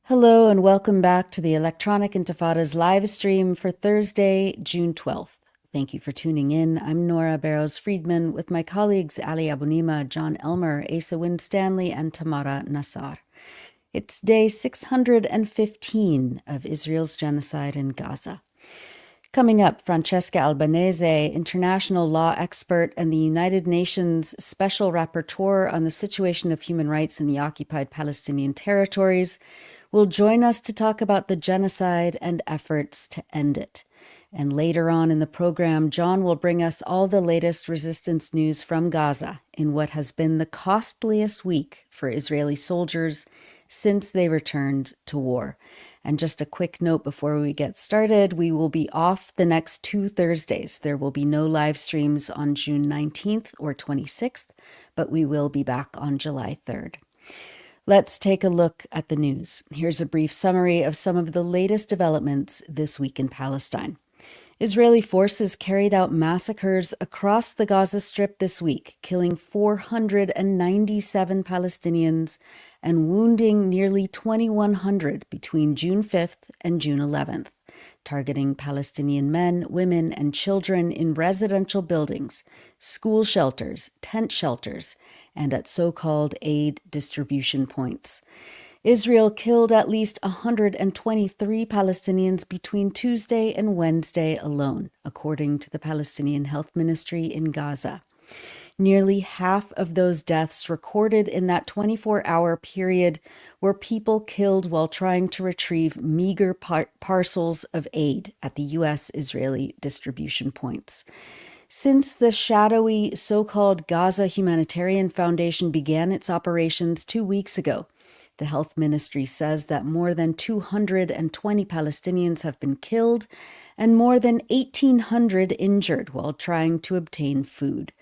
Hello and welcome back to the Electronic Intifada's live stream for Thursday, June 12th. Thank you for tuning in. I'm Nora Barrows-Friedman with my colleagues Ali Abunimah, Jon Elmer, Asa Winstanley, and Tamara Nassar. It's day 615 of Israel's genocide in Gaza. Coming up, Francesca Albanese, international law expert and the United Nations Special Rapporteur on the situation of human rights in the occupied Palestinian territories, will join us to talk about the genocide and efforts to end it. And later on in the program, Jon will bring us all the latest resistance news from Gaza in what has been the costliest week for Israeli soldiers since they returned to war. And just a quick note before we get started, we will be off the next 2 Thursdays. There will be no live streams on June 19th or 26th, but we will be back on July 3rd. Let's take a look at the news. Here's a brief summary of some of the latest developments this week in Palestine. Israeli forces carried out massacres across the Gaza Strip this week, killing 497 Palestinians and wounding nearly 2,100 between June 5th and June 11th, targeting Palestinian men, women, and children in residential buildings, school shelters, tent shelters, and at so-called aid distribution points. Israel killed at least 123 Palestinians between Tuesday and Wednesday alone, according to the Palestinian Health Ministry in Gaza. Nearly half of those deaths recorded in that 24-hour period were people killed while trying to retrieve meager parcels of aid at the U.S.-Israeli distribution points. Since the shadowy so-called Gaza Humanitarian Foundation began its operations 2 weeks ago, the health ministry says that more than 220 Palestinians have been killed and more than 1,800 injured while trying to obtain food.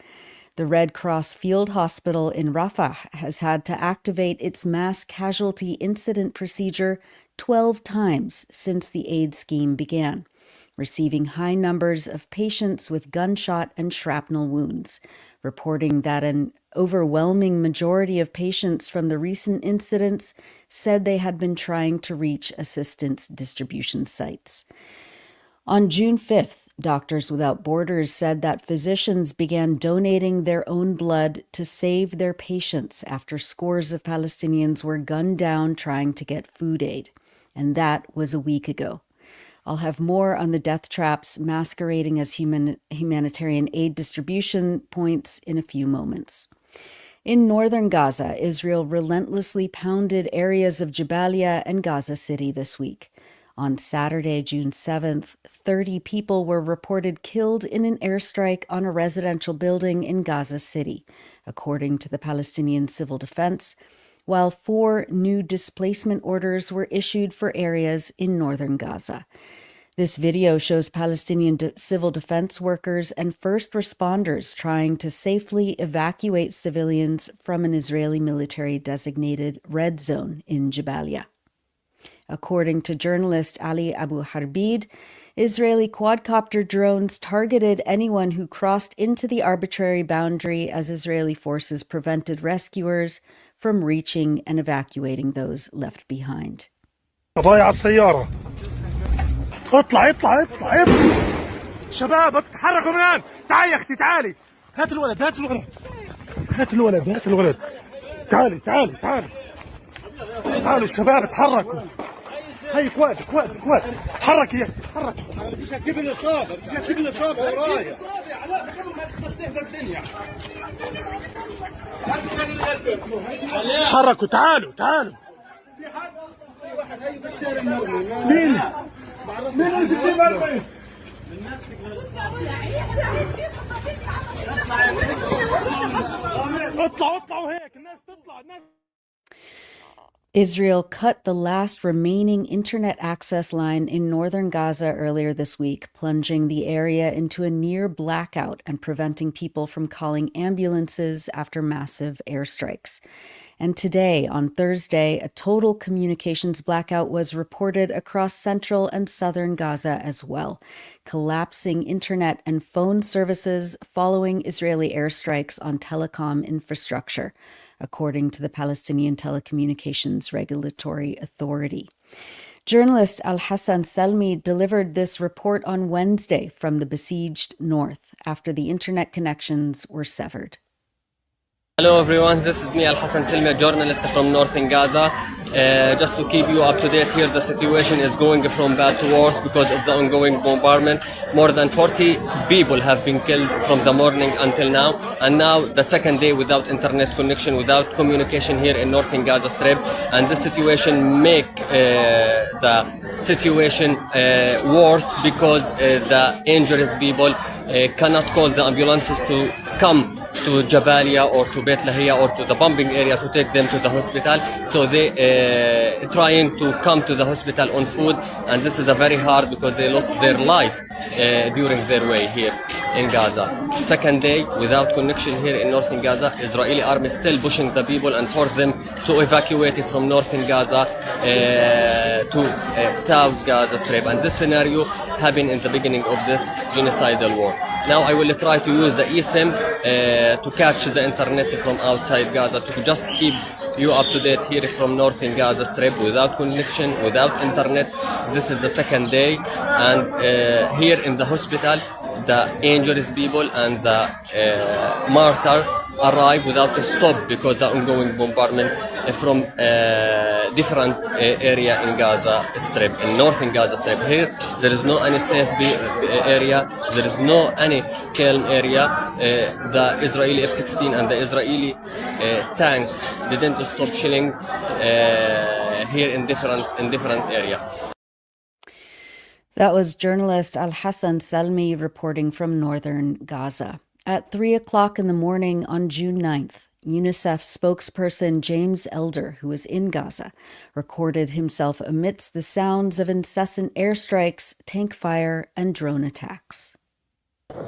The Red Cross Field Hospital in Rafah has had to activate its mass casualty incident procedure 12 times since the aid scheme began, receiving high numbers of patients with gunshot and shrapnel wounds, reporting that an overwhelming majority of patients from the recent incidents said they had been trying to reach assistance distribution sites. On June 5th, Doctors Without Borders said that physicians began donating their own blood to save their patients after scores of Palestinians were gunned down trying to get food aid. And that was a week ago. I'll have more on the death traps masquerading as humanitarian aid distribution points in a few moments. In northern Gaza, Israel relentlessly pounded areas of Jabalia and Gaza City this week. On Saturday, June 7th, 30 people were reported killed in an airstrike on a residential building in Gaza City, according to the Palestinian Civil Defense, while 4 new displacement orders were issued for areas in northern Gaza. This video shows Palestinian civil defense workers and first responders trying to safely evacuate civilians from an Israeli military-designated red zone in Jabalia. According to journalist Ali Abu Harbid, Israeli quadcopter drones targeted anyone who crossed into the arbitrary boundary as Israeli forces prevented rescuers from reaching and evacuating those left behind. ضايع السيارة. اطلع اطلع اطلع اطلع شباب اتحركوا من الآن. تعالي يا اختي تعالي. هات الولد هات الولد. هات الولد هات الولد. تعالي تعالي تعالي. تعالوا الشباب اتحركوا. هاي اخوات اخوات اخوات. تحركي يا اختي تحركي. مش هسيب الإصابة مش هسيب الإصابة ورايا. تحركوا تعالوا تعالوا. مين؟ مين اللي في المرمى؟ اطلعوا اطلعوا هيك الناس تطلع الناس. Israel cut the last remaining internet access line in northern Gaza earlier this week, plunging the area into a near blackout and preventing people from calling ambulances after massive airstrikes. And today, on Thursday, a total communications blackout was reported across central and southern Gaza as well, collapsing internet and phone services following Israeli airstrikes on telecom infrastructure, according to the Palestinian Telecommunications Regulatory Authority. Journalist Al-Hassan Salmi delivered this report on Wednesday from the besieged north after the internet connections were severed. Hello everyone, this is me Al-Hassan Salmi, a journalist from northern Gaza. Just to keep you up to date here, the situation is going from bad to worse because of the ongoing bombardment. More than 40 people have been killed from the morning until now, and now the second day without internet connection, without communication here in northern Gaza Strip, and this situation make the situation worse because the injured people cannot call the ambulances to come to Jabalia or to Beit Lahia or to the bombing area to take them to the hospital. So they trying to come to the hospital on foot, and this is a very hard because they lost their life during their way here in Gaza. Second day without connection here in northern Gaza. Israeli army still pushing the people and force them to evacuate from northern Gaza to 𝐓𝐡𝐞 Gaza Strip, and this scenario happened in the beginning of this genocidal war. Now I will try to use the eSIM to catch the internet from outside Gaza, to just keep you up to date here from northern Gaza Strip without connection, without internet. This is the second day, and here in the hospital the injured people and the martyr arrive without a stop because the ongoing bombardment from different area in Gaza Strip, in northern Gaza Strip. Here there is no any safe area, there is no any calm area. The Israeli F-16 and the Israeli tanks didn't stop shelling here in different area. That was journalist Al-Hassan Salmi reporting from northern Gaza. At 3 o'clock in the morning on June 9th, UNICEF spokesperson James Elder, who was in Gaza, recorded himself amidst the sounds of incessant airstrikes, tank fire, and drone attacks. Night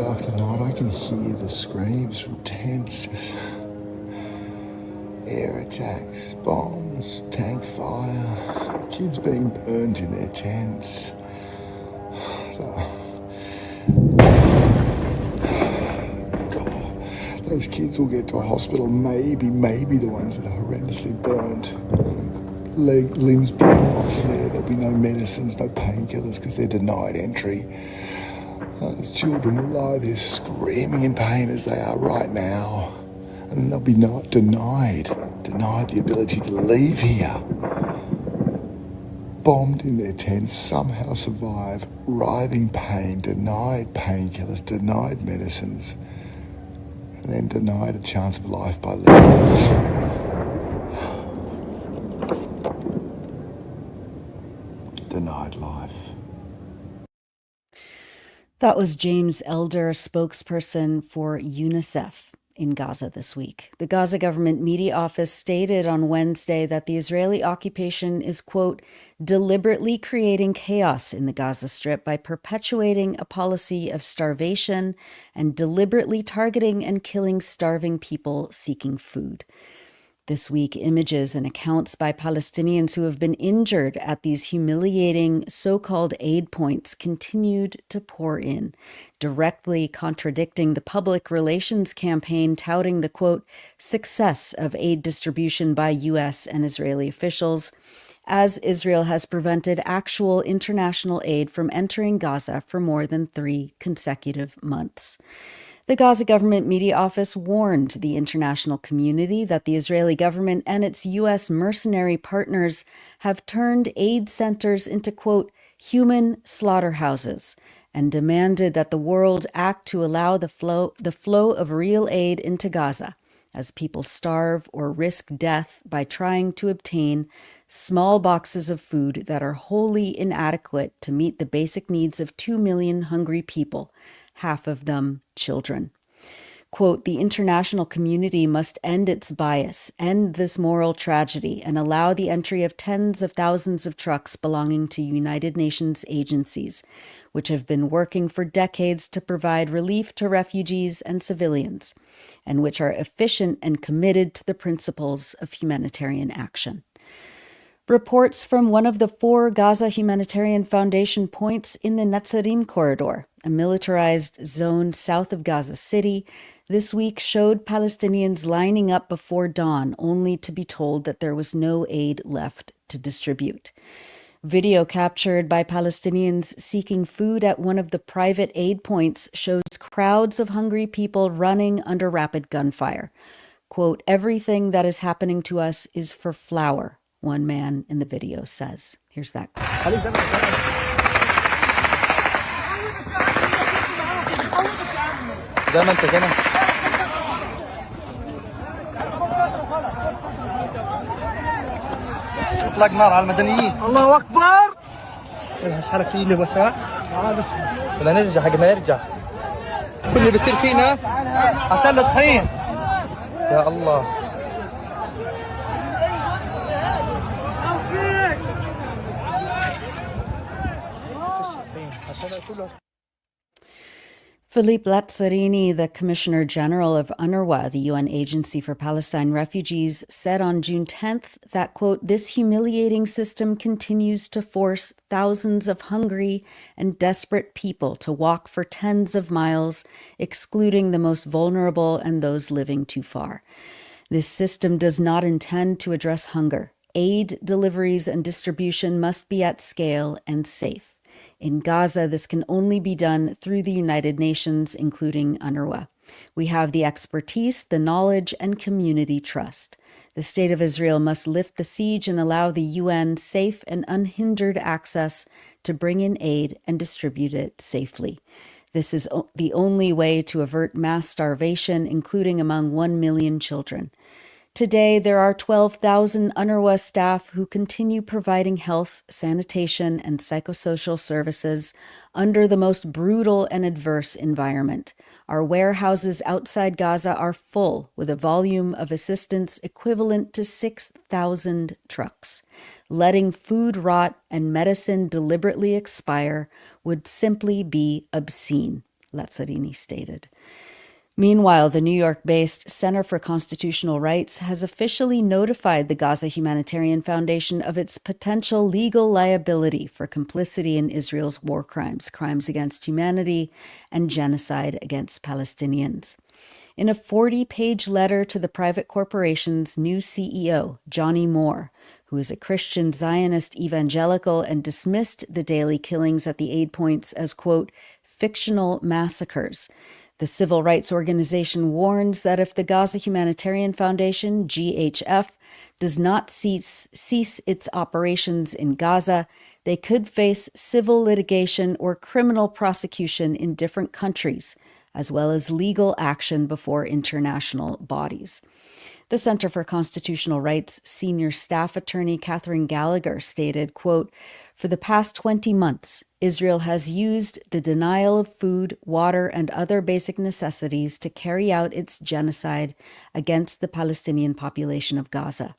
after night, I can hear the screams from tents. Air attacks, bombs, tank fire, kids being burnt in their tents. Those kids will get to a hospital, maybe the ones that are horrendously burnt. Limbs blown off in there, there'll be no medicines, no painkillers because they're denied entry. Those children will lie there screaming in pain as they are right now. And they'll be denied the ability to leave here. Bombed in their tents, somehow survive, writhing pain, denied painkillers, denied medicines, and then denied a chance of life by living. Denied life. That was James Elder, spokesperson for UNICEF in Gaza this week. The Gaza government media office stated on Wednesday that the Israeli occupation is, quote, deliberately creating chaos in the Gaza Strip by perpetuating a policy of starvation and deliberately targeting and killing starving people seeking food. This week, images and accounts by Palestinians who have been injured at these humiliating so-called aid points continued to pour in, directly contradicting the public relations campaign touting the, quote, success of aid distribution by U.S. and Israeli officials, as Israel has prevented actual international aid from entering Gaza for more than 3 consecutive months. The Gaza government media office warned the international community that the Israeli government and its U.S. mercenary partners have turned aid centers into, quote, human slaughterhouses, and demanded that the world act to allow the flow of real aid into Gaza as people starve or risk death by trying to obtain small boxes of food that are wholly inadequate to meet the basic needs of 2 million hungry people, half of them children. Quote, the international community must end its bias, end this moral tragedy, and allow the entry of tens of thousands of trucks belonging to United Nations agencies, which have been working for decades to provide relief to refugees and civilians, and which are efficient and committed to the principles of humanitarian action. Reports from one of the 4 Gaza Humanitarian Foundation points in the Netzarim corridor, a militarized zone south of Gaza City, this week showed Palestinians lining up before dawn, only to be told that there was no aid left to distribute. Video captured by Palestinians seeking food at one of the private aid points shows crowds of hungry people running under rapid gunfire. Quote, "Everything that is happening to us is for flour," one man in the video says. Here's that clip. زي ما انت كده اطلق نار على المدنيين. الله اكبر. ايش حالك في اللي بس بس بدنا نرجع حق ما يرجع. كل اللي بيصير فينا عشان الطحين. يا الله. Philippe Lazzarini, the Commissioner General of UNRWA, the UN Agency for Palestine Refugees, said on June 10th that, quote, "This humiliating system continues to force thousands of hungry and desperate people to walk for tens of miles, excluding the most vulnerable and those living too far. This system does not intend to address hunger. Aid deliveries and distribution must be at scale and safe. In Gaza, this can only be done through the United Nations, including UNRWA. We have the expertise, the knowledge, and community trust. The State of Israel must lift the siege and allow the UN safe and unhindered access to bring in aid and distribute it safely. This is the only way to avert mass starvation, including among 1 million children. Today, there are 12,000 UNRWA staff who continue providing health, sanitation, and psychosocial services under the most brutal and adverse environment. Our warehouses outside Gaza are full, with a volume of assistance equivalent to 6,000 trucks. Letting food rot and medicine deliberately expire would simply be obscene," Lazzarini stated. Meanwhile, the New York-based Center for Constitutional Rights has officially notified the Gaza Humanitarian Foundation of its potential legal liability for complicity in Israel's war crimes, crimes against humanity, and genocide against Palestinians. In a 40-page letter to the private corporation's new CEO, Johnny Moore, who is a Christian Zionist evangelical and dismissed the daily killings at the aid points as, quote, "fictional massacres," the civil rights organization warns that if the Gaza Humanitarian Foundation, GHF, does not cease its operations in Gaza, they could face civil litigation or criminal prosecution in different countries, as well as legal action before international bodies. The Center for Constitutional Rights senior staff attorney Catherine Gallagher stated, quote, "For the past 20 months, Israel has used the denial of food, water, and other basic necessities to carry out its genocide against the Palestinian population of Gaza.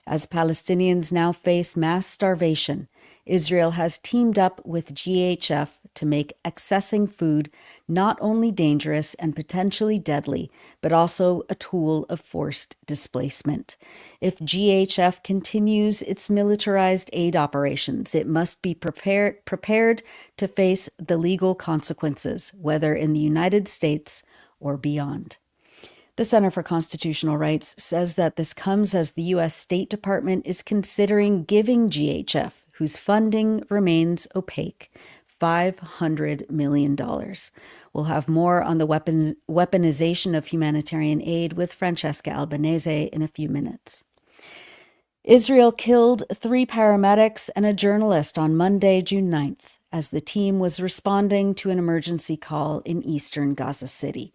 As Palestinians now face mass starvation, Israel has teamed up with GHF to make accessing food not only dangerous and potentially deadly, but also a tool of forced displacement. If GHF continues its militarized aid operations, it must be prepared to face the legal consequences, whether in the United States or beyond." The Center for Constitutional Rights says that this comes as the U.S. State Department is considering giving GHF, whose funding remains opaque, $500 million. We'll have more on the weaponization of humanitarian aid with Francesca Albanese in a few minutes. Israel killed 3 paramedics and a journalist on Monday, June 9th, as the team was responding to an emergency call in eastern Gaza City.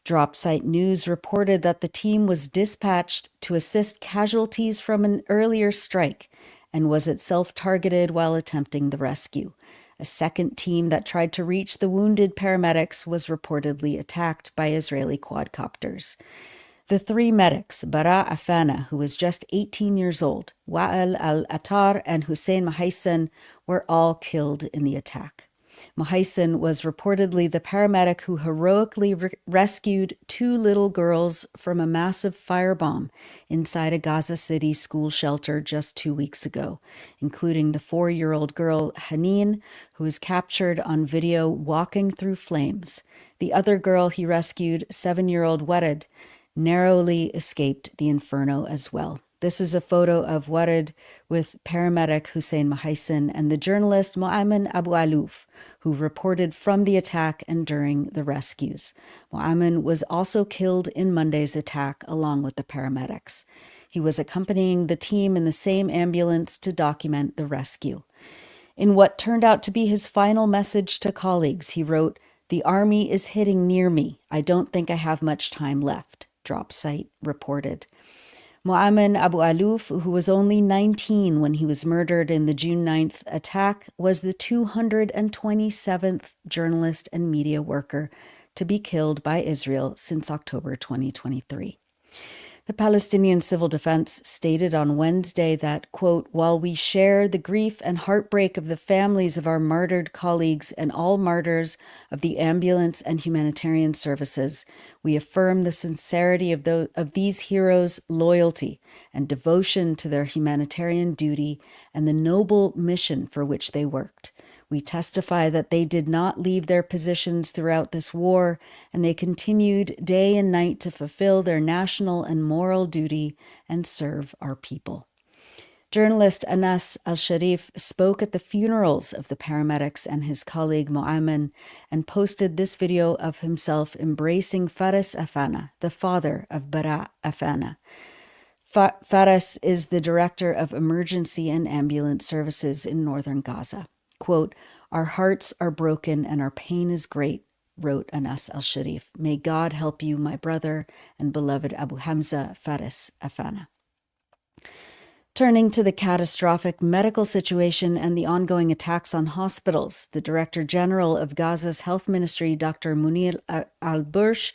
Dropsite News reported that the team was dispatched to assist casualties from an earlier strike and was itself targeted while attempting the rescue. A second team that tried to reach the wounded paramedics was reportedly attacked by Israeli quadcopters. The 3 medics, Bara Afana, who was just 18 years old, Wael al-Attar, and Hussein Mahaysan, were all killed in the attack. 𝐓𝐡𝐞 was reportedly the paramedic who heroically rescued 2 little girls from a massive firebomb inside a Gaza City school shelter just 2 weeks ago, including the 4-year-old girl Haneen, who was captured on video walking through flames. The other girl he rescued, 7-year-old Warid, narrowly escaped the inferno as well. This is a photo of Warid with paramedic Hussein 𝐓𝐡𝐞 and the journalist Mu'amin Abu Alouf, who reported from the attack and during the rescues. Mu'amin was also killed in Monday's attack along with the paramedics. He was accompanying the team in the same ambulance to document the rescue. In what turned out to be his final message to colleagues, he wrote, "The army is hitting near me. I don't think I have much time left," Drop Site reported. Mu'amin Abu Alouf, who was only 19 when he was murdered in the June 9th attack, was the 227th journalist and media worker to be killed by Israel since October 2023. The Palestinian Civil Defense stated on Wednesday that, quote, "While we share the grief and heartbreak of the families of our martyred colleagues and all martyrs of the ambulance and humanitarian services, we affirm the sincerity of these heroes' loyalty and devotion to their humanitarian duty and the noble mission for which they worked. We testify that they did not leave their positions throughout this war, and they continued day and night to fulfill their national and moral duty and serve our people." Journalist Anas Al-Sharif spoke at the funerals of the paramedics and his colleague Mu'amin and posted this video of himself embracing Faris Afana, the father of Bara Afana. Faris is the director of emergency and ambulance services in northern Gaza. Quote, "Our hearts are broken and our pain is great," wrote Anas Al-Sharif. "May God help you, my brother and beloved Abu Hamza Faris Afana." Turning to the catastrophic medical situation and the ongoing attacks on hospitals, the Director General of Gaza's Health Ministry, Dr. Munir al-Bursh,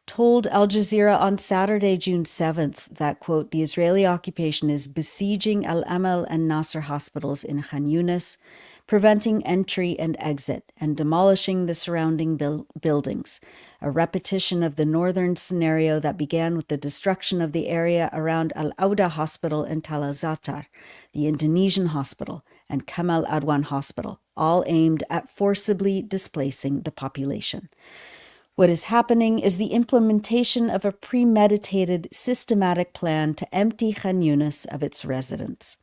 told Al Jazeera on Saturday, June 7th, that, quote, "The Israeli occupation is besieging Al-Amal and Nasser hospitals in Khan Yunis, preventing entry and exit, and demolishing the surrounding buildings, a repetition of the northern scenario that began with the destruction of the area around Al-Auda Hospital and Tal Al-Zatar, the Indonesian hospital, and Kamal Adwan Hospital, all aimed at forcibly displacing the population. What is happening is the implementation of a premeditated, systematic plan to empty Khan Yunis of its residents.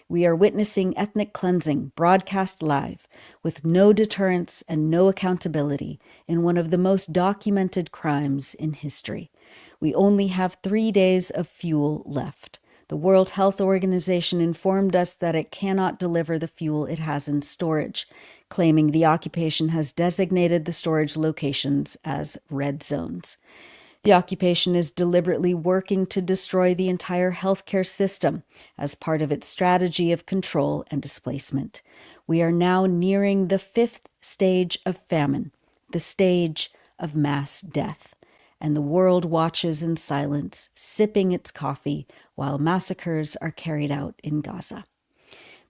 We are witnessing ethnic cleansing broadcast live with no deterrence and no accountability in one of the most documented crimes in history. We only have 3 days of fuel left. The World Health Organization informed us that it cannot deliver the fuel it has in storage, claiming the occupation has designated the storage locations as red zones. The occupation is deliberately working to destroy the entire healthcare system as part of its strategy of control and displacement. We are now nearing the 5th stage of famine, the stage of mass death, and the world watches in silence, sipping its coffee while massacres are carried out in Gaza.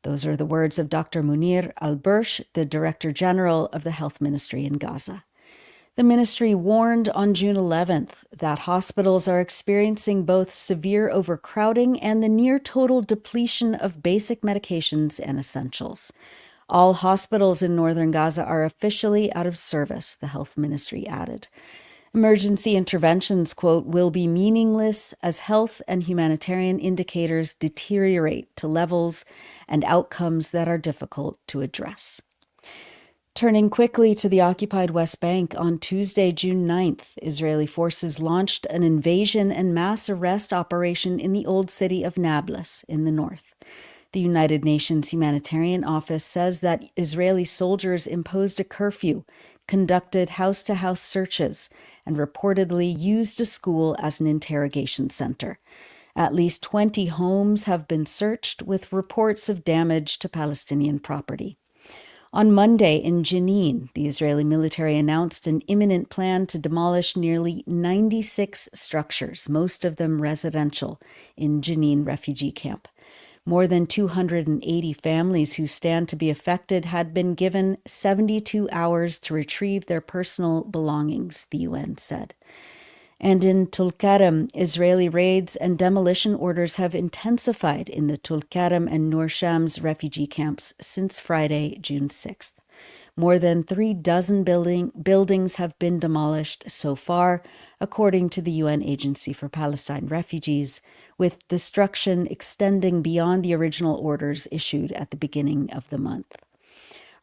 Those are the words of Dr. Munir al-Bursh, the Director General of the Health Ministry in Gaza. The ministry warned on June 11th that hospitals are experiencing both severe overcrowding and the near-total depletion of basic medications and essentials. All hospitals in northern Gaza are officially out of service, the health ministry added. Emergency interventions, quote, "will be meaningless as health and humanitarian indicators deteriorate to levels and outcomes that are difficult to address." Turning quickly to the occupied West Bank, on Tuesday, June 9th, Israeli forces launched an invasion and mass arrest operation in the old city of Nablus in the north. The United Nations Humanitarian Office says that Israeli soldiers imposed a curfew, conducted house-to-house searches, and reportedly used a school as an interrogation center. At least 20 homes have been searched, with reports of damage to Palestinian property. On Monday in Jenin, the Israeli military announced an imminent plan to demolish nearly 96 structures, most of them residential, in Jenin refugee camp. More than 280 families who stand to be affected had been given 72 hours to retrieve their personal belongings, the UN said. And in Tulkarm, Israeli raids and demolition orders have intensified in the Tulkarm and Nur Shams refugee camps since Friday, June 6th. More than 36 buildings have been demolished so far, according to the UN Agency for Palestine Refugees, with destruction extending beyond the original orders issued at the beginning of the month.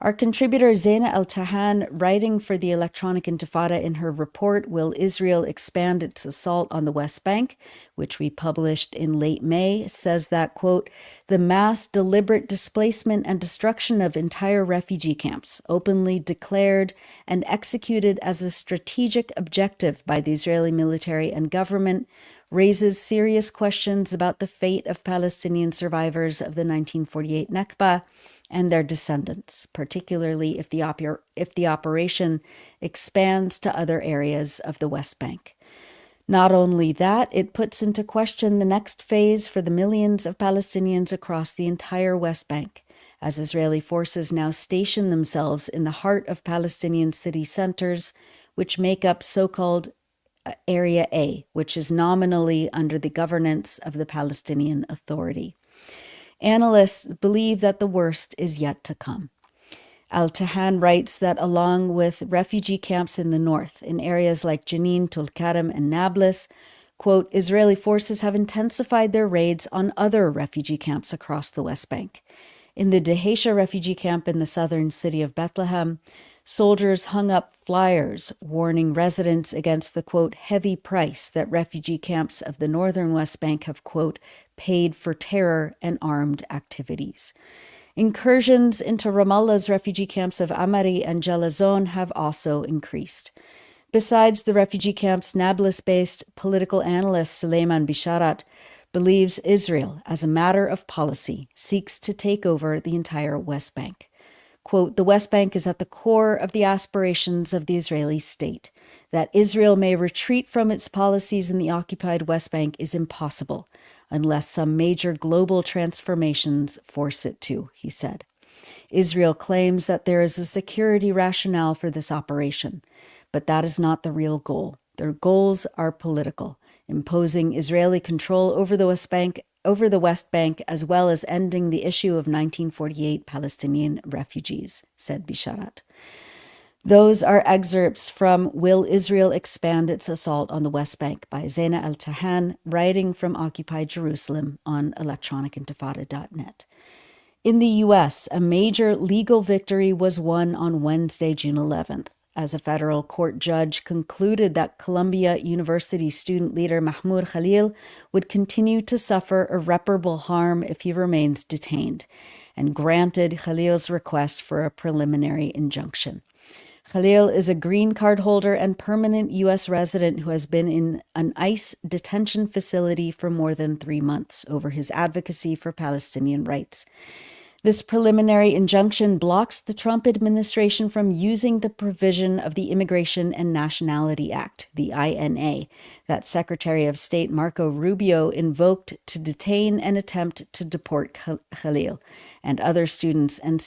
Our contributor Zaina El-Tahan, writing for the Electronic Intifada in her report, Will Israel Expand Its Assault on the West Bank, which we published in late May, says that, quote, the mass deliberate displacement and destruction of entire refugee camps, openly declared and executed as a strategic objective by the Israeli military and government, raises serious questions about the fate of Palestinian survivors of the 1948 Nakba and their descendants, particularly if the operation expands to other areas of the West Bank. Not only that, it puts into question the next phase for the millions of Palestinians across the entire West Bank, as Israeli forces now station themselves in the heart of Palestinian city centers, which make up so-called Area A, which is nominally under the governance of the Palestinian Authority. Analysts believe that the worst is yet to come. Al-Tahan writes that along with refugee camps in the north, in areas like Jenin, Tulkarm, and Nablus, quote, Israeli forces have intensified their raids on other refugee camps across the West Bank. In the Dheisheh refugee camp in the southern city of Bethlehem, soldiers hung up flyers warning residents against the, quote, heavy price that refugee camps of the northern West Bank have, quote, paid for terror and armed activities. Incursions into Ramallah's refugee camps of Amari and Jalazon have also increased. Besides the refugee camps, Nablus-based political analyst Suleiman Bisharat believes Israel, as a matter of policy, seeks to take over the entire West Bank. Quote, the West Bank is at the core of the aspirations of the Israeli state. That Israel may retreat from its policies in the occupied West Bank is impossible, unless some major global transformations force it to, he said. Israel claims that there is a security rationale for this operation, but that is not the real goal. Their goals are political, imposing Israeli control over the West Bank, as well as ending the issue of 1948 Palestinian refugees, said Bisharat. Those are excerpts from Will Israel Expand Its Assault on the West Bank by Zaina El-Tahan, writing from occupied Jerusalem on electronicintifada.net. In the U.S., a major legal victory was won on Wednesday, June 11th, as a federal court judge concluded that Columbia University student leader Mahmoud Khalil would continue to suffer irreparable harm if he remains detained, and granted Khalil's request for a preliminary injunction. Khalil is a green card holder and permanent U.S. resident who has been in an ICE detention facility for more than 3 months over his advocacy for Palestinian rights. This preliminary injunction blocks the Trump administration from using the provision of the Immigration and Nationality Act, the INA, that Secretary of State Marco Rubio invoked to detain and attempt to deport Khalil and other students and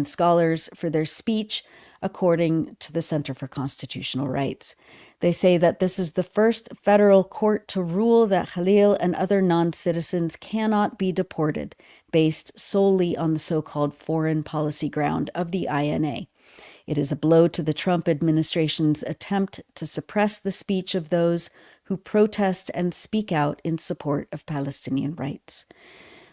scholars for their speech, according to the Center for Constitutional Rights. They say that this is the first federal court to rule that Khalil and other non-citizens cannot be deported based solely on the so-called foreign policy ground of the INA. It is a blow to the Trump administration's attempt to suppress the speech of those who protest and speak out in support of Palestinian rights.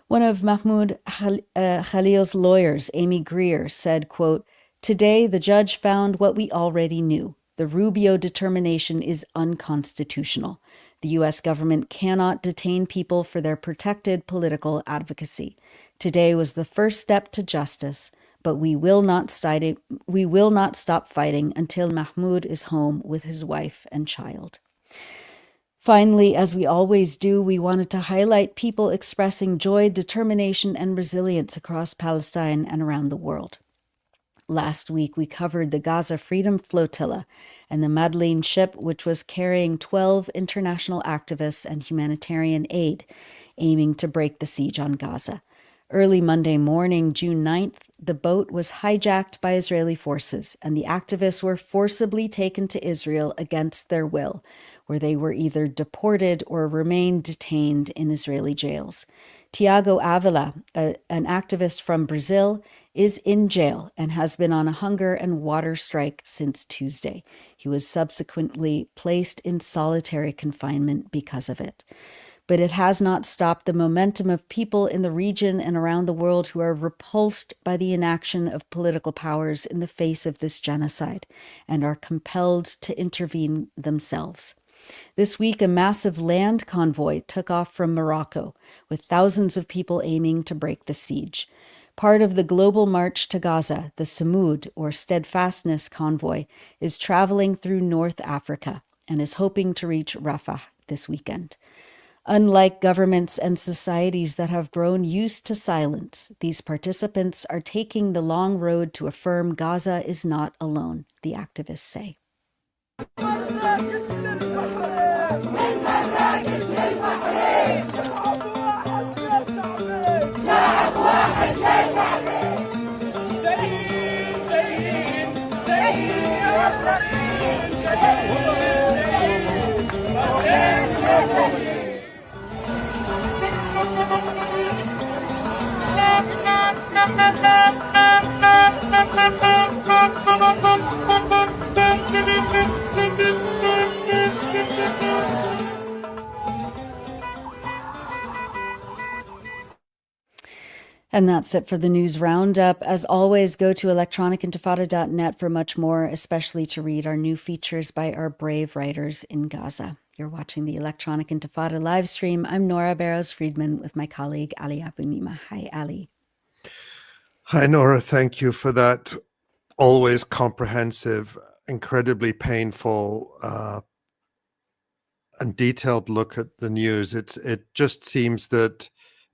One of Mahmoud Khalil's lawyers, Amy Greer, said, quote, today the judge found what we already knew. The Rubio determination is unconstitutional. The U.S. government cannot detain people for their protected political advocacy. Today was the first step to justice, but we will not stop fighting until Mahmoud is home with his wife and child. Finally, as we always do, we wanted to highlight people expressing joy, determination, and resilience across Palestine and around the world. Last week, we covered the Gaza Freedom Flotilla and the Madeleine ship, which was carrying 12 international activists and humanitarian aid, aiming to break the siege on Gaza. Early Monday morning, June 9th, the boat was hijacked by Israeli forces, and the activists were forcibly taken to Israel against their will, where they were either deported or remained detained in Israeli jails. Tiago Avila, an activist from Brazil, is in jail and has been on a hunger and water strike since Tuesday. He was subsequently placed in solitary confinement because of it. But it has not stopped the momentum of people in the region and around the world who are repulsed by the inaction of political powers in the face of this genocide and are compelled to intervene themselves. This week, a massive land convoy took off from Morocco, with thousands of people aiming to break the siege. Part of the global march to Gaza, the Samud, or Steadfastness Convoy, is traveling through North Africa and is hoping to reach Rafah this weekend. Unlike governments and societies that have grown used to silence, these participants are taking the long road to affirm Gaza is not alone, the activists say. And that's it for the news roundup. As always, go to electronicintifada.net for much more, especially to read our new features by our brave writers in Gaza. You're watching the Electronic Intifada live stream. I'm Nora Barrows-Friedman with my colleague Ali Abunimah. Hi, Ali. Hi, Nora. Thank you for that always comprehensive, incredibly painful and detailed look at the news. It just seems that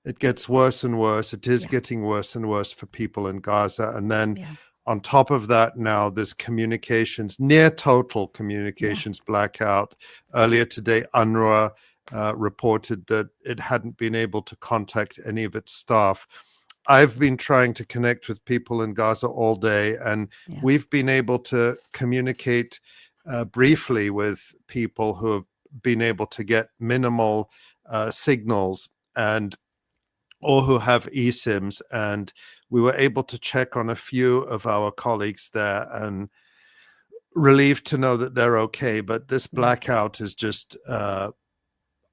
it gets worse and worse. It is getting worse and worse for people in Gaza. And then on top of that, now this communications, near total communications blackout. Earlier today, UNRWA reported that it hadn't been able to contact any of its staff. I've been trying to connect with people in Gaza all day, and we've been able to communicate briefly with people who have been able to get minimal signals or who have eSIMs, and we were able to check on a few of our colleagues there and relieved to know that they're okay. But this blackout is just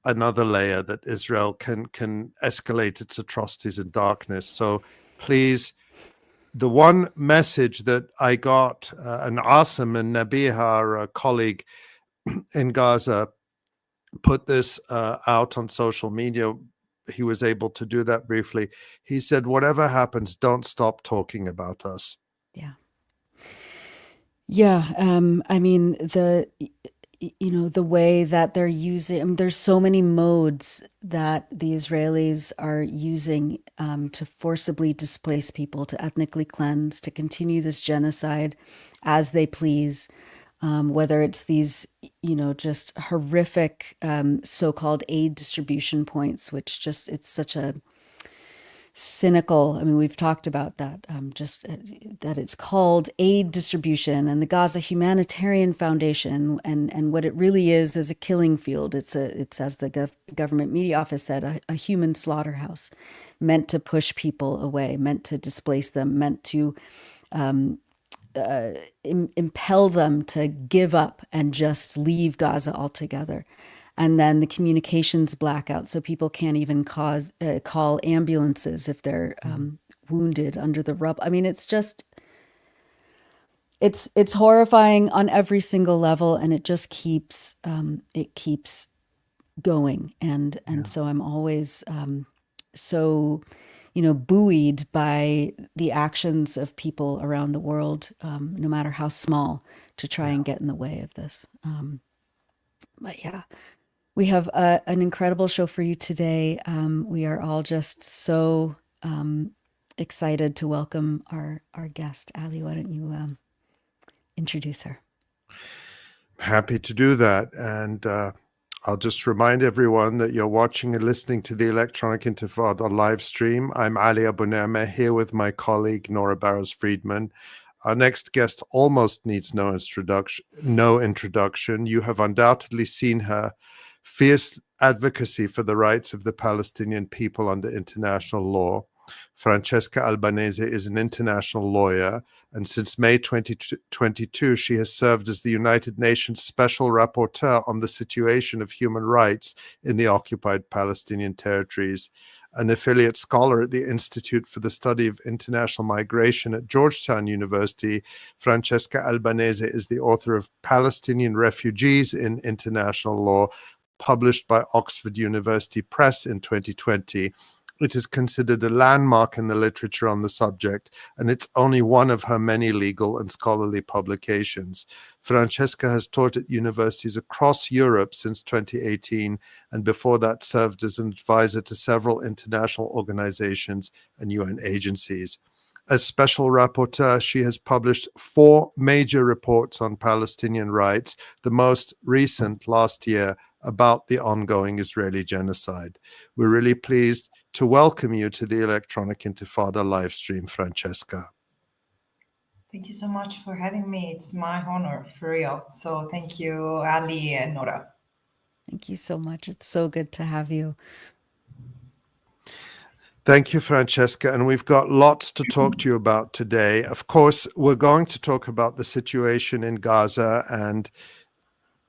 another layer that Israel can escalate its atrocities in darkness. So please, the one message that I got, and Asim and Nabiha, our colleague in Gaza, put this out on social media. He was able to do that briefly. He said, whatever happens, don't stop talking about us. I mean, the way that they're using, there's so many modes that the Israelis are using to forcibly displace people, to ethnically cleanse, to continue this genocide as they please. Whether it's these, just horrific so-called aid distribution points, which just, it's such a cynical, we've talked about that, that it's called aid distribution, and the Gaza Humanitarian Foundation, and what it really is a killing field. It's as the government media office said, a human slaughterhouse, meant to push people away, meant to displace them, meant to impel them to give up and just leave Gaza altogether. And then the communications blackout, so people can't even call ambulances if they're wounded under the rubble. It's just, it's horrifying on every single level, and it just keeps going. And so I'm always so buoyed by the actions of people around the world, no matter how small, to try and get in the way of this. We have an incredible show for you today. We are all just so excited to welcome our guest. Ali, why don't you introduce her? Happy to do that. And I'll just remind everyone that you're watching and listening to the Electronic Intifada live stream. I'm Ali Abunimah, here with my colleague Nora Barrows-Friedman. Our next guest almost needs no introduction. You have undoubtedly seen her fierce advocacy for the rights of the Palestinian people under international law. Francesca Albanese is an international lawyer, and since May 2022, she has served as the United Nations Special Rapporteur on the situation of human rights in the occupied Palestinian territories. An affiliate scholar at the Institute for the Study of International Migration at Georgetown University, Francesca Albanese is the author of Palestinian Refugees in International Law, published by Oxford University Press in 2020. It is considered a landmark in the literature on the subject, and it's only one of her many legal and scholarly publications. Francesca has taught at universities across Europe since 2018, and before that served as an advisor to several international organizations and UN agencies. As special rapporteur, she has published 4 major reports on Palestinian rights, the most recent last year about the ongoing Israeli genocide. We're really pleased to welcome you to the Electronic Intifada live stream, Francesca. Thank you so much for having me. It's my honor, for real. So thank you, Ali and Nora. Thank you so much. It's so good to have you. Thank you, Francesca. And we've got lots to talk to you about today. Of course, we're going to talk about the situation in Gaza and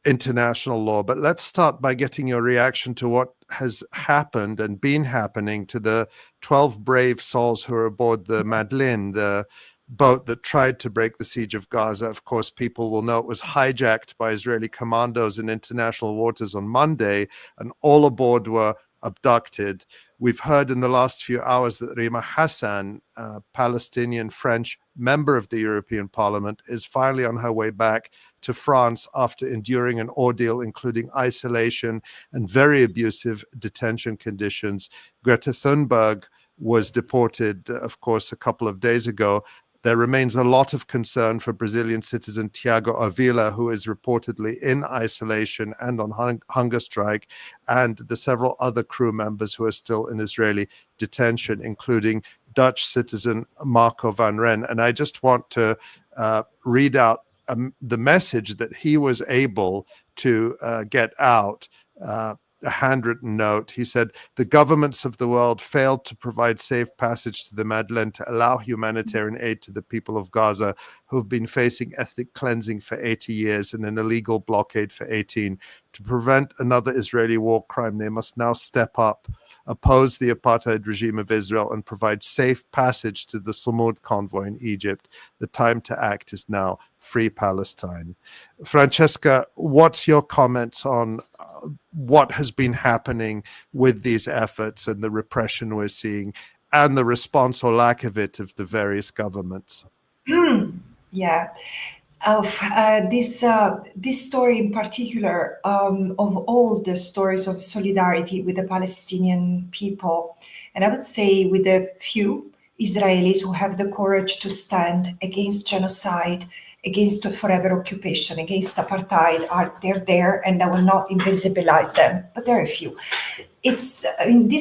international law, but let's start by getting your reaction to what has happened and been happening to the 12 brave souls who are aboard the Madeleine, the boat that tried to break the siege of Gaza. Of course, people will know it was hijacked by Israeli commandos in international waters on Monday, and all aboard were abducted. We've heard in the last few hours that Rima Hassan, a Palestinian French member of the European Parliament, is finally on her way back to France after enduring an ordeal including isolation and very abusive detention conditions. Greta Thunberg was deported, of course, a couple of days ago. There remains a lot of concern for Brazilian citizen Tiago Avila, who is reportedly in isolation and on hunger strike, and the several other crew members who are still in Israeli detention, including Dutch citizen Marco van Ren. And I just want to read out the message that he was able to get out, a handwritten note. He said, "The governments of the world failed to provide safe passage to the Madeleine to allow humanitarian aid to the people of Gaza, who have been facing ethnic cleansing for 80 years and an illegal blockade for 18. To prevent another Israeli war crime, they must now step up, oppose the apartheid regime of Israel, and provide safe passage to the Samud convoy in Egypt. The time to act is now. Free Palestine." Francesca, what's your comments on what has been happening with these efforts and the repression we're seeing and the response or lack of it of the various governments? Yeah. This story in particular, of all the stories of solidarity with the Palestinian people, and I would say with the few Israelis who have the courage to stand against genocide, against the forever occupation, against apartheid, they're there, and I will not invisibilize them, but there are a few. This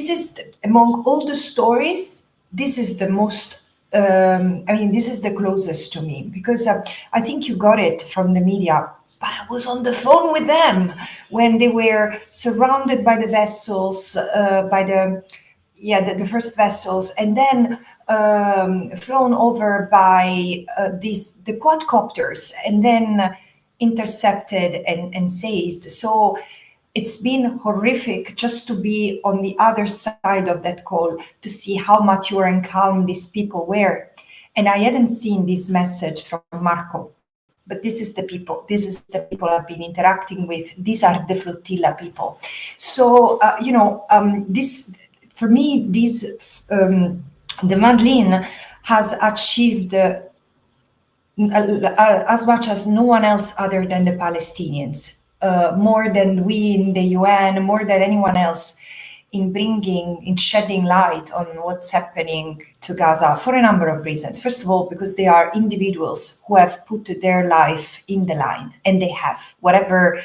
is, among all the stories, this is the most, this is the closest to me, because I think you got it from the media, but I was on the phone with them when they were surrounded by the vessels, the first vessels, and then flown over by the quadcopters, and then intercepted and seized. So it's been horrific just to be on the other side of that call, to see how mature and calm these people were. And I hadn't seen this message from Marco, but this is the people I've been interacting with. These are the flotilla people. So, this, for me, the Madeleine has achieved as much as no one else other than the Palestinians, more than we in the UN, more than anyone else in shedding light on what's happening to Gaza for a number of reasons. First of all, because they are individuals who have put their life in the line, and they have whatever.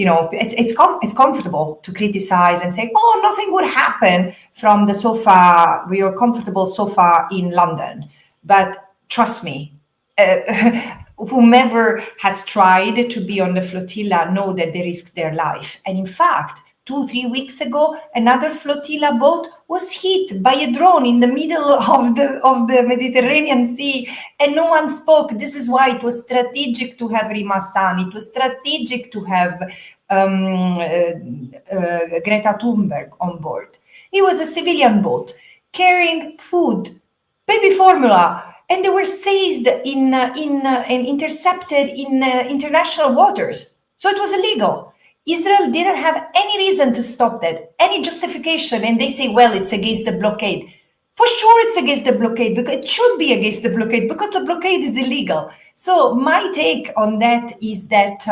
It's comfortable to criticize and say, "Oh, nothing would happen from the sofa, your comfortable sofa in London." But trust me, whomever has tried to be on the flotilla know that they risk their life. And in fact, 2-3 weeks ago, another flotilla boat was hit by a drone in the middle of the Mediterranean Sea, and no one spoke. This is why it was strategic to have Rima San. It was strategic to have Greta Thunberg on board. It was a civilian boat carrying food, baby formula, and they were seized and intercepted in international waters. So it was illegal. Israel didn't have any reason to stop that, any justification. And they say, well, it's against the blockade. For sure it's against the blockade, because it should be against the blockade, because the blockade is illegal. So my take on that is that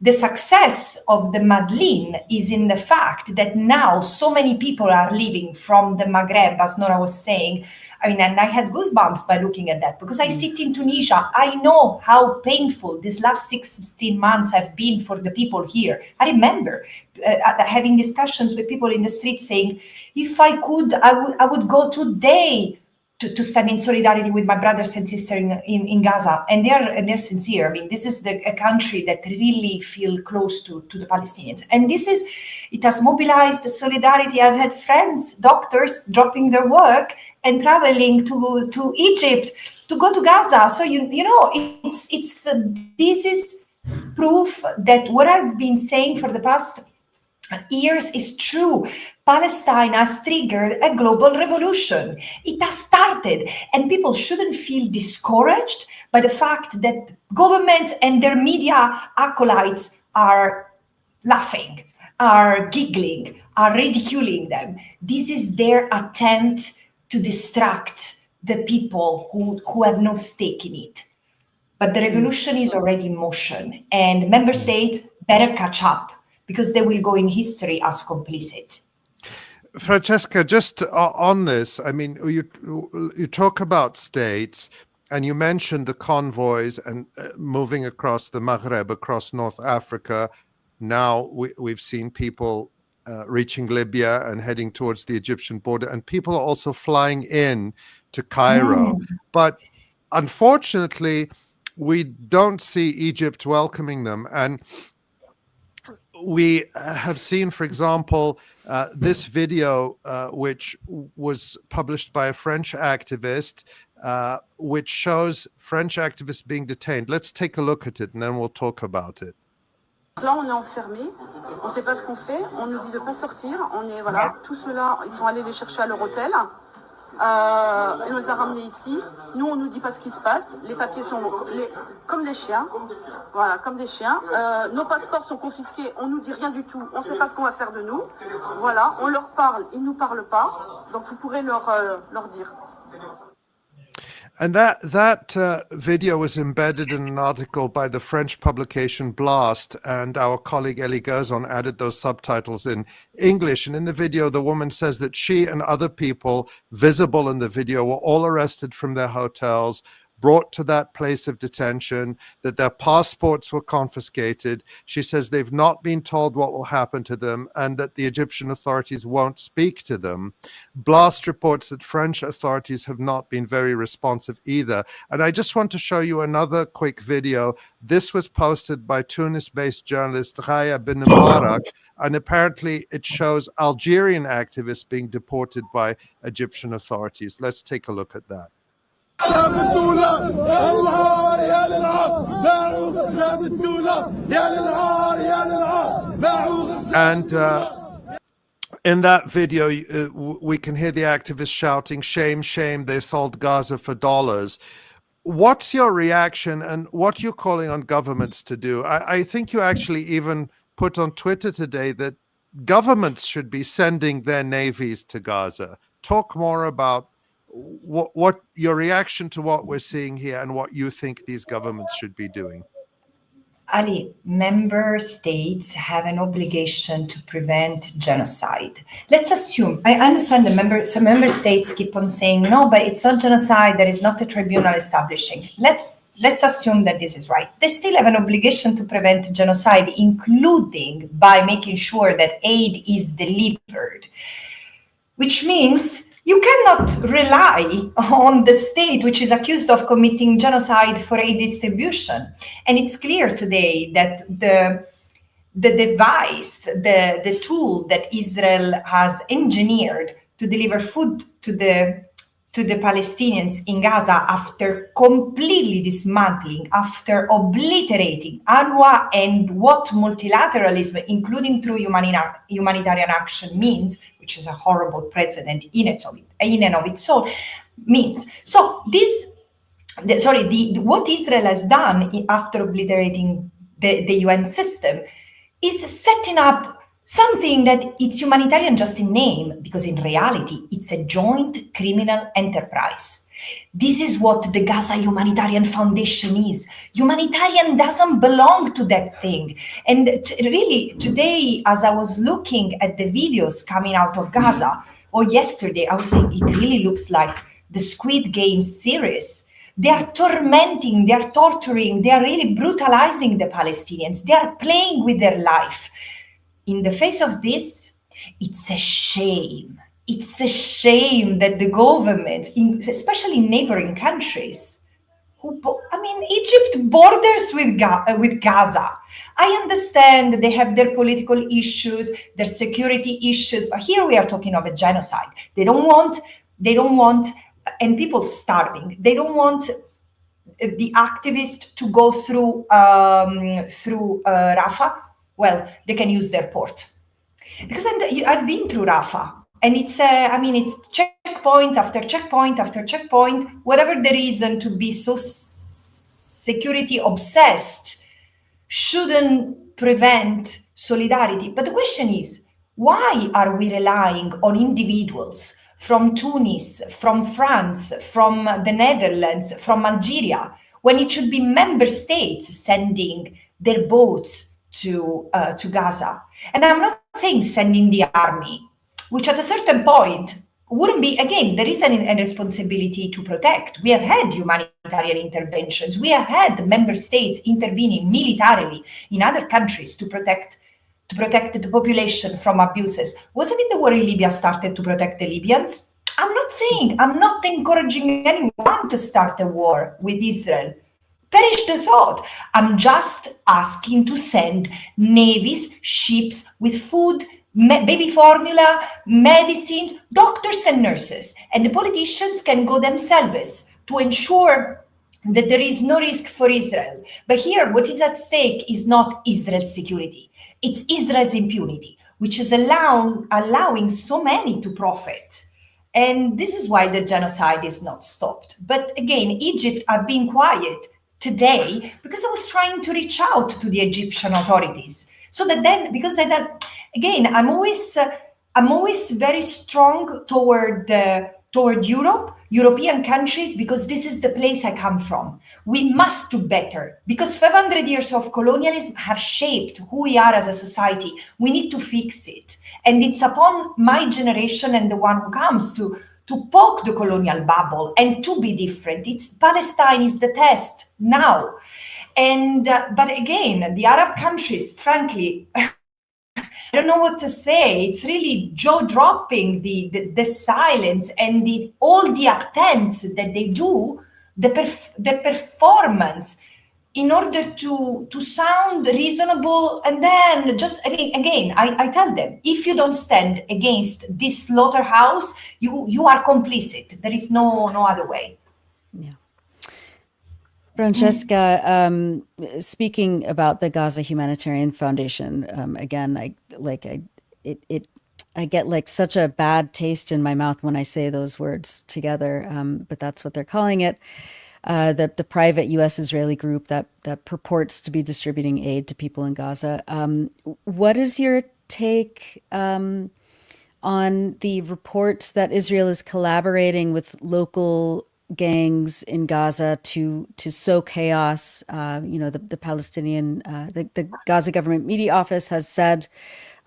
the success of the Madlin is in the fact that now so many people are leaving from the Maghreb, as Nora was saying. I mean, and I had goosebumps by looking at that, because I sit in Tunisia. I know how painful these last 16 months have been for the people here. I remember having discussions with people in the street saying, if I could, I would go today to stand in solidarity with my brothers and sisters in Gaza. And they're sincere. I mean, this is a country that really feel close to the Palestinians. And it has mobilized solidarity. I've had friends, doctors, dropping their work and traveling to Egypt to go to Gaza. So this is proof that what I've been saying for the past years is true. Palestine has triggered a global revolution. It has started, and people shouldn't feel discouraged by the fact that governments and their media acolytes are laughing, are giggling, are ridiculing them. This is their attempt to distract the people who have no stake in it. But the revolution is already in motion, and member states better catch up, because they will go in history as complicit. Francesca, just on this, I mean, you talk about states, and you mentioned the convoys and moving across the Maghreb, across North Africa. Now we've seen people reaching Libya and heading towards the Egyptian border, and people are also flying in to Cairo. But unfortunately, we don't see Egypt welcoming them. And we have seen, for example, this video, which was published by a French activist, which shows French activists being detained. Let's take a look at it, and then we'll talk about it. Là, on est enfermés, on ne sait pas ce qu'on fait, on nous dit de ne pas sortir, voilà, tous ceux-là, ils sont allés les chercher à leur hôtel, ils nous les ont ramenés ici, nous on nous dit pas ce qui se passe, les papiers sont comme des chiens, voilà, comme des chiens, nos passeports sont confisqués, on nous dit rien du tout, on ne sait pas ce qu'on va faire de nous, voilà, on leur parle, ils nous parlent pas, donc vous pourrez leur dire. And that video was embedded in an article by the French publication Blast, and our colleague Elie Gerzon added those subtitles in English. And in the video, the woman says that she and other people visible in the video were all arrested from their hotels, brought to that place of detention, that their passports were confiscated. She says they've not been told what will happen to them, and that the Egyptian authorities won't speak to them. Blast reports that French authorities have not been very responsive either. And I just want to show you another quick video. This was posted by Tunis-based journalist Raya bin Mubarak, and apparently it shows Algerian activists being deported by Egyptian authorities. Let's take a look at that. And in that video, we can hear the activists shouting, "Shame, shame, they sold Gaza for dollars." What's your reaction, and what you're calling on governments to do? I think you actually even put on Twitter today that governments should be sending their navies to Gaza. Talk more about what your reaction to what we're seeing here and what you think these governments should be doing. Ali, member states have an obligation to prevent genocide. Let's assume, I understand some member states keep on saying, no, but it's not genocide, there is not a tribunal establishing. Let's assume that this is right. They still have an obligation to prevent genocide, including by making sure that aid is delivered, which means you cannot rely on the state which is accused of committing genocide for aid distribution. And it's clear today that the device, the tool that Israel has engineered to deliver food to the Palestinians in Gaza, after completely dismantling, after obliterating UNRWA and what multilateralism, including through humanitarian action, means, which is a horrible precedent in and of its own, means. So what Israel has done after obliterating the UN system is setting up something that it's humanitarian just in name, because in reality, it's a joint criminal enterprise. This is what the Gaza Humanitarian Foundation is. Humanitarian doesn't belong to that thing. And really, today, as I was looking at the videos coming out of Gaza, or yesterday, I was saying it really looks like the Squid Game series. They are tormenting, they are torturing, they are really brutalizing the Palestinians. They are playing with their life. In the face of this, it's a shame. It's a shame that the government, especially in neighboring countries, Egypt borders with Gaza. I understand they have their political issues, their security issues, but here we are talking of a genocide. They don't want, and people starving. They don't want the activists to go through Rafah. Well, they can use their port, because I've been through Rafah, and it's checkpoint after checkpoint after checkpoint. Whatever the reason to be so security obsessed shouldn't prevent solidarity. But the question is, why are we relying on individuals from Tunis, from France, from the Netherlands, from Algeria, when it should be member states sending their boats to Gaza? And I'm not saying sending the army, which at a certain point wouldn't be, again, there is a responsibility to protect. We have had humanitarian interventions. We have had member states intervening militarily in other countries to protect the population from abuses. Wasn't it the war in Libya started to protect the Libyans? I'm not encouraging anyone to start a war with Israel. Perish the thought. I'm just asking to send navies, ships with food, baby formula, medicines, doctors and nurses. And the politicians can go themselves to ensure that there is no risk for Israel. But here, what is at stake is not Israel's security. It's Israel's impunity, which is allowing so many to profit. And this is why the genocide is not stopped. But again, Egypt have been quiet today because I was trying to reach out to the Egyptian authorities. So that then, because then, again, I'm always very strong toward European countries, because this is the place I come from. We must do better, because 500 years of colonialism have shaped who we are as a society. We need to fix it. And it's upon my generation and the one who comes to poke the colonial bubble and to be different. Palestine is the test now. And but again, the Arab countries, frankly, I don't know what to say. It's really jaw-dropping, the silence and all the attempts that they do, the performance, in order to sound reasonable. And then just, again, I tell them, if you don't stand against this slaughterhouse, you are complicit. There is no other way. Yeah. Francesca, speaking about the Gaza Humanitarian Foundation, again, I get like such a bad taste in my mouth when I say those words together, but that's what they're calling it. The private U.S.-Israeli group that purports to be distributing aid to people in Gaza. What is your take on the reports that Israel is collaborating with local gangs in Gaza to sow chaos. The Palestinian, the Gaza government media office has said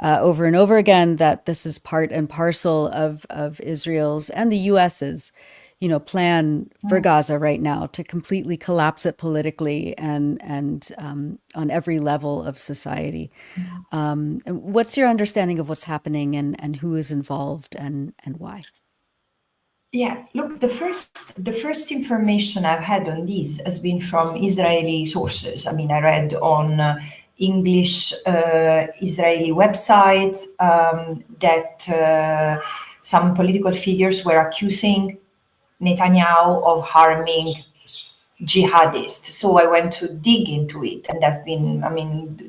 over and over again that this is part and parcel of Israel's and the U.S.'s, plan for Gaza right now to completely collapse it politically and on every level of society. And what's your understanding of what's happening and who is involved and why? Yeah, look, the first information I've had on this has been from Israeli sources. I mean, I read on English Israeli websites that some political figures were accusing Netanyahu of harming jihadists. So I went to dig into it, and I've been,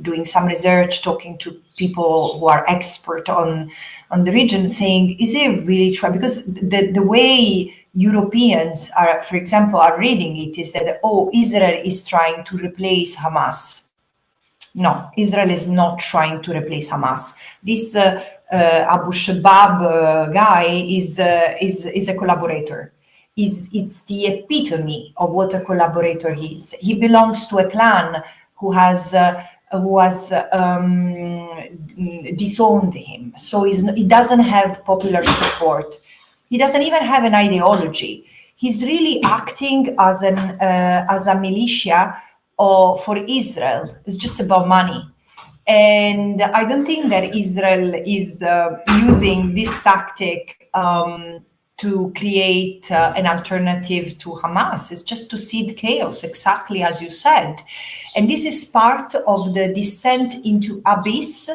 doing some research, talking to people who are expert on the region, saying, is it really true? Because the way Europeans are, for example, are reading it is that, Israel is trying to replace Hamas. No, Israel is not trying to replace Hamas. This Abu Shabab guy is a collaborator. It's the epitome of what a collaborator is. He belongs to a clan who has disowned him. So he doesn't have popular support. He doesn't even have an ideology. He's really acting as a militia for Israel. It's just about money. And I don't think that Israel is using this tactic to create an alternative to Hamas. It's just to seed chaos, exactly as you said. And this is part of the descent into abyss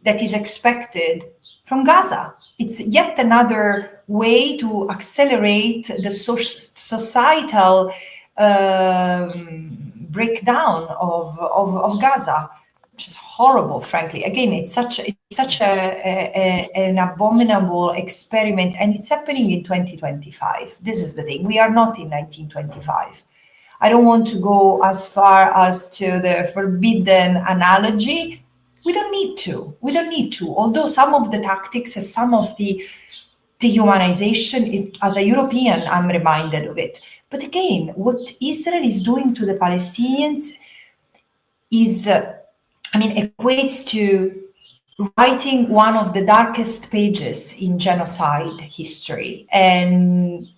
that is expected from Gaza. It's yet another way to accelerate the societal breakdown of Gaza, which is horrible, frankly. Again, it's such an abominable experiment, and it's happening in 2025. This is the thing. We are not in 1925. I don't want to go as far as to the forbidden analogy. We don't need to. Although some of the tactics and some of the dehumanization, as a European, I'm reminded of it. But again, what Israel is doing to the Palestinians is, equates to writing one of the darkest pages in genocide history. And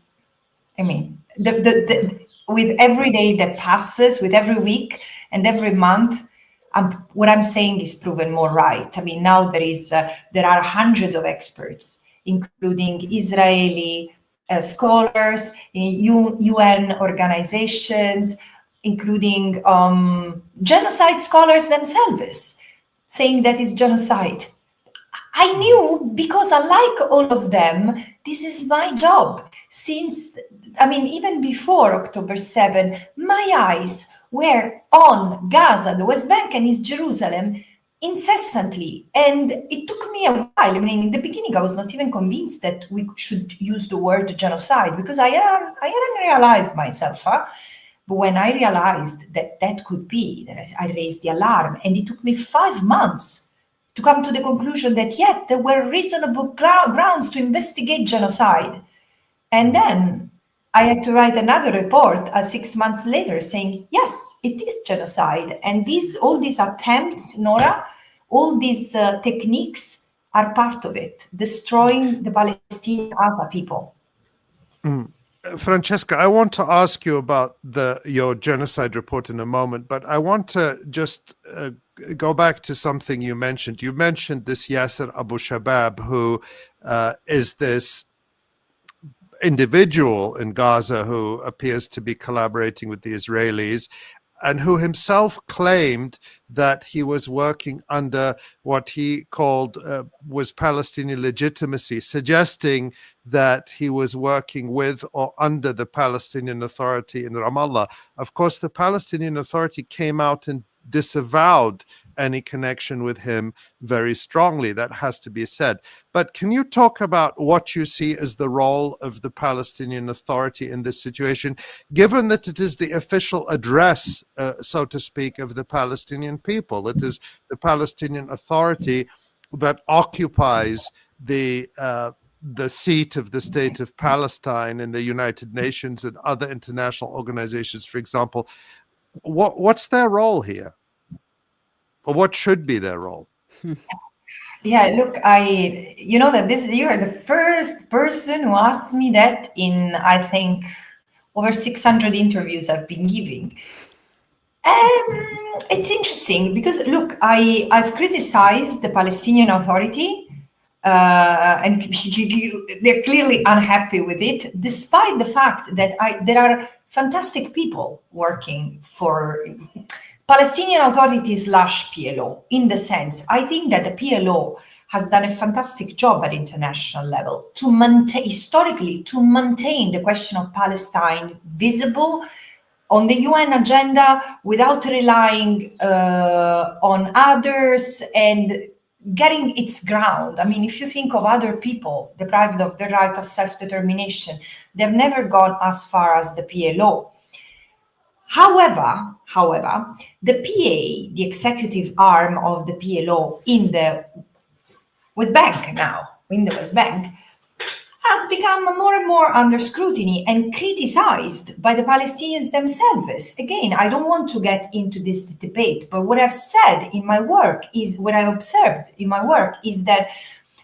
with every day that passes, with every week and every month, what I'm saying is proven more right. Now there are hundreds of experts, including Israeli scholars, UN organizations, including genocide scholars themselves, saying that is genocide. I knew, because unlike all of them, this is my job. Since, even before October 7, my eyes were on Gaza, the West Bank and East Jerusalem incessantly. And it took me a while. In the beginning, I was not even convinced that we should use the word genocide, because I hadn't realized myself. But when I realized that could be, that I raised the alarm, and it took me 5 months to come to the conclusion that, yet there were reasonable grounds to investigate genocide. And then I had to write another report 6 months later saying, yes, it is genocide. And all these attempts, Nora, all these techniques are part of it, destroying the Palestinians as a people. Francesca, I want to ask you about your genocide report in a moment, but I want to just go back to something you mentioned. You mentioned this Yasser Abu Shabab, who is this individual in Gaza who appears to be collaborating with the Israelis, and who himself claimed that he was working under what he called was Palestinian legitimacy, suggesting that he was working with or under the Palestinian Authority in Ramallah. Of course, the Palestinian Authority came out and disavowed any connection with him very strongly. That has to be said. But can you talk about what you see as the role of the Palestinian Authority in this situation, given that it is the official address, so to speak, of the Palestinian people? It is the Palestinian Authority that occupies the the seat of the state of Palestine in the United Nations and other international organizations, for example. What's their role here? Or what should be their role? Yeah, look, you know that you are the first person who asked me that in, I think, over 600 interviews I've been giving. It's interesting because, look, I've criticized the Palestinian Authority, and they're clearly unhappy with it, despite the fact that there are fantastic people working for Palestinian Authority / PLO. In the sense, I think that the PLO has done a fantastic job at international level to maintain the question of Palestine visible on the UN agenda without relying on others and getting its ground. I mean, if you think of other people deprived of the right of self-determination, they've never gone as far as the PLO. However, the PA, the executive arm of the PLO in the West Bank now, in the West Bank, has become more and more under scrutiny and criticized by the Palestinians themselves. Again, I don't want to get into this debate, but what I've said in my work is, what I observed in my work is that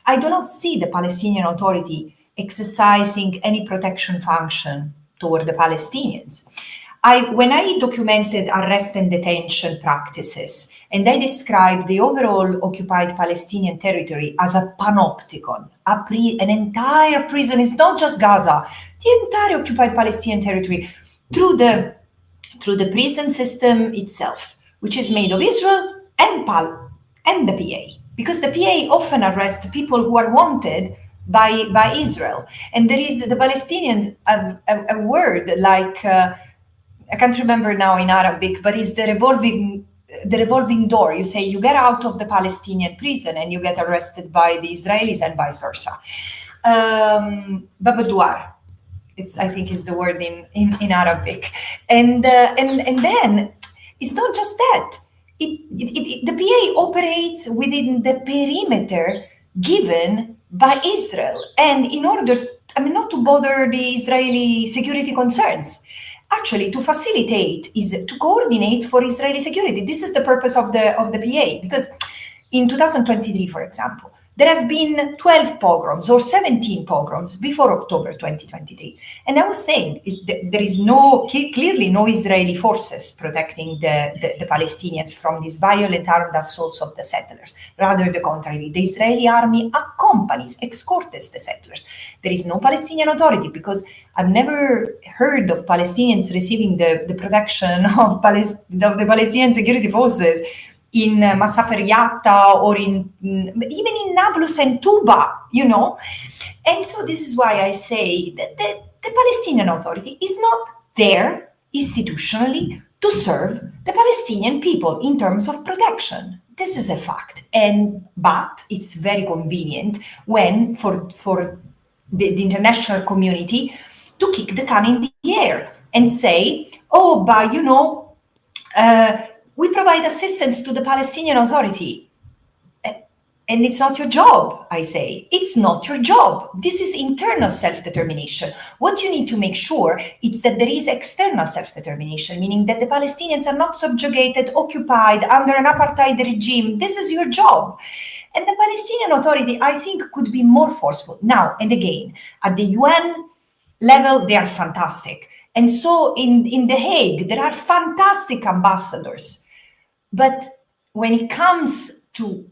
I do not see the Palestinian Authority exercising any protection function toward the Palestinians. When I documented arrest and detention practices, and I described the overall occupied Palestinian territory as a panopticon, an entire prison, it's not just Gaza, the entire occupied Palestinian territory, through the prison system itself, which is made of Israel and the PA, because the PA often arrests people who are wanted by Israel. And there is, the Palestinians have a word like, I can't remember now in Arabic, but it's the revolving door. You say you get out of the Palestinian prison and you get arrested by the Israelis and vice versa. Babadouar, I think is the word in Arabic. And then it's not just that. The PA operates within the perimeter given by Israel. And in order, not to bother the Israeli security concerns, actually to facilitate, is to coordinate for Israeli security. This is the purpose of the PA, because in 2023, for example, there have been 12 pogroms or 17 pogroms before October 2023. And I was saying there is clearly no Israeli forces protecting the Palestinians from these violent armed assaults of the settlers. Rather the contrary, the Israeli army escorts the settlers. There is no Palestinian Authority, because I've never heard of Palestinians receiving the protection of the Palestinian security forces in Masafer Yatta or even in Nablus and Tuba, And so this is why I say that the Palestinian Authority is not there institutionally to serve the Palestinian people in terms of protection. This is a fact. But it's very convenient when for the international community to kick the can in the air and say, we provide assistance to the Palestinian Authority. And it's not your job, I say. It's not your job. This is internal self-determination. What you need to make sure is that there is external self-determination, meaning that the Palestinians are not subjugated, occupied, under an apartheid regime. This is your job. And the Palestinian Authority, I think, could be more forceful. Now, and again, at the UN level, they are fantastic. And so in The Hague, there are fantastic ambassadors. But when it comes to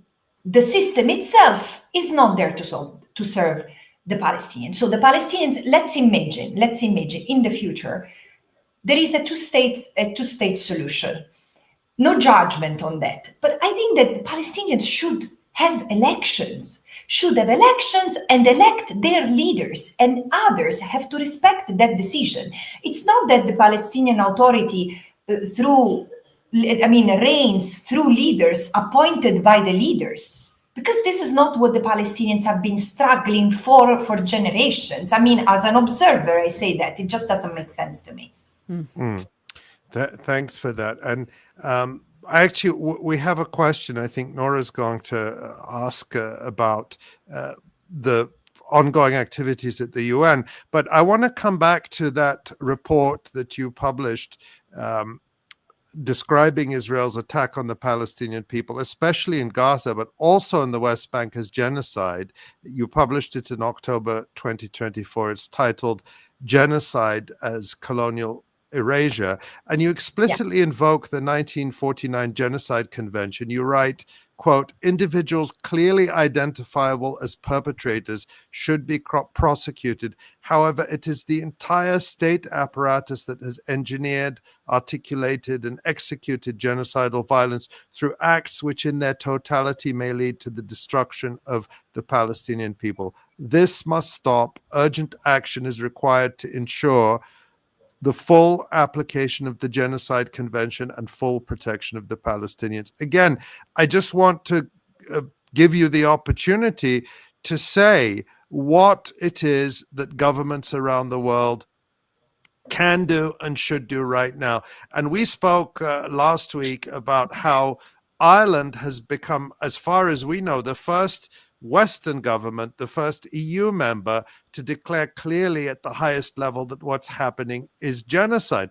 the system itself, is not there to serve the Palestinians. So the Palestinians, let's imagine in the future, there is a two-state solution. No judgment on that. But I think that the Palestinians should have elections and elect their leaders, and others have to respect that decision. It's not that the Palestinian Authority reigns through leaders appointed by the leaders, because this is not what the Palestinians have been struggling for generations. As an observer, I say that it just doesn't make sense to me. Thanks for that. And actually, we have a question I think Nora's going to ask about the ongoing activities at the UN. But I want to come back to that report that you published describing Israel's attack on the Palestinian people, especially in Gaza, but also in the West Bank, as genocide. You published it in October 2024. It's titled Genocide as Colonial Erasure. And you explicitly invoke the 1949 Genocide Convention. You write, quote, individuals clearly identifiable as perpetrators should be prosecuted. However, it is the entire state apparatus that has engineered, articulated, and executed genocidal violence through acts which in their totality may lead to the destruction of the Palestinian people. This must stop. Urgent action is required to ensure the full application of the Genocide Convention and full protection of the Palestinians. Again, I just want to give you the opportunity to say what it is that governments around the world can do and should do right now. And we spoke last week about how Ireland has become, as far as we know, the first Western government, the first EU member to declare clearly at the highest level that what's happening is genocide.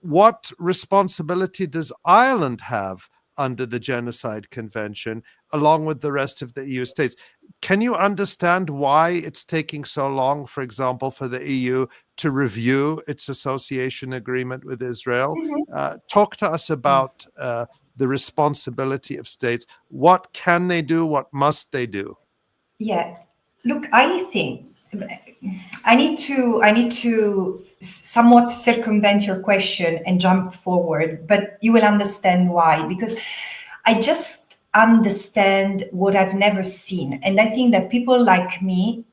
What responsibility does Ireland have under the Genocide Convention, along with the rest of the EU states? Can you understand why it's taking so long, for example, for the EU to review its association agreement with Israel? Talk to us about the responsibility of states. What can they do? What must they do? Yeah, look, I think I need to somewhat circumvent your question and jump forward, but you will understand why, because I just understand what I've never seen. And I think that people like me,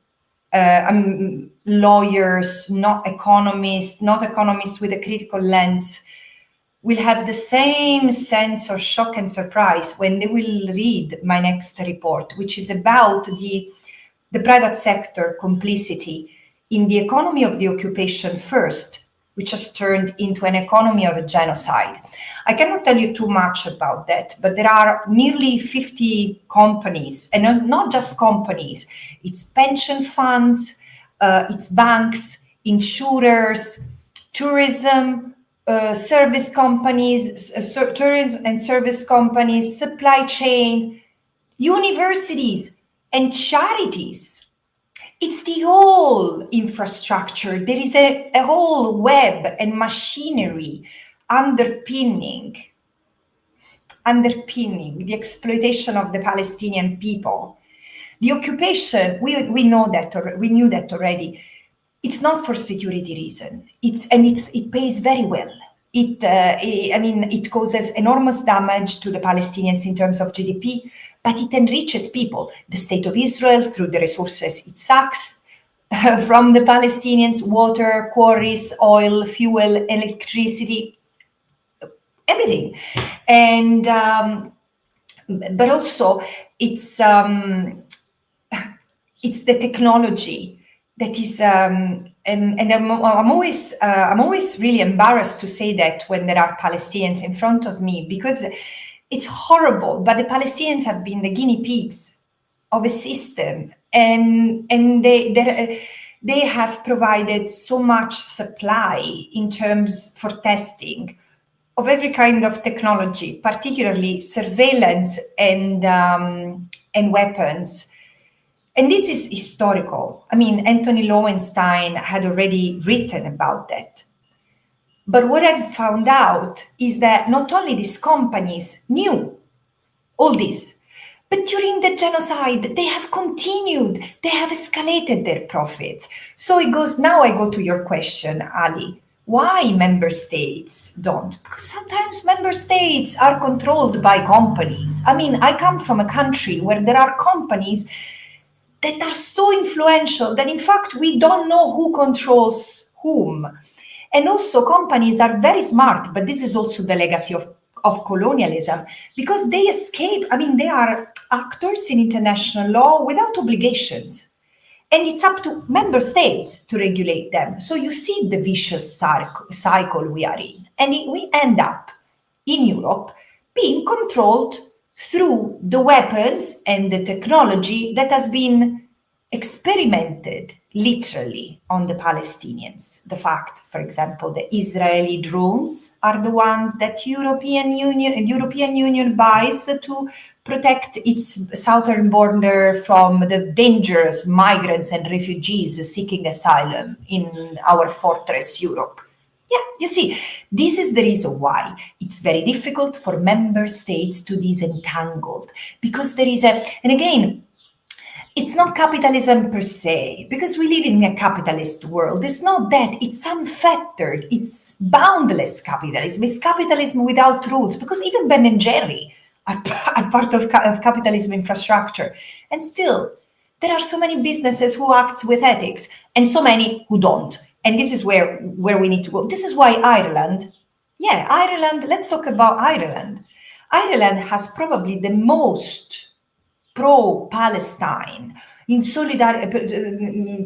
I'm lawyers, not economists with a critical lens, will have the same sense of shock and surprise when they will read my next report, which is about the private sector complicity in the economy of the occupation first, which has turned into an economy of a genocide. I cannot tell you too much about that, but there are nearly 50 companies, and it's not just companies, it's pension funds, it's banks, insurers, tourism, service companies, tourism and service companies, supply chains, universities, and charities. It's the whole infrastructure. There is a whole web and machinery underpinning the exploitation of the Palestinian people. The occupation, we know that, we knew that already. It's not for security reason. It pays very well. It causes enormous damage to the Palestinians in terms of GDP, but it enriches people. The state of Israel, through the resources it sucks from the Palestinians, water, quarries, oil, fuel, electricity, everything. And but also it's the technology that is, and I'm always really embarrassed to say that when there are Palestinians in front of me, because it's horrible. But the Palestinians have been the guinea pigs of a system, and they have provided so much supply in terms for testing of every kind of technology, particularly surveillance and weapons. And this is historical. I mean, Anthony Lowenstein had already written about that. But what I've found out is that not only these companies knew all this, but during the genocide, they have continued, they have escalated their profits. So it goes, now I go to your question, Ali. Why member states don't? Because sometimes member states are controlled by companies. I mean, I come from a country where there are companies that are so influential that in fact we don't know who controls whom. And also companies are very smart, but this is also the legacy of colonialism, because they escape, I mean, they are actors in international law without obligations. And it's up to member states to regulate them. So you see the vicious cycle we are in. And we end up in Europe being controlled through the weapons and the technology that has been experimented literally on the Palestinians. The fact, for example, the Israeli drones are the ones that European Union buys to protect its southern border from the dangerous migrants and refugees seeking asylum in our fortress Europe. Yeah, you see, this is the reason why it's very difficult for member states to disentangle, because there is and again, it's not capitalism per se, because we live in a capitalist world. It's not that, it's unfettered, it's boundless capitalism. It's capitalism without rules, because even Ben and Jerry are part of capitalism infrastructure. And still, there are so many businesses who act with ethics and so many who don't. And this is where we need to go. This is why Ireland, let's talk about Ireland. Ireland has probably the most pro-Palestine in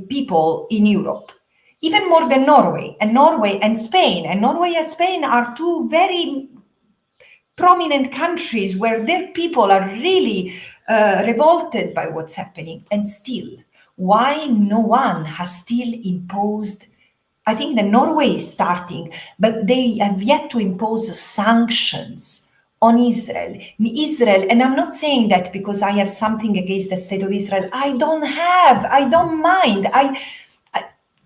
people in Europe, even more than Norway and Spain. And Norway and Spain are two very prominent countries where their people are really revolted by what's happening. And still, why no one has still imposed, I think that Norway is starting, but they have yet to impose sanctions on Israel, and I'm not saying that because I have something against the state of Israel. I don't mind.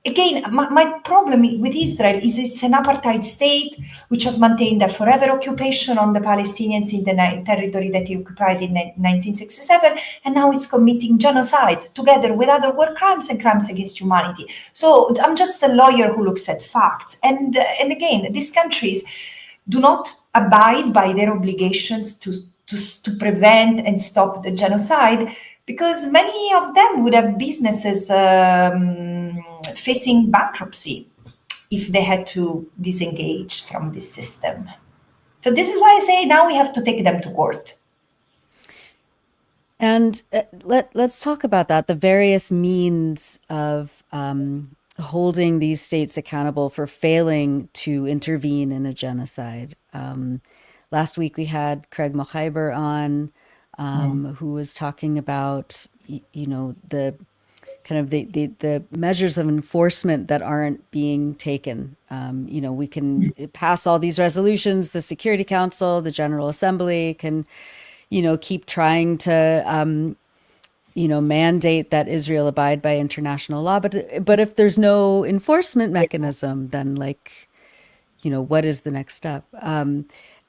Again, my problem with Israel is it's an apartheid state which has maintained a forever occupation on the Palestinians in the territory that it occupied in 1967, and now it's committing genocide together with other war crimes and crimes against humanity. So I'm just a lawyer who looks at facts. And again, these countries do not abide by their obligations to prevent and stop the genocide, because many of them would have businesses facing bankruptcy if they had to disengage from this system. So this is why I say now we have to take them to court. And let's talk about that, the various means of holding these states accountable for failing to intervene in a genocide. Last week we had Craig Mochaiber on, who was talking about, the kind of the measures of enforcement that aren't being taken. We can pass all these resolutions, the Security Council, the General Assembly can, keep trying to, mandate that Israel abide by international law. But if there's no enforcement mechanism, then what is the next step?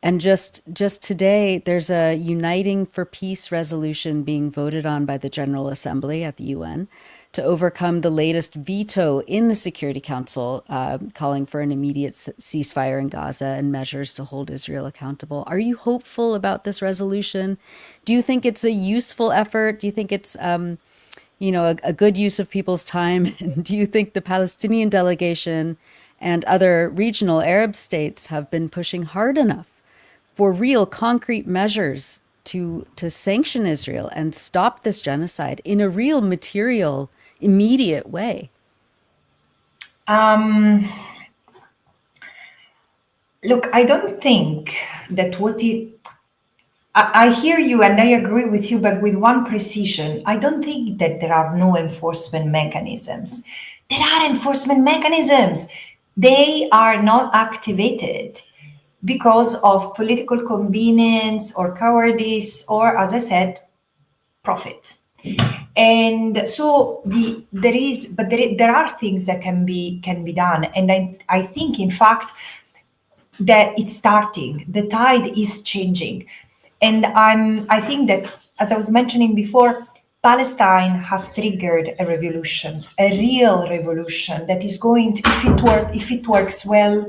And just today, there's a Uniting for Peace resolution being voted on by the General Assembly at the UN to overcome the latest veto in the Security Council, calling for an immediate ceasefire in Gaza and measures to hold Israel accountable. Are you hopeful about this resolution? Do you think it's a useful effort? Do you think it's, a good use of people's time? Do you think the Palestinian delegation and other regional Arab states have been pushing hard enough for real concrete measures to sanction Israel and stop this genocide in a real material, immediate way? Look, I don't think that I hear you and I agree with you, but with one precision. I don't think that there are no enforcement mechanisms. There are enforcement mechanisms. They are not activated because of political convenience or cowardice or, as I said, profit. And so there are things that can be done. And I think, in fact, that it's starting. The tide is changing. And I think that, as I was mentioning before, Palestine has triggered a revolution, a real revolution that is going to, if it works well,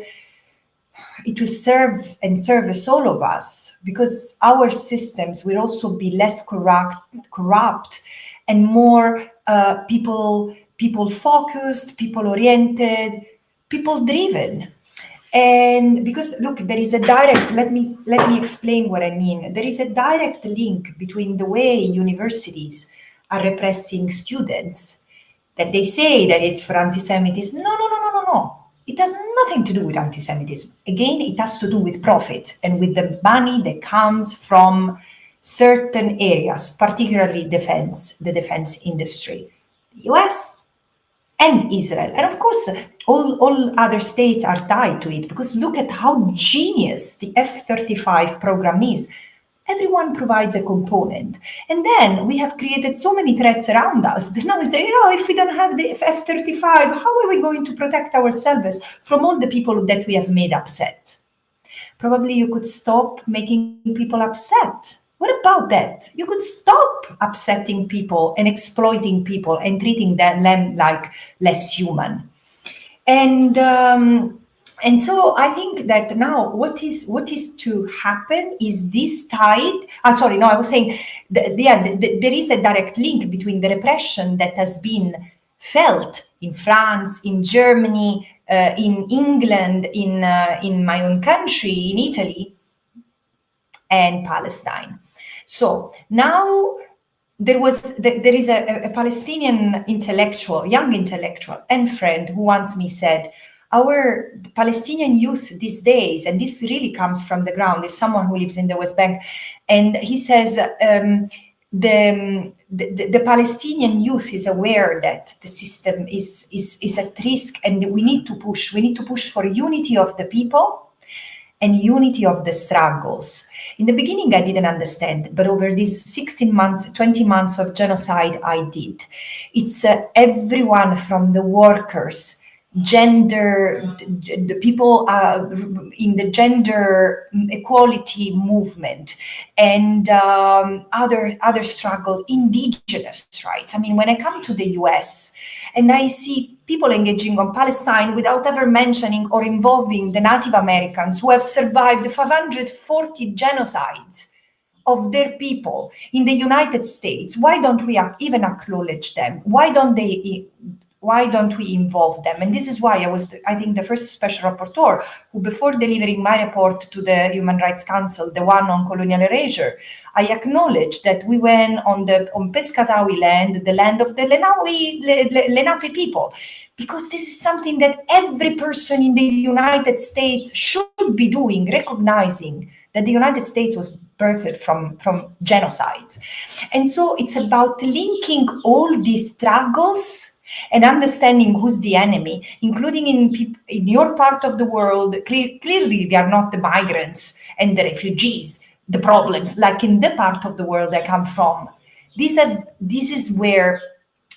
it will serve and service all of us, because our systems will also be less corrupt and more people focused, people oriented, people driven. And because, look, there is a direct, let me explain what I mean. There is a direct link between the way universities are repressing students, that they say that it's for anti-Semitism. No. It has nothing to do with anti-Semitism. Again, it has to do with profits and with the money that comes from certain areas, particularly the defense industry. the US and Israel. And of course, all other states are tied to it, because look at how genius the F-35 program is. Everyone provides a component. And then we have created so many threats around us that now we say, oh, if we don't have the F-35, how are we going to protect ourselves from all the people that we have made upset? Probably you could stop making people upset. What about that? You could stop upsetting people and exploiting people and treating them like less human. And so I think that now what is to happen is this tide. Sorry, no, I was saying there is a direct link between the repression that has been felt in France, in Germany, in England, in my own country, in Italy, and Palestine. So now there is a Palestinian intellectual, young intellectual and friend who once said, our Palestinian youth these days, and this really comes from the ground, is someone who lives in the West Bank, and he says the Palestinian youth is aware that the system is at risk, and we need to push for unity of the people and unity of the struggles. In the beginning, I didn't understand, but over these 16 months, 20 months of genocide, I did. It's everyone from the workers, gender, the people in the gender equality movement, and other struggle, indigenous rights. I mean, when I come to the US and I see people engaging on Palestine without ever mentioning or involving the Native Americans who have survived 540 genocides of their people in the United States, why don't we even acknowledge them? Why don't we involve them? And this is why I was, I think, the first special rapporteur who, before delivering my report to the Human Rights Council, the one on colonial erasure, I acknowledged that we went on Pescatawi land, the land of the Lenape people, because this is something that every person in the United States should be doing, recognizing that the United States was birthed from genocides. And so it's about linking all these struggles and understanding who's the enemy, including in your part of the world. Clearly, they are not the migrants and the refugees, the problems, like in the part of the world I come from. This is where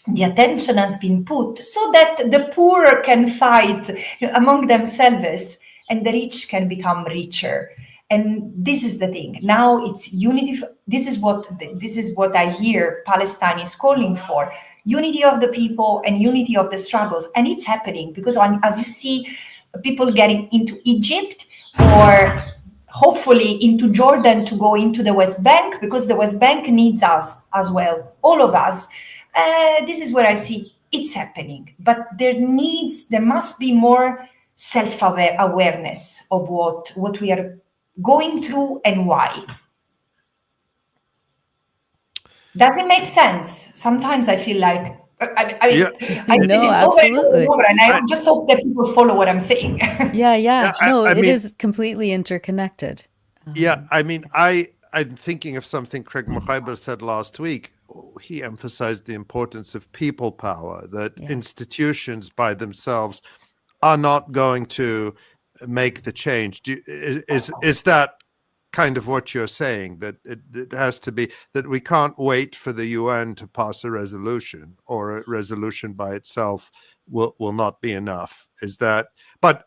the attention has been put so that the poor can fight among themselves and the rich can become richer. And this is the thing. Now it's unity. This is what I hear Palestine is calling for. Unity of the people and unity of the struggles. And it's happening because as you see people getting into Egypt or hopefully into Jordan to go into the West Bank, because the West Bank needs us as well, all of us. This is where I see it's happening. But there must be more self-awareness of what we are going through and why. Does it make sense? Sometimes I feel like I no, absolutely. and I just hope that people follow what I'm saying. Yeah. No, it is completely interconnected. I mean, I'm thinking of something Craig Mukhaiber said last week. He emphasized the importance of people power, that institutions by themselves are not going to make the change. Is that kind of what you're saying, that it has to be that we can't wait for the UN to pass a resolution, or a resolution by itself will not be enough? Is that but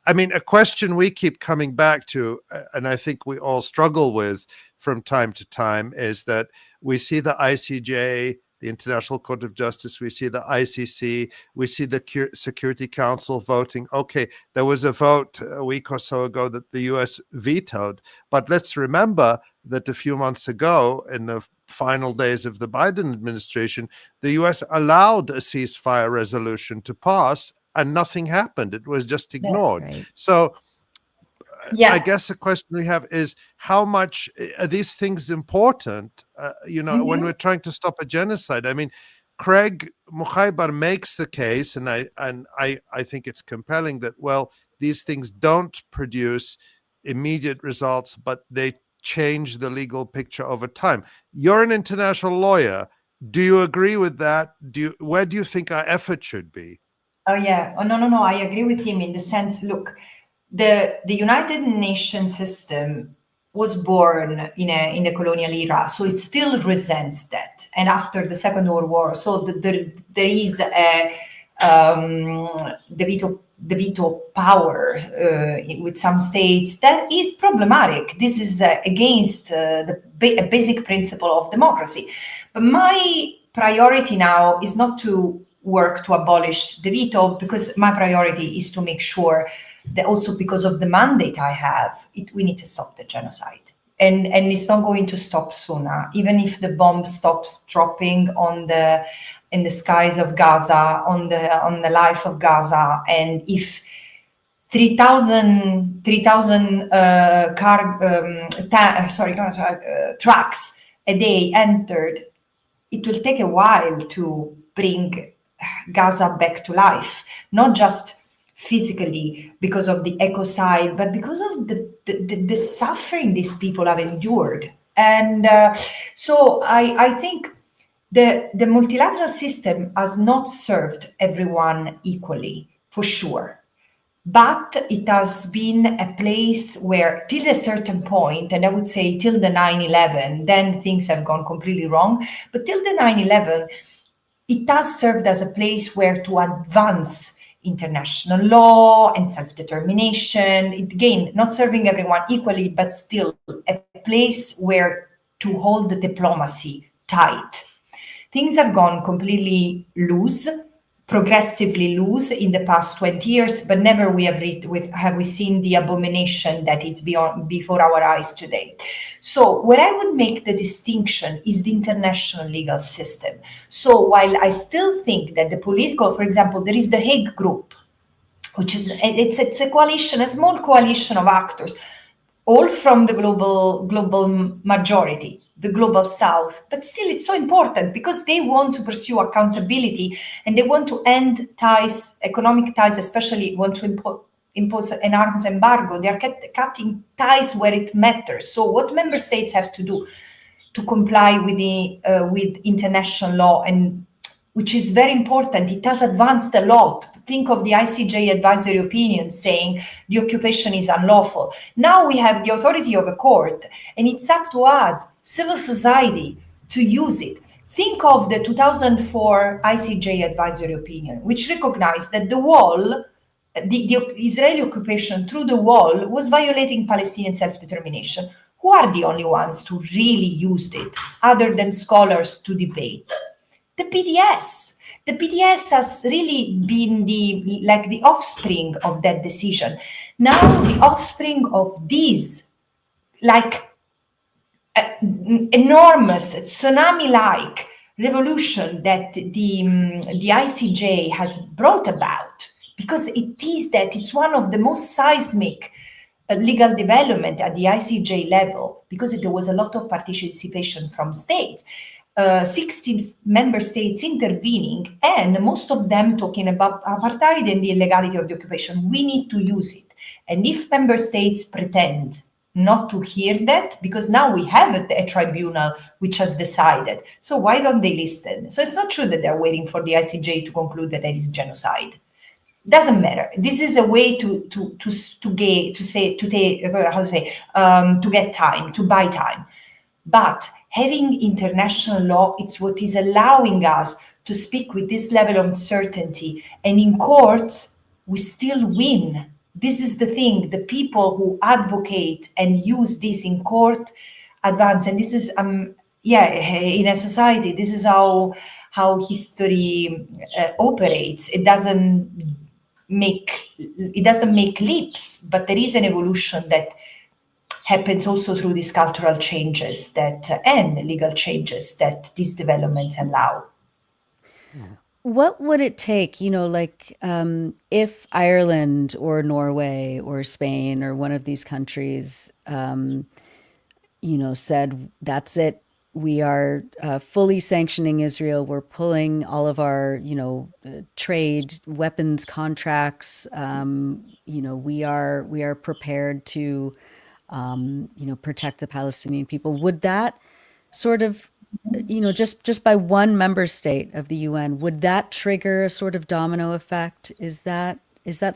I mean, a question we keep coming back to, and I think we all struggle with from time to time, is that we see the ICJ, the International Court of Justice, we see the ICC, we see the Security Council voting. Okay, there was a vote a week or so ago that the US vetoed, but let's remember that a few months ago, in the final days of the Biden administration, the US allowed a ceasefire resolution to pass and nothing happened. It was just ignored. Right. So I guess the question we have is, how much are these things important, when we're trying to stop a genocide? I mean, Craig Mukhaiber makes the case, and I think it's compelling, that, well, these things don't produce immediate results, but they change the legal picture over time. You're an international lawyer. Do you agree with that? Where do you think our effort should be? Oh yeah. Oh no. I agree with him in the sense. Look, the United Nations system was born in the colonial era, so it still resents that. And after the Second World War, so there is the veto power with some states that is problematic. This is against a basic principle of democracy. But my priority now is not to work to abolish the veto, because my priority is to make sure that also because of the mandate I have, we need to stop the genocide. And it's not going to stop sooner, even if the bomb stops dropping in the skies of Gaza, on the life of Gaza, and if 3,000 trucks a day entered, it will take a while to bring Gaza back to life, not just physically because of the ecocide, but because of the suffering these people have endured. And so I think the multilateral system has not served everyone equally, for sure. But it has been a place where, till a certain point, and I would say till the 9/11, then things have gone completely wrong. But till the 9/11, it has served as a place where to advance international law and self-determination. Again, not serving everyone equally, but still a place where to hold the diplomacy tight. Things have gone completely loose, progressively loose in the past 20 years, but never have we seen the abomination that is before our eyes today. So where I would make the distinction is the international legal system. So while I still think that the political, for example, there is the Hague Group, which is it's a coalition, a small coalition of actors, all from the global majority, the global south. But still, it's so important because they want to pursue accountability and they want to end ties, economic ties, especially want to impose an arms embargo. They are cutting ties where it matters. So what member states have to do to comply with international law, and which is very important. It has advanced a lot. Think of the ICJ advisory opinion saying the occupation is unlawful. Now we have the authority of a court, and it's up to us, civil society, to use it. Think of the 2004 ICJ advisory opinion, which recognized that the wall, the Israeli occupation through the wall, was violating Palestinian self-determination. Who are the only ones to really use it, other than scholars to debate? The PDS. The PDS has really been the offspring of that decision. Now the offspring of these, enormous tsunami-like revolution that the ICJ has brought about, because it's one of the most seismic legal development at the ICJ level, because there was a lot of participation from states. 16 member states intervening, and most of them talking about apartheid and the illegality of the occupation. We need to use it. And if member states pretend not to hear that, because now we have a tribunal which has decided, so why don't they listen? So it's not true that they're waiting for the ICJ to conclude that there is genocide. Doesn't matter. This is a way to get time, to buy time. But having international law, it's what is allowing us to speak with this level of certainty. And in courts, we still win. This is the thing. The people who advocate and use this in court advance. And this is, in a society, this is how history operates. It doesn't make leaps, but there is an evolution that happens also through these cultural changes and legal changes that these developments allow. What would it take, if Ireland or Norway or Spain or one of these countries, said, that's it, we are fully sanctioning Israel, we're pulling all of our, trade weapons contracts, we are prepared to protect the Palestinian people. Would that sort of just by one member state of the UN, would that trigger a sort of domino effect? Is that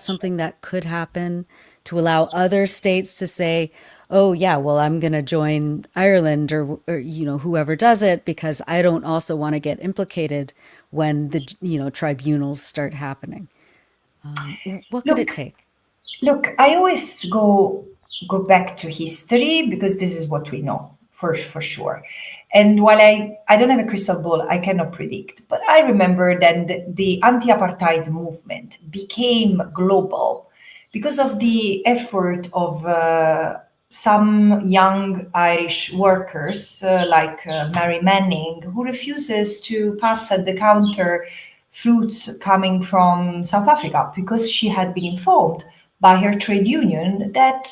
something that could happen to allow other states to say, "Oh yeah, well I'm going to join Ireland or whoever does it because I don't also want to get implicated when the tribunals start happening." What could it Look, take? Look, I always go back to history because this is what we know for sure. And while I don't have a crystal ball, I cannot predict. But I remember that the anti-apartheid movement became global because of the effort of some young Irish workers like Mary Manning, who refuses to pass at the counter fruits coming from South Africa because she had been informed by her trade union that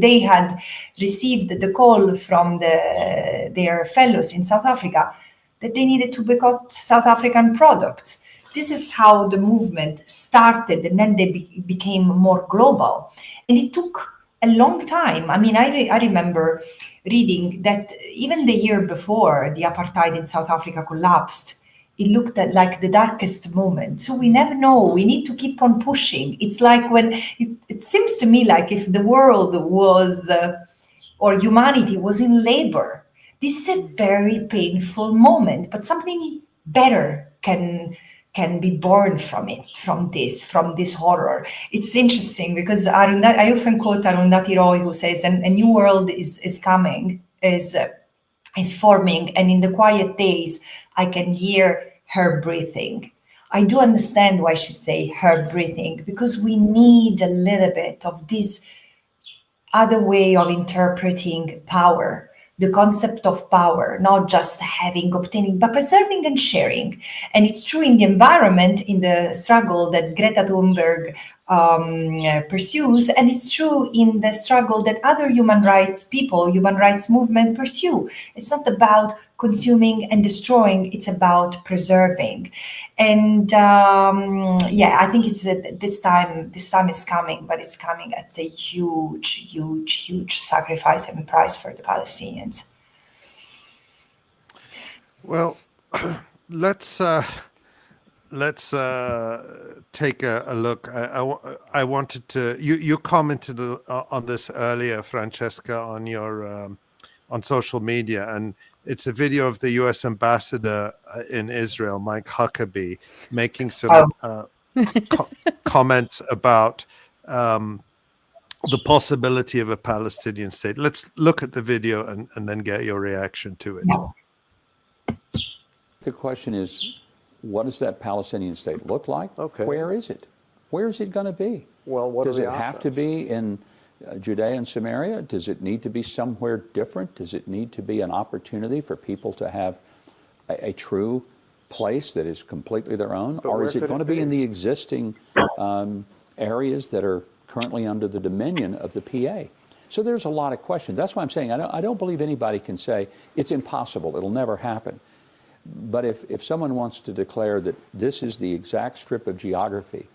they had received the call from their fellows in South Africa that they needed to boycott South African products. This is how the movement started, and then they became more global. And it took a long time. I mean, I remember reading that even the year before the apartheid in South Africa collapsed, it looked at like the darkest moment. So we never know. We need to keep on pushing. It's like when it seems to me like if the world was or humanity was in labor. This is a very painful moment, but something better can be born from it, from this horror. It's interesting because I often quote Arundhati Roy, who says, "A new world is coming, is forming, and in the quiet days, I can hear her breathing." I do understand why she say her breathing, because we need a little bit of this other way of interpreting power, the concept of power, not just having, obtaining, but preserving and sharing. And it's true in the environment, in the struggle that Greta Thunberg pursues, and it's true in the struggle that other human rights people, human rights movement pursue. It's not about consuming and destroying, it's about preserving. And I think it's this time is coming, but it's coming at a huge sacrifice and price for the Palestinians. Well, let's take a look. I wanted to. You commented on this earlier, Francesca, on your on social media, and it's a video of the U.S. ambassador in Israel, Mike Huckabee, making some comments about the possibility of a Palestinian state. Let's look at the video and then get your reaction to it. The question is, what does that Palestinian state look like? Okay. Where is it? Where is it going to be? Well, what does are it the have to options? be in Judea and Samaria? Does it need to be somewhere different? Does it need to be an opportunity for people to have a true place that is completely their own? But or where is it could going to it be be? in the existing areas that are currently under the dominion of the PA? So there's a lot of questions. That's why I'm saying I don't believe anybody can say it's impossible, it'll never happen. But if someone wants to declare that this is the exact strip of geography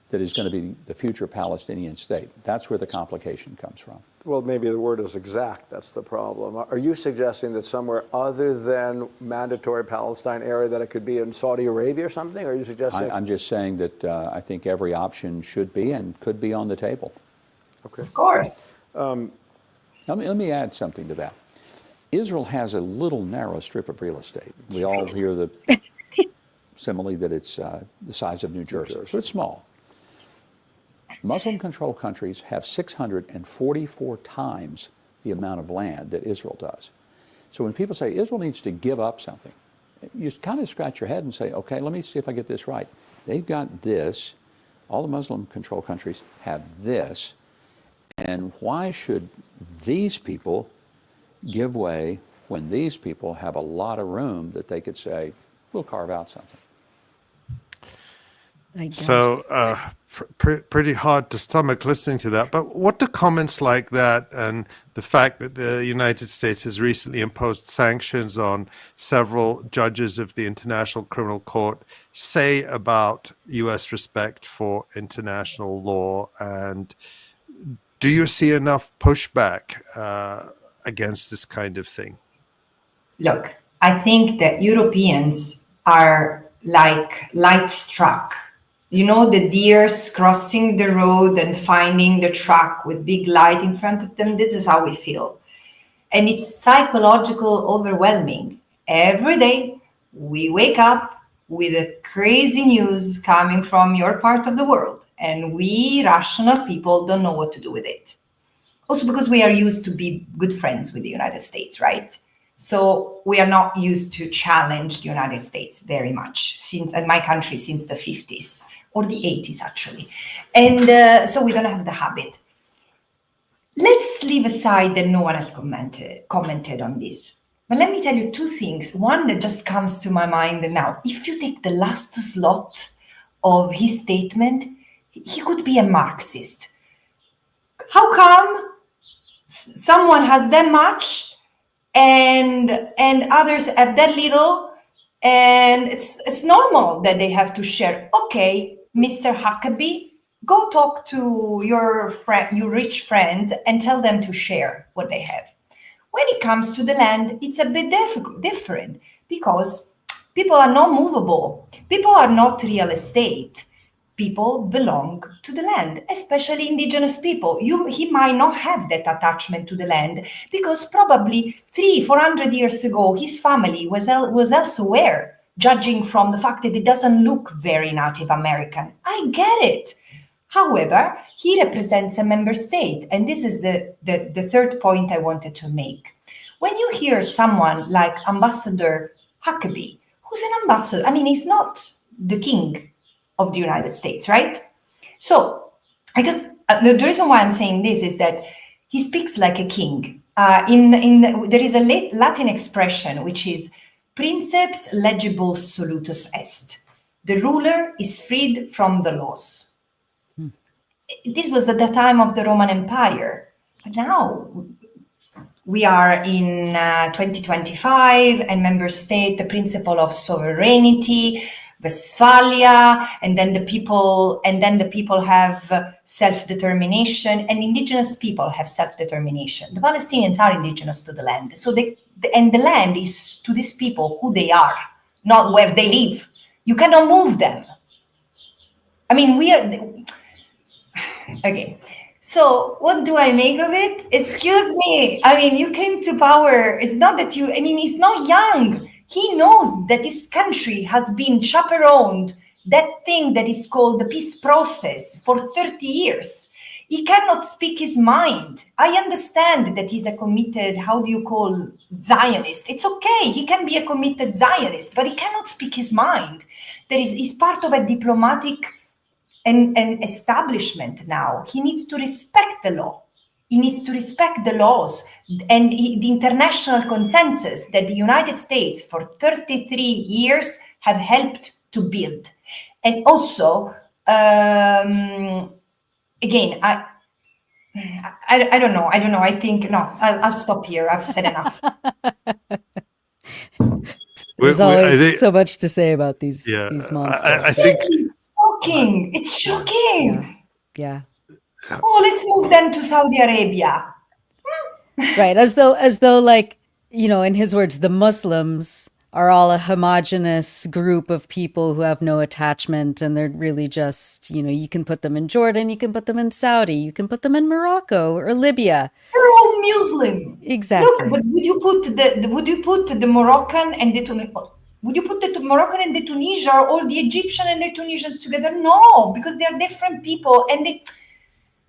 that is going to be the future Palestinian state, that's where the complication comes from. Well, maybe the word is exact. That's the problem. Are you suggesting that somewhere other than mandatory Palestine area, that it could be in Saudi Arabia or something? Or are you suggesting? I'm just saying that I think every option should be and could be on the table. Okay. Of course. Let me add something to that. Israel has a little narrow strip of real estate. We all hear the simile that it's the size of New Jersey, so it's small. Muslim-controlled countries have 644 times the amount of land that Israel does. So when people say Israel needs to give up something, you kind of scratch your head and say, okay, let me see if I get this right. They've got this, all the Muslim-controlled countries have this, and why should these people give way when these people have a lot of room that they could say, we'll carve out something? So pretty hard to stomach listening to that. But what do comments like that and the fact that the United States has recently imposed sanctions on several judges of the International Criminal Court say about U.S. respect for international law? And do you see enough pushback against this kind of thing? Look, I think that Europeans are like light struck. You know, the deers crossing the road and finding the truck with big light in front of them. This is how we feel. And it's psychological overwhelming. Every day we wake up with a crazy news coming from your part of the world, and we rational people don't know what to do with it. Also because we are used to be good friends with the United States, right? So we are not used to challenge the United States very much since, in my country, since the 50s or the 80s actually. And so we don't have the habit. Let's leave aside that no one has commented on this. But let me tell you two things. One that just comes to my mind now. If you take the last slot of his statement, he could be a Marxist. How come someone has that much and others have that little, and it's normal that they have to share? Okay, Mr. Huckabee, go talk to your rich friends and tell them to share what they have. When it comes to the land, it's a bit different because people are not movable. People are not real estate. People belong to the land, especially indigenous people. He might not have that attachment to the land because probably 300-400 years ago, his family was elsewhere, judging from the fact that it doesn't look very Native American. I get it. However, he represents a member state. And this is the third point I wanted to make. When you hear someone like Ambassador Huckabee, who's an ambassador, I mean, he's not the king of the United States, right? So I guess the reason why I'm saying this is that he speaks like a king. There is a Latin expression, which is princeps legibus solutus est. The ruler is freed from the laws. This was at the time of the Roman Empire. But now we are in 2025, and member state, the principle of sovereignty, Westphalia, and then the people have self-determination, and indigenous people have self-determination. The Palestinians are indigenous to the land. So the land is to these people who they are, not where they live. You cannot move them. I mean, we are... Okay, so what do I make of it? Excuse me. I mean, you came to power. It's not that you, I mean, he's not young. He knows that his country has been chaperoned, that thing that is called the peace process, for 30 years. He cannot speak his mind. I understand that he's a committed, how do you call, Zionist. It's okay. He can be a committed Zionist, but he cannot speak his mind. He's part of a diplomatic and establishment now. He needs to respect the law. He needs to respect the laws and the international consensus that the United States for 33 years have helped to build. And also, again, I don't know. I think, no, I'll stop here. I've said enough. There's always so much to say about these monsters. I think... Shocking. It's shocking. Yeah. Oh, let's move them to Saudi Arabia. Right. As though like, you know, in his words, the Muslims are all a homogenous group of people who have no attachment, and they're really just, you know, you can put them in Jordan, you can put them in Saudi, you can put them in Morocco or Libya. They're all Muslim. Exactly. Look, but would you put the Moroccan and the Would you put the Moroccan and the Tunisian, or all the Egyptian and the Tunisians together? No, because they are different people.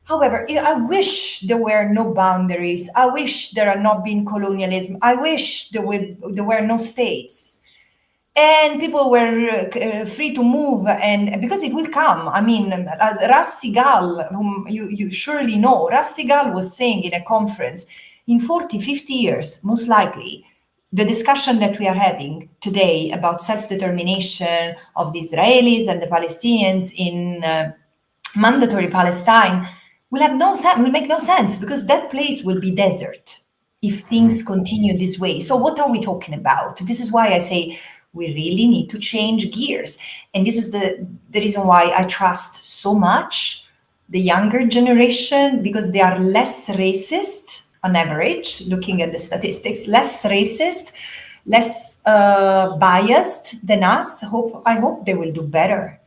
However, I wish there were no boundaries. I wish there had not been colonialism. I wish there were no states, and people were free to move. And because it will come. I mean, as Ras Sigal, whom you surely know, Ras Sigal was saying in a conference, in 40, 50 years, most likely, the discussion that we are having today about self-determination of the Israelis and the Palestinians in mandatory Palestine will make no sense, because that place will be desert if things continue this way. So what are we talking about? This is why I say we really need to change gears. And this is the reason why I trust so much the younger generation, because they are less racist on average, looking at the statistics, less racist, less biased than us. I hope they will do better.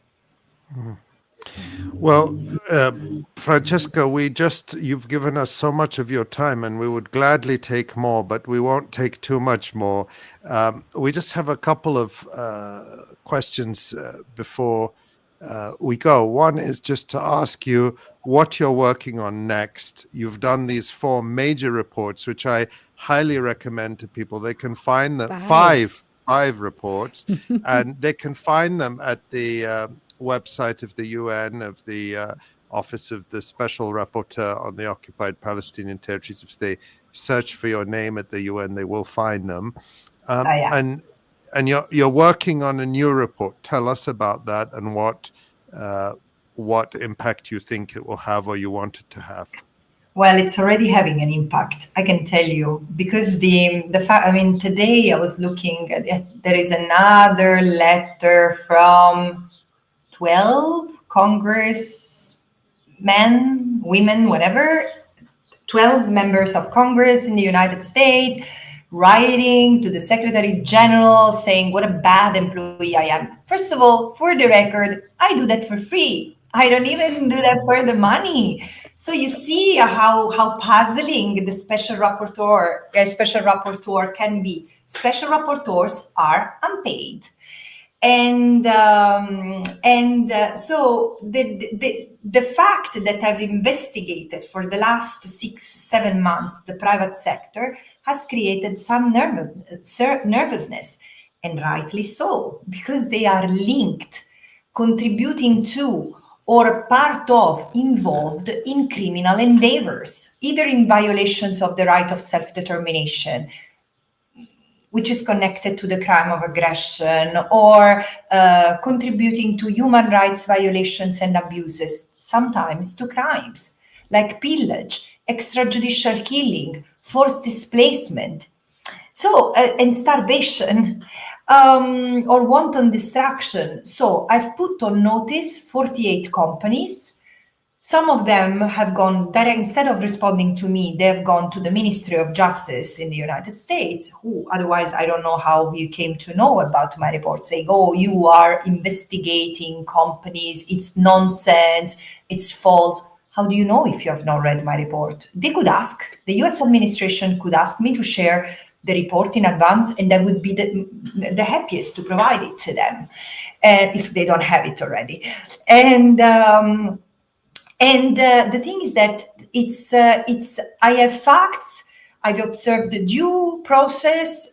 Well, Francesca, you've given us so much of your time, and we would gladly take more, but we won't take too much more. We just have a couple of questions before we go. One is just to ask you what you're working on next. You've done these 4 major reports, which I highly recommend to people. They can find them, five reports, and they can find them at the website of the UN, of the Office of the Special Rapporteur on the Occupied Palestinian Territories. If they search for your name at the UN, they will find them. And you're working on a new report. Tell us about that and what impact you think it will have or you want it to have. Well, it's already having an impact, I can tell you, because the fact, I mean, today I was looking at it, there is another letter from 12 congressmen, women, whatever, 12 members of Congress in the United States, writing to the Secretary General saying what a bad employee I am. First of all, for the record, I do that for free. I don't even do that for the money. So you see how puzzling the special rapporteur can be. Special rapporteurs are unpaid. And so the fact that I've investigated for the last 6-7 months the private sector has created some nervousness, and rightly so, because they are linked, contributing to or part of, involved in criminal endeavors, either in violations of the right of self-determination, which is connected to the crime of aggression, or contributing to human rights violations and abuses, sometimes to crimes like pillage, extrajudicial killing, forced displacement, and starvation, or wanton destruction. So I've put on notice 48 companies. Some of them have gone direct, instead of responding to me, they've gone to the Ministry of Justice in the United States, who otherwise I don't know how you came to know about my report, saying, oh, you are investigating companies, it's nonsense, it's false. How do you know if you have not read my report? They could ask, the US administration could ask me to share the report in advance, and I would be the happiest to provide it to them, if they don't have it already. And the thing is that I have facts. I've observed the due process.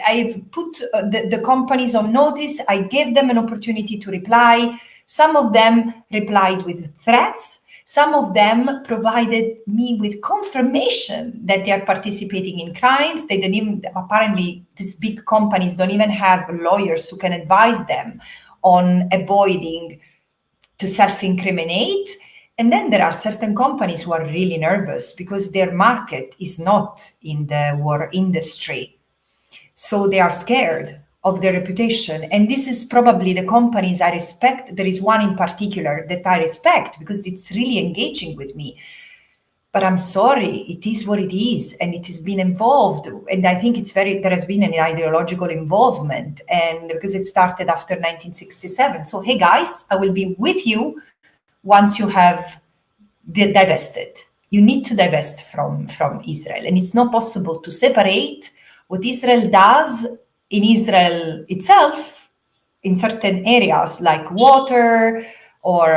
I've put the companies on notice. I gave them an opportunity to reply. Some of them replied with threats. Some of them provided me with confirmation that they are participating in crimes. They didn't even, apparently, these big companies don't even have lawyers who can advise them on avoiding to self-incriminate. And then there are certain companies who are really nervous because their market is not in the war industry. So they are scared of their reputation. And this is probably the companies I respect. There is one in particular that I respect because it's really engaging with me. But I'm sorry, it is what it is, and it has been involved. And I think there has been an ideological involvement, and because it started after 1967. So, hey guys, I will be with you once you have divested. You need to divest from Israel. And it's not possible to separate what Israel does in Israel itself, in certain areas like water or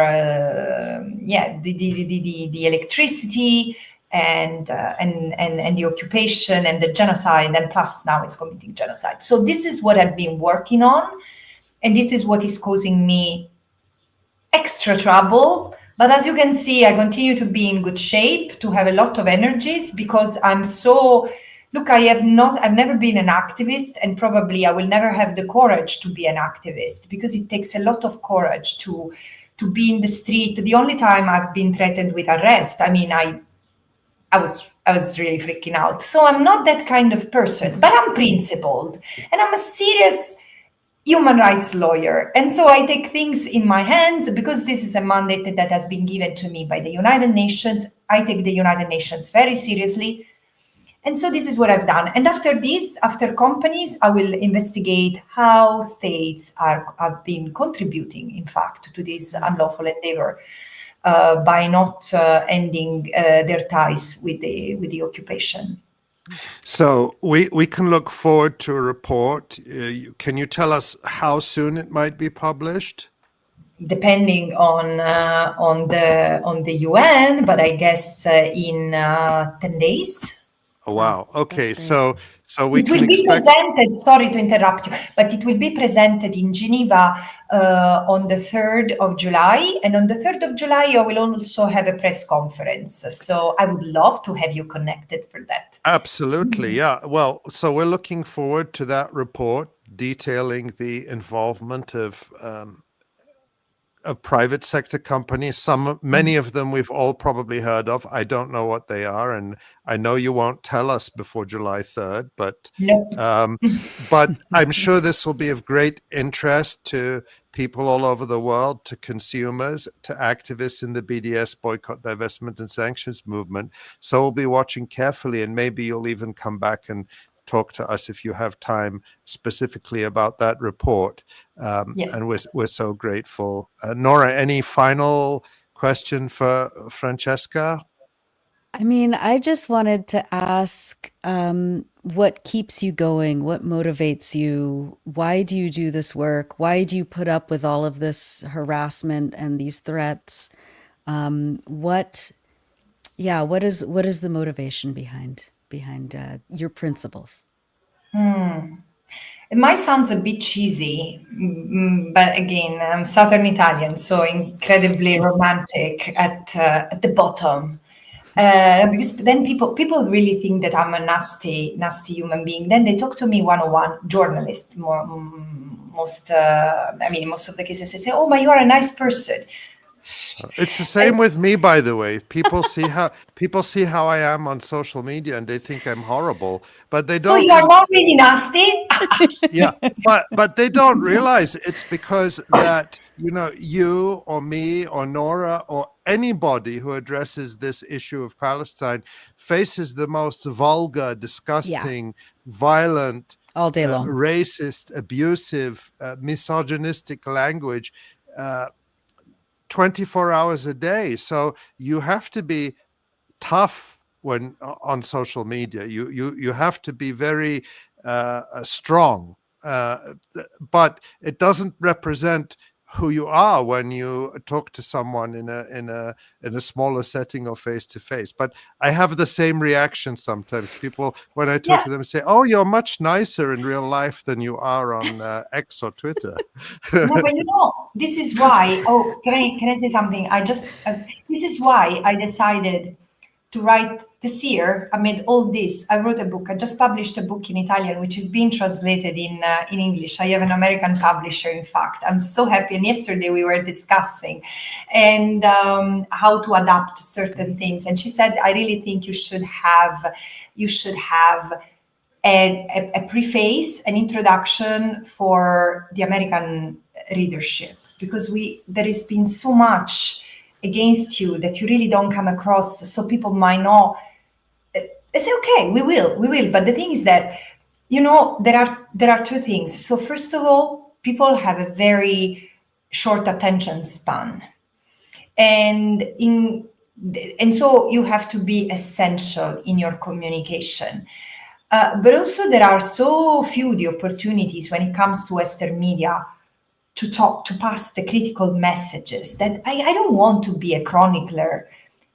the electricity and the occupation and the genocide, and plus now it's committing genocide. So this is what I've been working on, and this is what is causing me extra trouble. But as you can see, I continue to be in good shape, to have a lot of energies, because look, I've never been an activist, and probably I will never have the courage to be an activist, because it takes a lot of courage to be in the street. The only time I've been threatened with arrest, I mean, I was really freaking out. So I'm not that kind of person, but I'm principled, and I'm a serious human rights lawyer. And so I take things in my hands because this is a mandate that has been given to me by the United Nations. I take the United Nations very seriously. And so this is what I've done. And after this, after companies, I will investigate how states have been contributing, in fact, to this unlawful endeavor by not ending their ties with the occupation. So we can look forward to a report. Can you tell us how soon it might be published? Depending on the UN, but I guess in 10 days. Oh, wow. Okay, so we it will can be expect. presented. Sorry to interrupt you, but it will be presented in Geneva on the 3rd of July, and on the 3rd of July, I will also have a press conference. So I would love to have you connected for that. Absolutely, yeah. Well, so we're looking forward to that report detailing the involvement of private sector companies. Many of them we've all probably heard of. I don't know what they are, and I know you won't tell us before July 3rd, but but I'm sure this will be of great interest to people all over the world, to consumers, to activists in the BDS, boycott, divestment, and sanctions movement. So we'll be watching carefully, and maybe you'll even come back and talk to us if you have time specifically about that report. Yes. And we're so grateful. Nora, any final question for Francesca? I mean, I just wanted to ask what keeps you going? What motivates you? Why do you do this work? Why do you put up with all of this harassment and these threats? What is the motivation behind your principles? It might sound a bit cheesy, but again, I'm Southern Italian, so incredibly romantic at the bottom. Because then people really think that I'm a nasty human being. Then they talk to me one-on-one, journalists. Most of the cases they say, "Oh, but you are a nice person." It's the same with me, by the way. People see how I am on social media, and they think I'm horrible, but they don't. So you are not really nasty. Yeah, but they don't realize it's because that you or me or Nora or anybody who addresses this issue of Palestine faces the most vulgar, disgusting, violent, all day long, racist, abusive, misogynistic language 24 hours a day. So you have to be tough when on social media. You have to be very strong, but it doesn't represent who you are when you talk to someone in a smaller setting or face to face. But I have the same reaction sometimes. People, when I talk to them, say, "Oh, you're much nicer in real life than you are on X or Twitter." No, but this is why. Oh, can I say something? This is why I decided to write this year. Amid all this, I wrote a book. I just published a book in Italian, which is being translated in English. I have an American publisher, in fact. I'm so happy. And yesterday we were discussing and how to adapt certain things. And she said, "I really think you should have a preface, an introduction for the American readership, because there has been so much against you that you really don't come across, so people might not." They say, "Okay, we will." But the thing is that, there are two things. So first of all, people have a very short attention span, and so you have to be essential in your communication. But also there are so few the opportunities when it comes to Western media to pass the critical messages that I don't want to be a chronicler.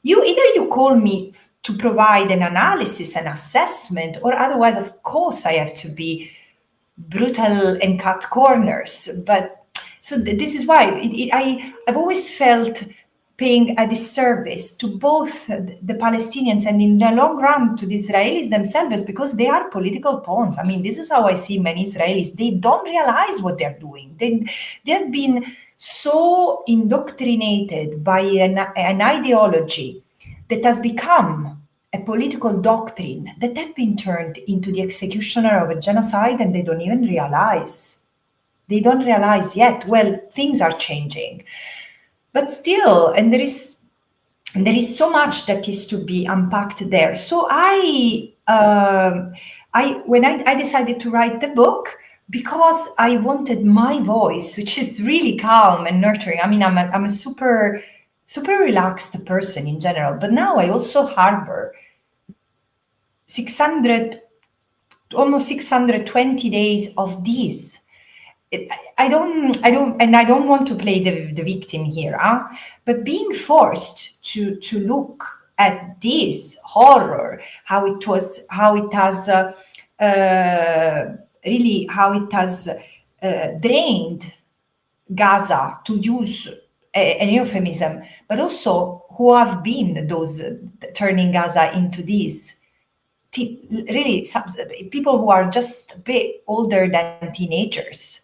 Either you call me to provide an analysis, an assessment, or otherwise, of course, I have to be brutal and cut corners. But so this is why I've always felt paying a disservice to both the Palestinians and in the long run to the Israelis themselves, because they are political pawns. I mean, this is how I see many Israelis. They don't realize what they're doing. They've been so indoctrinated by an ideology that has become a political doctrine that they've been turned into the executioner of a genocide, and they don't even realize. They don't realize yet. Well, things are changing. But still, and there is so much that is to be unpacked there. So I I decided to write the book because I wanted my voice, which is really calm and nurturing. I mean, I'm a super relaxed person in general, but now I also harbor almost 620 days of this. I don't want to play the victim here, but being forced to look at this horror, how it has drained Gaza, to use an euphemism, but also who have been those turning Gaza into this. Really, people who are just a bit older than teenagers.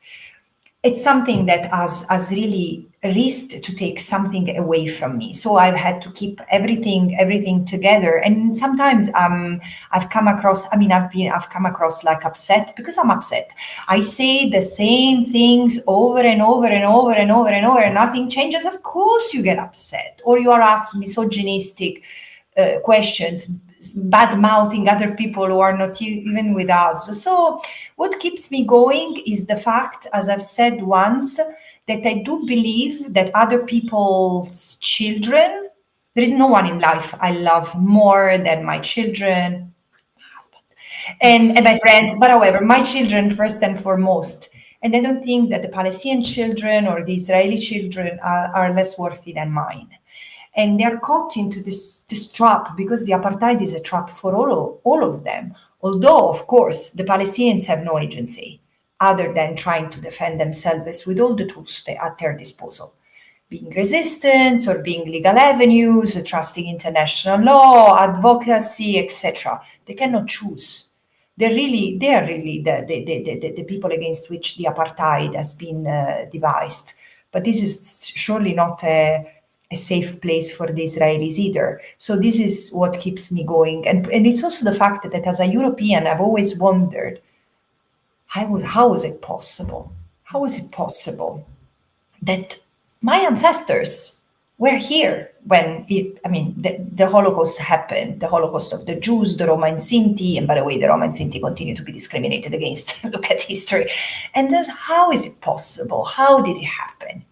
It's something that has really risked to take something away from me. So I've had to keep everything together. And sometimes I've come across like upset because I'm upset. I say the same things over and over and over and over and over, and nothing changes. Of course you get upset, or you are asked misogynistic questions, bad-mouthing other people who are not even with us. So what keeps me going is the fact, as I've said once, that I do believe that other people's children, there is no one in life I love more than my children, my husband, and my friends, but however, my children first and foremost. And I don't think that the Palestinian children or the Israeli children are less worthy than mine. And they're caught into this trap because the apartheid is a trap for all of them. Although, of course, the Palestinians have no agency other than trying to defend themselves with all the tools at their disposal, being resistance or being legal avenues, trusting international law, advocacy, etc. They cannot choose. They are really the people against which the apartheid has been devised. But this is surely not a safe place for the Israelis either. So this is what keeps me going. And it's also the fact that as a European, I've always wondered, how was it possible? How was it possible that my ancestors were here when the Holocaust happened, the Holocaust of the Jews, the Roma and Sinti, and by the way, the Roma and Sinti continue to be discriminated against. Look at history. And how is it possible? How did it happen?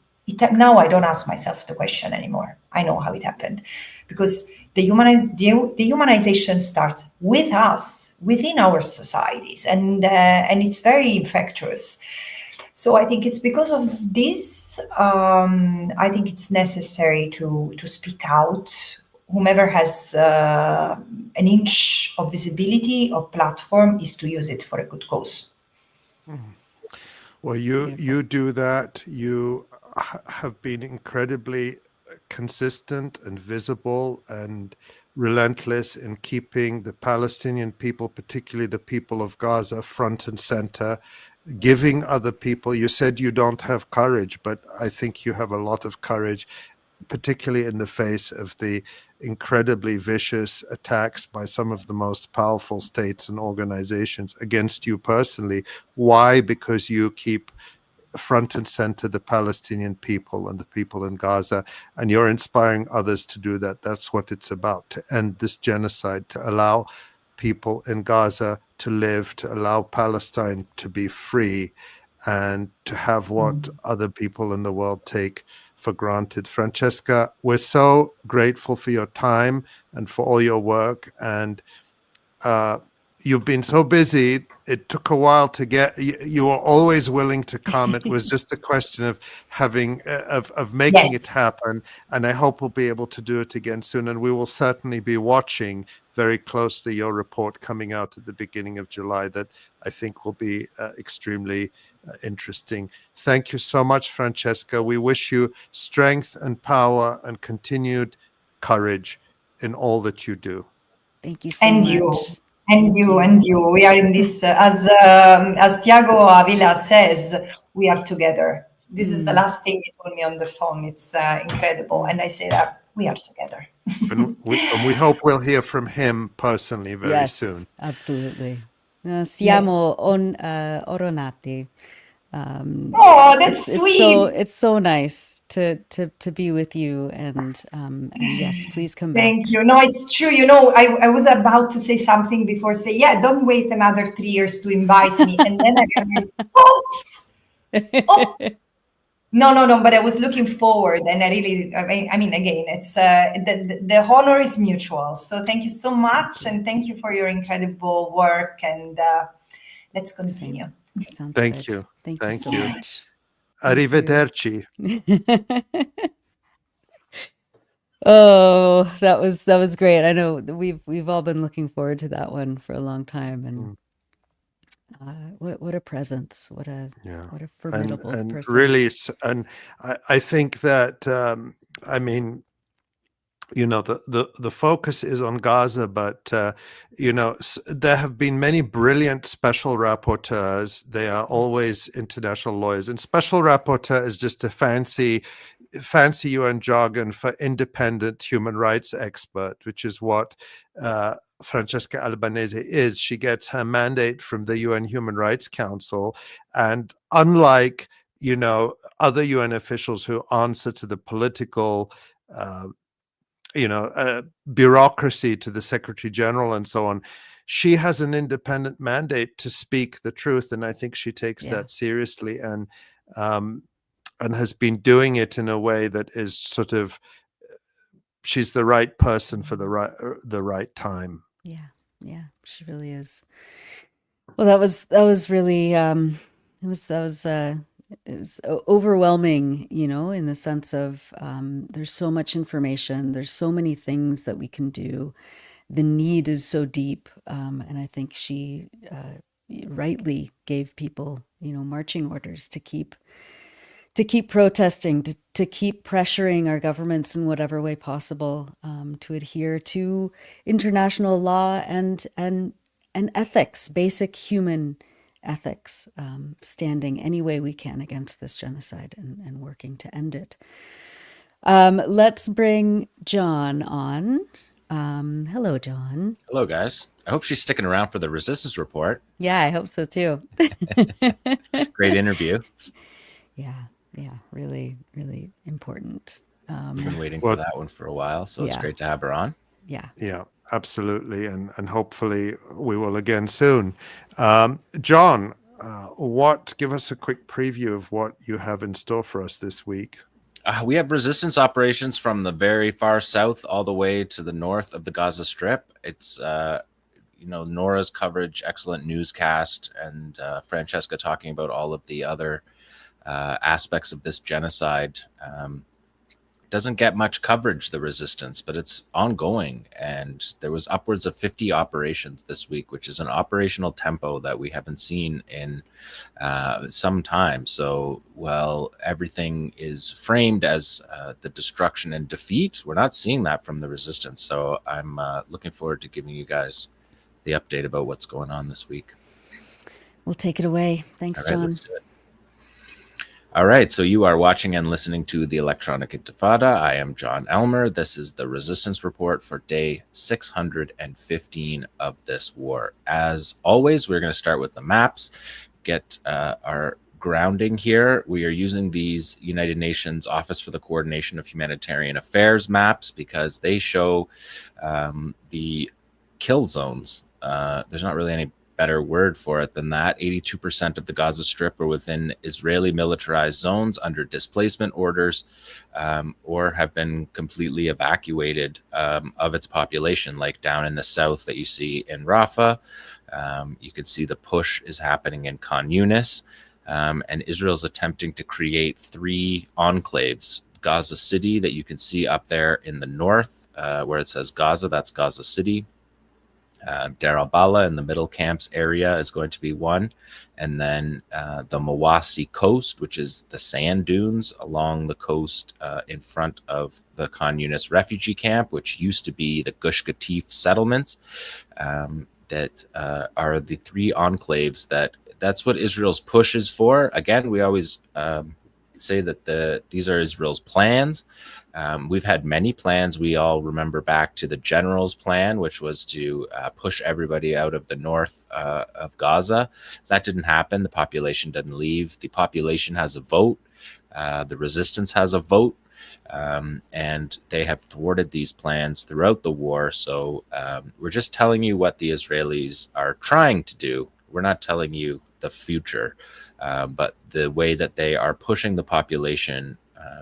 Now I don't ask myself the question anymore. I know how it happened, because the humanization starts with us, within our societies, and it's very infectious. So I think it's because of this. I think it's necessary to speak out. Whomever has an inch of visibility, of platform, is to use it for a good cause. Well, you do that. You have been incredibly consistent and visible and relentless in keeping the Palestinian people, particularly the people of Gaza, front and center, giving other people. You said you don't have courage, but I think you have a lot of courage, particularly in the face of the incredibly vicious attacks by some of the most powerful states and organizations against you personally. Why? Because you keep front and center the Palestinian people and the people in Gaza, and you're inspiring others to do that. That's what it's about, to end this genocide, to allow people in Gaza to live, to allow Palestine to be free, and to have what other people in the world take for granted. Francesca, we're so grateful for your time and for all your work, and you've been so busy. It took a while to get. You were always willing to come. It was just a question of making it happen. And I hope we'll be able to do it again soon. And we will certainly be watching very closely your report coming out at the beginning of July, that I think will be extremely interesting. Thank you so much, Francesca. We wish you strength and power and continued courage in all that you do. Thank you so much. And you. We are in this, as 𝐓𝐡𝐞 𝐄𝐥𝐞𝐜 says, we are together. This is the last thing he told me on the phone. It's incredible. And I say that we are together. and we hope we'll hear from him personally very soon. Absolutely. Siamo oronati. Oh, that's sweet. It's so nice to be with you, and yes, please come back. Thank you. No, it's true. I was about to say something before, say, yeah, don't wait another 3 years to invite me. And then I realized, oops. No, but I was looking forward, and I mean, again, it's the honor is mutual. So thank you so much, and thank you for your incredible work, and let's continue. Thank you. Thank you so much. Arrivederci. Oh, that was great. I know we've all been looking forward to that one for a long time, and what a presence! What a formidable person. Really, and I think that I mean, the focus is on Gaza, but there have been many brilliant special rapporteurs. They are always international lawyers, and special rapporteur is just a fancy UN jargon for independent human rights expert, which is what Francesca Albanese is. She gets her mandate from the UN Human Rights Council, and unlike other UN officials who answer to the political bureaucracy, to the Secretary General and so on, she has an independent mandate to speak the truth, and I think she takes that seriously, and has been doing it in a way that is sort of, she's the right person for the right time. Yeah, she really is. Well, that was really it was overwhelming, in the sense of there's so much information, there's so many things that we can do. The need is so deep, and I think she rightly gave people, marching orders to keep protesting, to keep pressuring our governments in whatever way possible, to adhere to international law and ethics, basic human ethics, standing any way we can against this genocide and working to end it. Let's bring Jon on. Hello, Jon. Hello, guys. I hope she's sticking around for the resistance report. Yeah, I hope so too. Great interview. Yeah, really, really important. I've been waiting for that one for a while, so it's great to have her on. Yeah, absolutely, and hopefully we will again soon. Jon, give us a quick preview of what you have in store for us this week. We have resistance operations from the very far south all the way to the north of the Gaza Strip. It's Nora's coverage, excellent newscast, and Francesca talking about all of the other aspects of this genocide. Doesn't get much coverage, the resistance, but it's ongoing, and there was upwards of 50 operations this week, which is an operational tempo that we haven't seen in some time. So while everything is framed as the destruction and defeat, we're not seeing that from the resistance. So I'm looking forward to giving you guys the update about what's going on this week. We'll take it away. Thanks, Jon. Let's do it. All right, so you are watching and listening to the Electronic Intifada. I am Jon Elmer. This is the Resistance Report for day 615 of this war. As always, we're going to start with the maps, get our grounding here. We are using these United Nations Office for the Coordination of Humanitarian Affairs maps because they show the kill zones. There's not really any better word for it than that. 82% of the Gaza Strip are within Israeli militarized zones under displacement orders, or have been completely evacuated of its population, like down in the south that you see in Rafah. You can see the push is happening in Khan Yunis, and Israel's attempting to create 3 enclaves. Gaza City, that you can see up there in the north, where it says Gaza, that's Gaza City. Deir al-Balah in the middle camps area is going to be one. And then the Mawasi coast, which is the sand dunes along the coast in front of the Khan Yunis refugee camp, which used to be the Gush Katif settlements, that are the 3 enclaves that's what Israel's push is for. Again, we always say that these are Israel's plans. We've had many plans. We all remember back to the general's plan, which was to push everybody out of the north of Gaza. That didn't happen. The population didn't leave. The population has a vote. The resistance has a vote. And they have thwarted these plans throughout the war. So we're just telling you what the Israelis are trying to do. We're not telling you the future, but the way that they are pushing the population.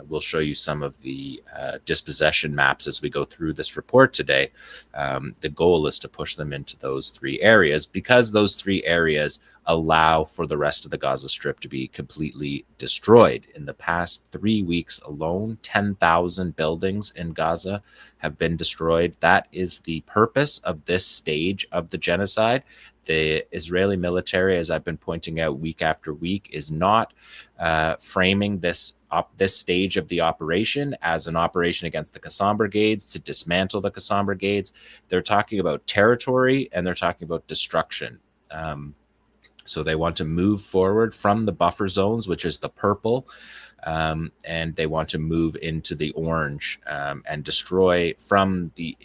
We'll show you some of the dispossession maps as we go through this report today. The goal is to push them into those 3 areas because those 3 areas allow for the rest of the Gaza Strip to be completely destroyed. In the past 3 weeks alone, 10,000 buildings in Gaza have been destroyed. That is the purpose of this stage of the genocide. The Israeli military, as I've been pointing out week after week, is not framing this stage of the operation as an operation against the Qassam brigades to dismantle the Qassam brigades. They're talking about territory and they're talking about destruction. So they want to move forward from the buffer zones, which is the purple, and they want to move into the orange and destroy from the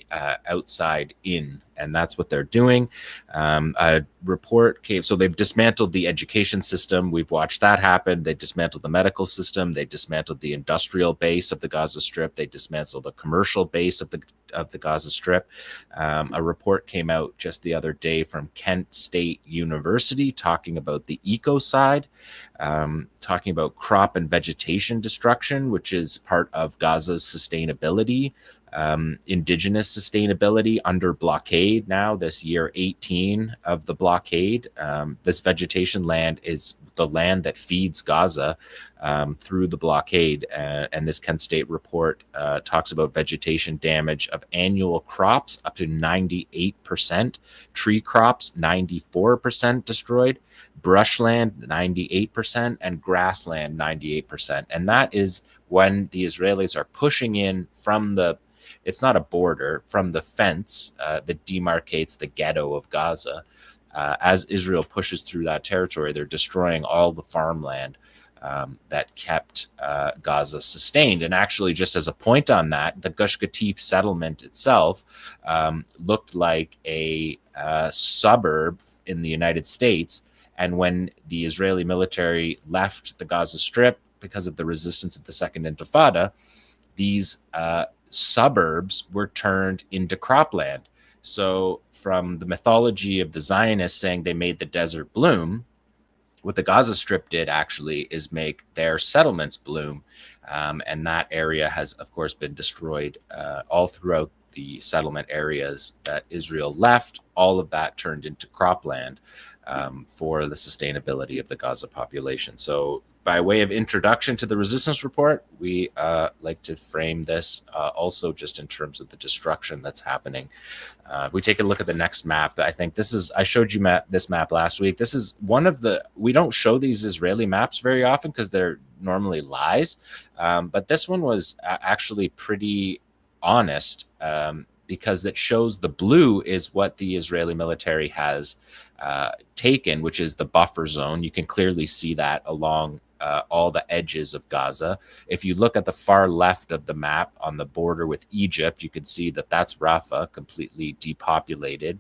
outside in. And that's what they're doing. A report came, so they've dismantled the education system. We've watched that happen. They dismantled the medical system. They dismantled the industrial base of the Gaza Strip. They dismantled the commercial base of the Gaza Strip. A report came out just the other day from Kent State University talking about the ecocide, talking about crop and vegetation destruction, which is part of Gaza's sustainability. Indigenous sustainability under blockade now, this year 18 of the blockade. This vegetation land is the land that feeds Gaza through the blockade. And this Kent State report talks about vegetation damage of annual crops up to 98%, tree crops 94% destroyed, brushland 98%, and grassland 98%. And that is when the Israelis are pushing in from it's not a border, from the fence that demarcates the ghetto of Gaza. As Israel pushes through that territory, they're destroying all the farmland that kept Gaza sustained. And actually, just as a point on that, the Gush Katif settlement itself looked like a suburb in the United States. And when the Israeli military left the Gaza Strip because of the resistance of the Second Intifada, these suburbs were turned into cropland. So from the mythology of the Zionists saying they made the desert bloom, what the Gaza Strip did actually is make their settlements bloom. And that area has, of course, been destroyed all throughout the settlement areas that Israel left. All of that turned into cropland for the sustainability of the Gaza population. So by way of introduction to the resistance report, we like to frame this also just in terms of the destruction that's happening. If we take a look at the next map, I think I showed you this map last week. This is one of we don't show these Israeli maps very often because they're normally lies. But this one was actually pretty honest because it shows the blue is what the Israeli military has taken, which is the buffer zone. You can clearly see that along all the edges of Gaza. If you look at the far left of the map on the border with Egypt, you can see that that's Rafah, completely depopulated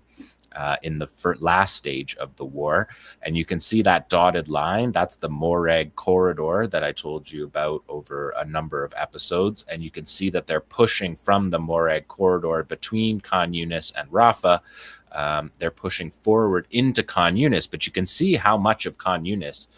in the last stage of the war. And you can see that dotted line. That's the Moreg corridor that I told you about over a number of episodes. And you can see that they're pushing from the Moreg corridor between Khan Yunis and Rafah. They're pushing forward into Khan Yunis, but you can see how much of Khan Yunis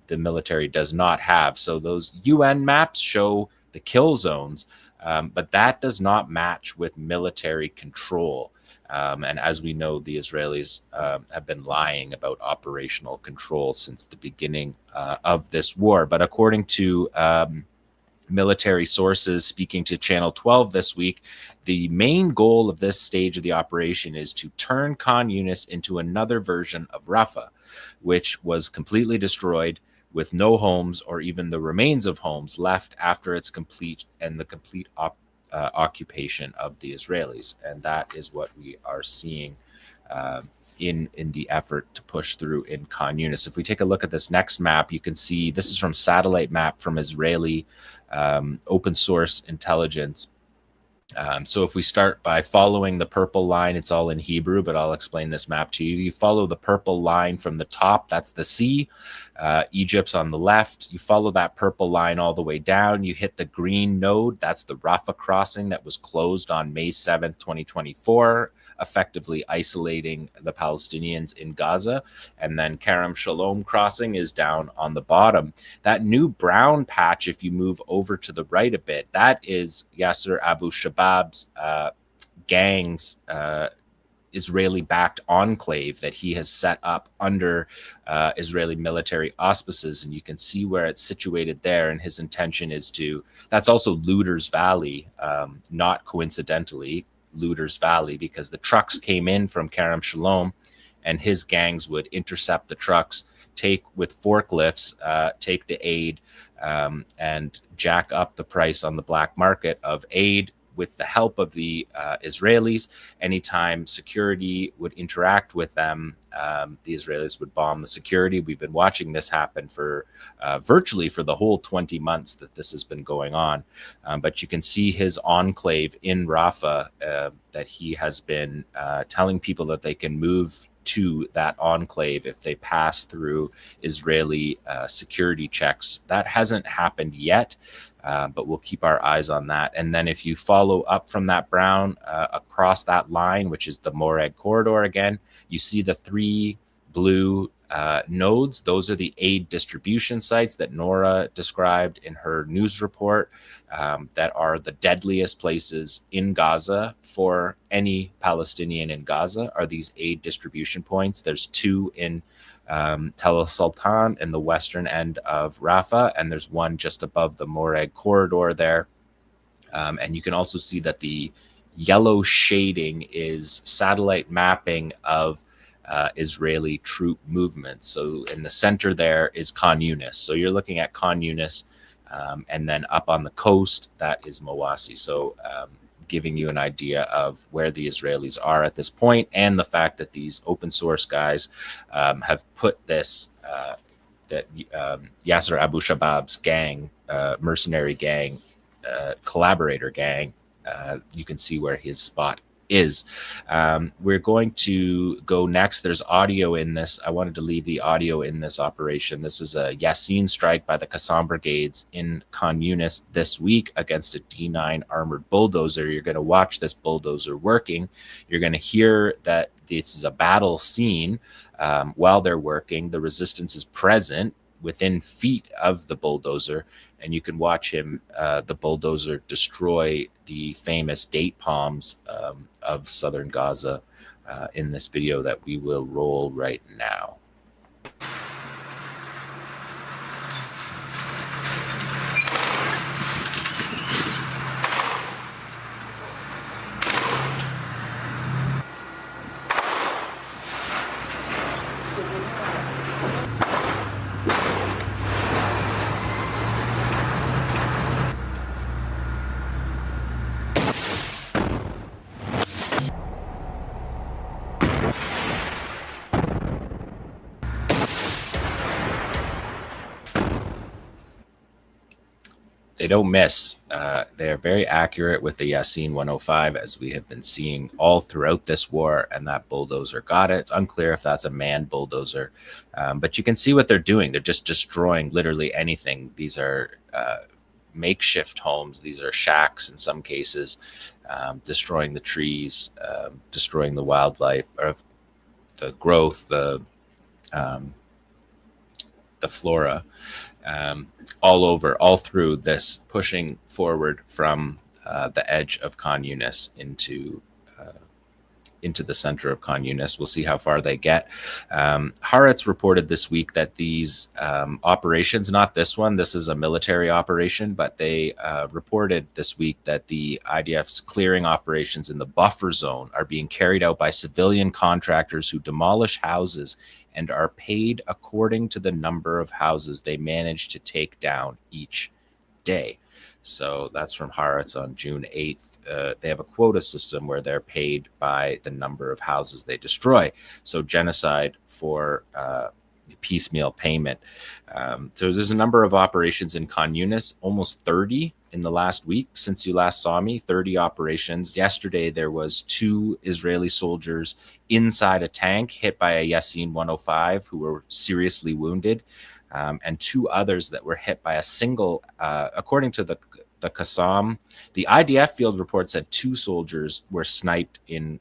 the military does not have. So those UN maps show the kill zones, but that does not match with military control. And as we know, the Israelis have been lying about operational control since the beginning of this war. But according to military sources speaking to Channel 12 this week, the main goal of this stage of the operation is to turn Khan Yunis into another version of Rafah, which was completely destroyed with no homes or even the remains of homes left after its complete occupation of the Israelis. And that is what we are seeing in the effort to push through in Khan Yunis. If we take a look at this next map, you can see this is from satellite map from Israeli open source intelligence. So if we start by following the purple line, it's all in Hebrew, but I'll explain this map to you. You follow the purple line from the top, that's the sea. Egypt's on the left. You follow that purple line all the way down. You hit the green node, that's the Rafah crossing that was closed on May 7th, 2024, effectively isolating the Palestinians in Gaza. And then Kerem Shalom crossing is down on the bottom. That new brown patch, if you move over to the right a bit, that is Yasser Abu Shabab's gang's Israeli-backed enclave that he has set up under Israeli military auspices, and you can see where it's situated there. And his intention is to, that's also Looters Valley, not coincidentally, Looters Valley, because the trucks came in from Kerem Shalom, and his gangs would intercept the trucks, take with forklifts, take the aid, and jack up the price on the black market of aid with the help of the Israelis. Anytime security would interact with them, the Israelis would bomb the security. We've been watching this happen for virtually for the whole 20 months that this has been going on. But you can see his enclave in Rafah that he has been telling people that they can move to that enclave if they pass through Israeli security checks. That hasn't happened yet, but we'll keep our eyes on that. And then if you follow up from that brown across that line, which is the Morag corridor again, you see the three blue nodes. Those are the aid distribution sites that Nora described in her news report, that are the deadliest places in Gaza for any Palestinian in Gaza, are these aid distribution points. There's two in Tel al-Sultan in the western end of Rafah, and there's one just above the Morag corridor there. And you can also see that the yellow shading is satellite mapping of Israeli troop movements. So in the center there is Khan Yunis. So you're looking at Khan Yunis, and then up on the coast, that is Mawasi. So giving you an idea of where the Israelis are at this point, and the fact that these open source guys have put this, that Yasser Abu Shabab's gang, mercenary gang, collaborator gang, you can see where his spot is. We're going to go next. There's audio in this. I wanted to leave the audio in this operation. This is a Yasin strike by the Qassam brigades in Khan Yunis this week against a D9 armored bulldozer. You're going to watch this bulldozer working. You're going to hear that this is a battle scene while they're working. The resistance is present within feet of the bulldozer, and you can watch him, the bulldozer, destroy the famous date palms of southern Gaza in this video that we will roll right now. They don't miss. They are very accurate with the Yasin 105, as we have been seeing all throughout this war, and that bulldozer got it. It's unclear if that's a manned bulldozer, but you can see what they're doing. They're just destroying literally anything. These are makeshift homes. These are shacks in some cases, destroying the trees, destroying the wildlife, or the growth, the flora, all over, all through this, pushing forward from the edge of Khan Yunis into the center of Khan Yunis. We'll see how far they get. Haaretz reported this week that these operations, not this one, this is a military operation, but they reported this week that the IDF's clearing operations in the buffer zone are being carried out by civilian contractors who demolish houses and are paid according to the number of houses they manage to take down each day. So that's from Haaretz on June 8th. They have a quota system where they're paid by the number of houses they destroy. So genocide for piecemeal payment. So there's a number of operations in Khan Yunis, almost 30 in the last week since you last saw me, 30 operations. Yesterday, there was 2 Israeli soldiers inside a tank hit by a Yasin 105 who were seriously wounded, and 2 others that were hit by a single, according to the Qassam, the IDF field report said 2 soldiers were sniped in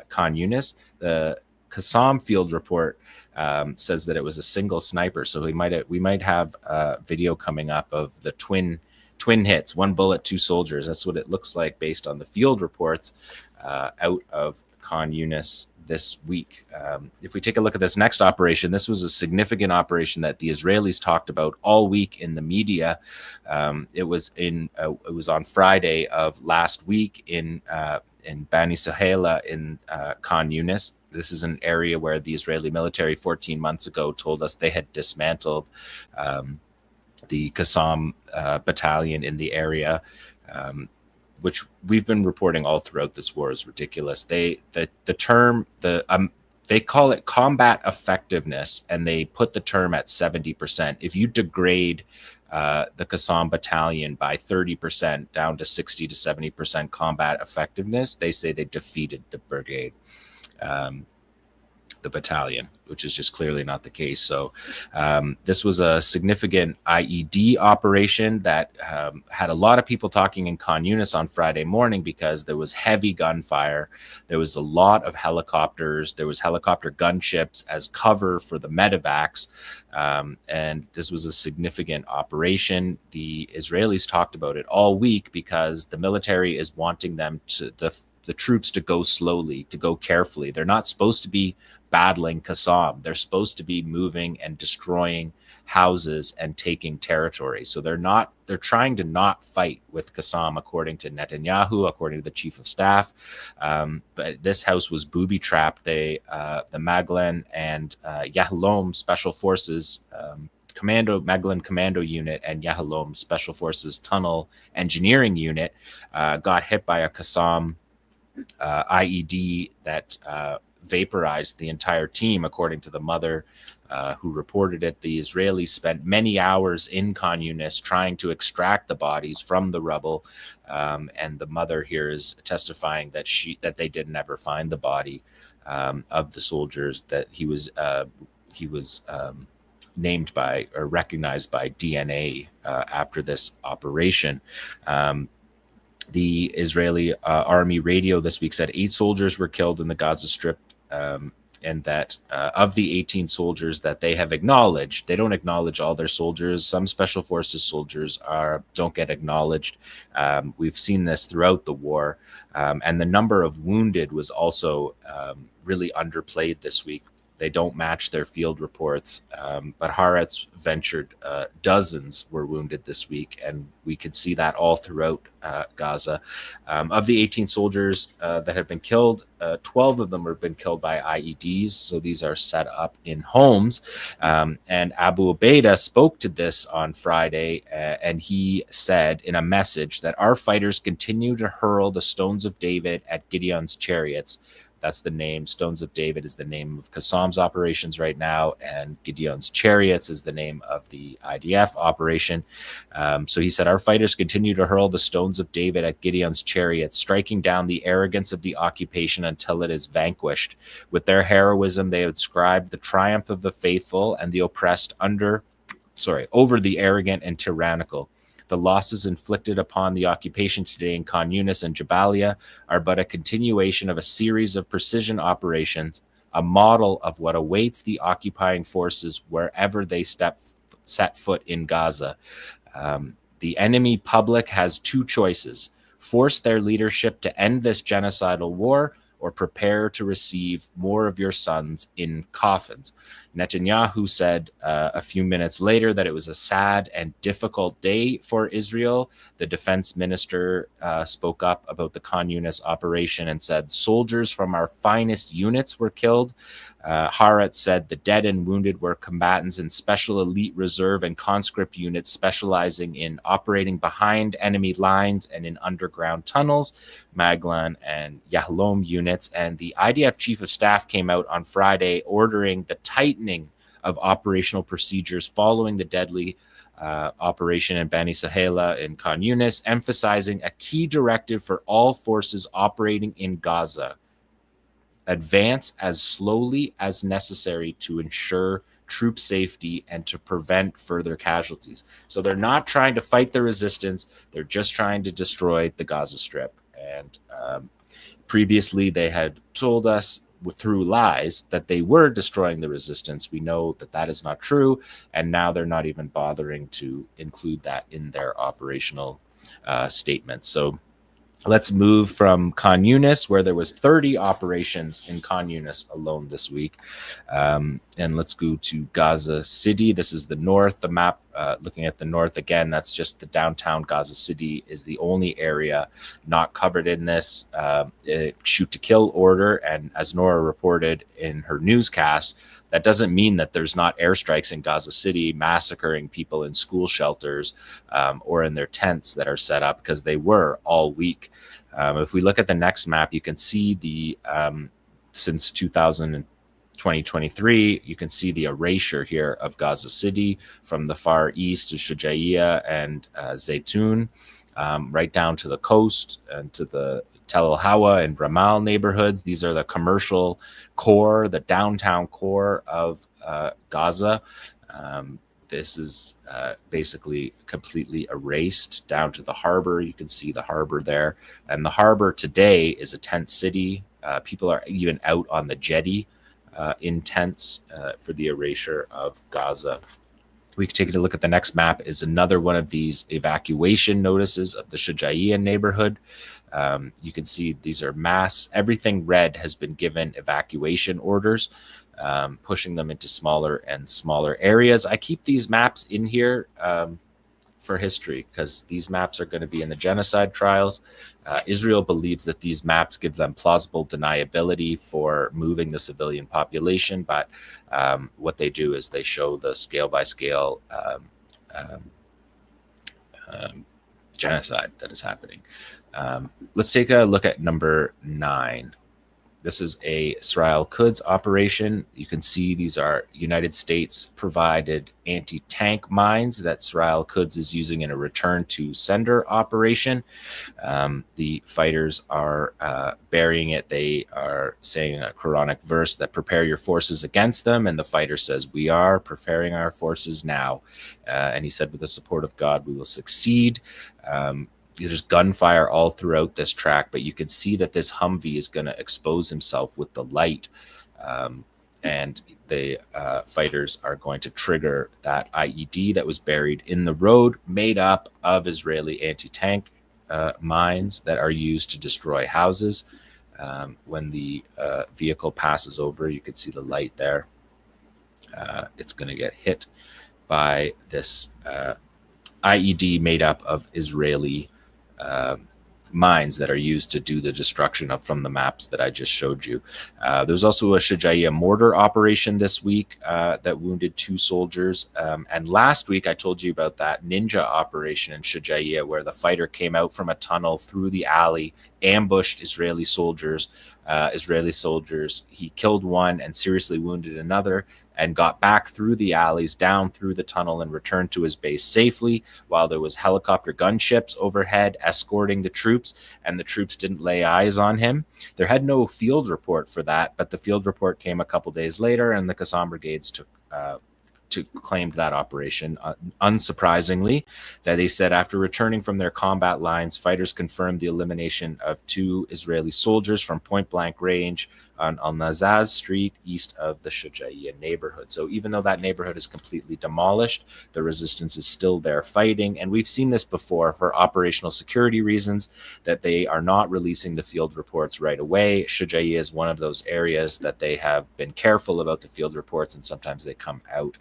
Khan Yunis. The Qassam field report says that it was a single sniper. So we might have a video coming up of the twin hits, 1 bullet, 2 soldiers. That's what it looks like based on the field reports out of Khan Yunis this week. If we take a look at this next operation, this was a significant operation that the Israelis talked about all week in the media. It was on Friday of last week in Bani Suhaila in Khan Yunis. This is an area where the Israeli military 14 months ago told us they had dismantled the Qassam battalion in the area, which we've been reporting all throughout this war is ridiculous. They call it combat effectiveness, and they put the term at 70%. If you degrade the Qassam battalion by 30% down to 60 to 70% combat effectiveness, they say they defeated the brigade, the battalion, which is just clearly not the case. So this was a significant IED operation that had a lot of people talking in Khan Yunis on Friday morning because there was heavy gunfire. There was a lot of helicopters. There was helicopter gunships as cover for the medevacs. And this was a significant operation. The Israelis talked about it all week because the military is wanting them to, the troops to go slowly, to go carefully. They're not supposed to be battling Qassam. They're supposed to be moving and destroying houses and taking territory. So they're trying to not fight with Qassam, according to Netanyahu, according to the chief of staff. But this house was booby-trapped. The Maglan and Yahalom Special Forces Maglan Commando Unit and Yahalom Special Forces Tunnel Engineering Unit got hit by a Qassam IED that vaporized the entire team, according to the mother who reported it. The Israelis spent many hours in Khan Yunis trying to extract the bodies from the rubble, and the mother here is testifying that they did never find the body of the soldiers, that he was named by or recognized by DNA after this operation. The Israeli army radio this week said 8 soldiers were killed in the Gaza Strip, and that of the 18 soldiers that they have acknowledged, they don't acknowledge all their soldiers. Some special forces soldiers don't get acknowledged. We've seen this throughout the war, and the number of wounded was also really underplayed this week. They don't match their field reports, but Haaretz ventured dozens were wounded this week, and we could see that all throughout Gaza. Of the 18 soldiers that have been killed, 12 of them have been killed by IEDs, so these are set up in homes. And Abu Ubaidah spoke to this on Friday, and he said in a message that our fighters continue to hurl the stones of David at Gideon's chariots. That's the name. Stones of David is the name of Qassam's operations right now, and Gideon's chariots is the name of the IDF operation. So he said, our fighters continue to hurl the stones of David at Gideon's chariots, striking down the arrogance of the occupation until it is vanquished. With their heroism, they ascribed the triumph of the faithful and the oppressed over the arrogant and tyrannical. The losses inflicted upon the occupation today in Khan Yunis and Jabalia are but a continuation of a series of precision operations, a model of what awaits the occupying forces wherever they set foot in Gaza. The enemy public has 2 choices: force their leadership to end this genocidal war, or prepare to receive more of your sons in coffins. Netanyahu said a few minutes later that it was a sad and difficult day for Israel. The defense minister spoke up about the Khan Yunis operation and said soldiers from our finest units were killed. Haaretz said the dead and wounded were combatants in special elite reserve and conscript units specializing in operating behind enemy lines and in underground tunnels, Maglan and Yahlom units. And the IDF chief of staff came out on Friday ordering the tightening of operational procedures following the deadly operation in Bani Sahela in Khan Yunis, emphasizing a key directive for all forces operating in Gaza: advance as slowly as necessary to ensure troop safety and to prevent further casualties. So they're not trying to fight the resistance, they're just trying to destroy the Gaza Strip. And previously they had told us through lies that they were destroying the resistance. We know that that is not true, and now they're not even bothering to include that in their operational statements. So let's move from Khan Yunis, where there was 30 operations in Khan Yunis alone this week. And let's go to Gaza City. This is the north. The map, looking at the north again, that's just the downtown Gaza City is the only area not covered in this shoot to kill order. And as Nora reported in her newscast, that doesn't mean that there's not airstrikes in Gaza City massacring people in school shelters or in their tents that are set up, because they were all week. If we look at the next map, you can see the since 2023, you can see the erasure here of Gaza City from the far east to Shujaiya and Zaitoun, right down to the coast and to the Tel El Hawa and Ramal neighborhoods. These are the commercial core, the downtown core of Gaza. This is basically completely erased down to the harbor. You can see the harbor there. And the harbor today is a tent city. People are even out on the jetty in tents for the erasure of Gaza. We can take a look at the next map. Is another one of these evacuation notices of the Shujaiya neighborhood. You can see these are mass. Everything red has been given evacuation orders, pushing them into smaller and smaller areas. I keep these maps in here for history, because these maps are going to be in the genocide trials. Israel believes that these maps give them plausible deniability for moving the civilian population, but what they do is they show the scale-by-scale genocide that is happening. Let's take a look at number 9. This is a 𝐓𝐡𝐞 𝐄𝐥𝐞𝐜 operation. You can see these are United States provided anti-tank mines that 𝐓𝐡𝐞 𝐄𝐥𝐞𝐜 is using in a return to sender operation. The fighters are burying it. They are saying a Quranic verse that prepare your forces against them. And the fighter says, we are preparing our forces now. And he said, with the support of God, we will succeed. There's gunfire all throughout this track, but you can see that this Humvee is going to expose himself with the light, and the fighters are going to trigger that IED that was buried in the road, made up of Israeli anti-tank mines that are used to destroy houses. When the vehicle passes over, you can see the light there. It's going to get hit by this IED made up of Israeli mines that are used to do the destruction from the maps that I just showed you. There's also a Shujaiya mortar operation this week that wounded 2 soldiers. And last week I told you about that ninja operation in Shujaiya, where the fighter came out from a tunnel through the alley, ambushed Israeli soldiers. He killed one and seriously wounded another, and got back through the alleys, down through the tunnel, and returned to his base safely, while there was helicopter gunships overhead escorting the troops, and the troops didn't lay eyes on him. There had no field report for that, but the field report came a couple days later, and the Qassam brigades claimed that operation. Unsurprisingly, that they said after returning from their combat lines, fighters confirmed the elimination of 2 Israeli soldiers from point-blank range on Al-Nazaz Street, east of the Shujaiya neighborhood. So even though that neighborhood is completely demolished, the resistance is still there fighting. And we've seen this before for operational security reasons, that they are not releasing the field reports right away. Shujaiya is one of those areas that they have been careful about the field reports, and sometimes they come out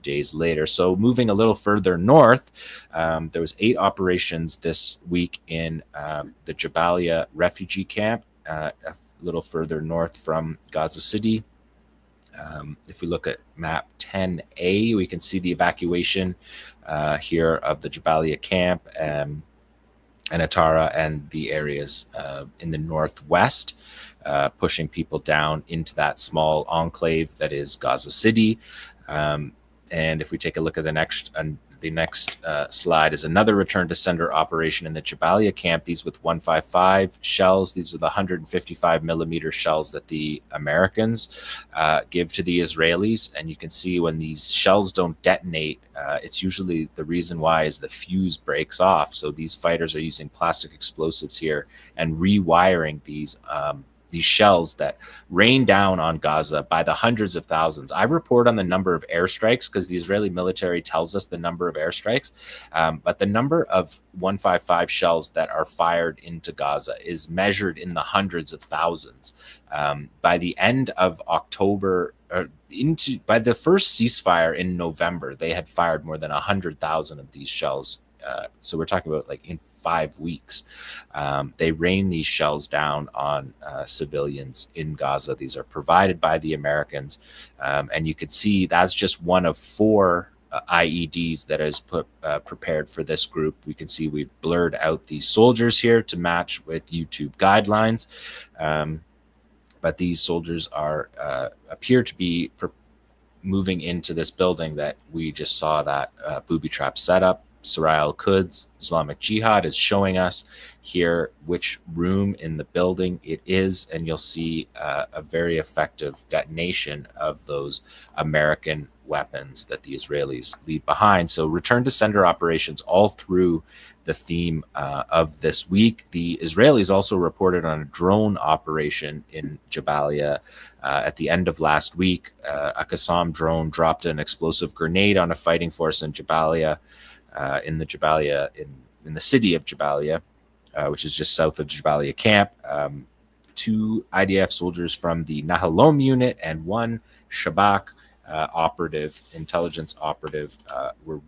days later. So moving a little further north, there was 8 operations this week in the Jabalia refugee camp, a little further north from Gaza City. If we look at map 10A, we can see the evacuation here of the Jabalia camp and Atara and the areas in the northwest, pushing people down into that small enclave that is Gaza City. And if we take a look at the next slide is another return to sender operation in the Jabalia camp. These with 155 shells. These are the 155 millimeter shells that the Americans give to the Israelis. And you can see when these shells don't detonate, it's usually the reason why is the fuse breaks off. So these fighters are using plastic explosives here and rewiring these shells that rain down on Gaza by the hundreds of thousands. I report on the number of airstrikes because the Israeli military tells us the number of airstrikes, but the number of 155 shells that are fired into Gaza is measured in the hundreds of thousands. By the end of October, by the first ceasefire in November, they had fired more than 100,000 of these shells. So we're talking about like in 5 weeks. They rain these shells down on civilians in Gaza. These are provided by the Americans. And you can see that's just one of 4 IEDs that is prepared for this group. We can see we've blurred out these soldiers here to match with YouTube guidelines. But these soldiers are appear to be moving into this building that we just saw that booby trap setup. 𝐓𝐡𝐞 Islamic Jihad is showing us here which room in the building it is, and you'll see a very effective detonation of those American weapons that the Israelis leave behind. So return to sender operations all through the theme of this week. The Israelis also reported on a drone operation in Jabalia at the end of last week. A Qassam drone dropped an explosive grenade on a fighting force in Jabalia. In the city of Jabalia, which is just south of Jabalia camp. 2 IDF soldiers from the Nahalom unit and 1 Shabak intelligence operative were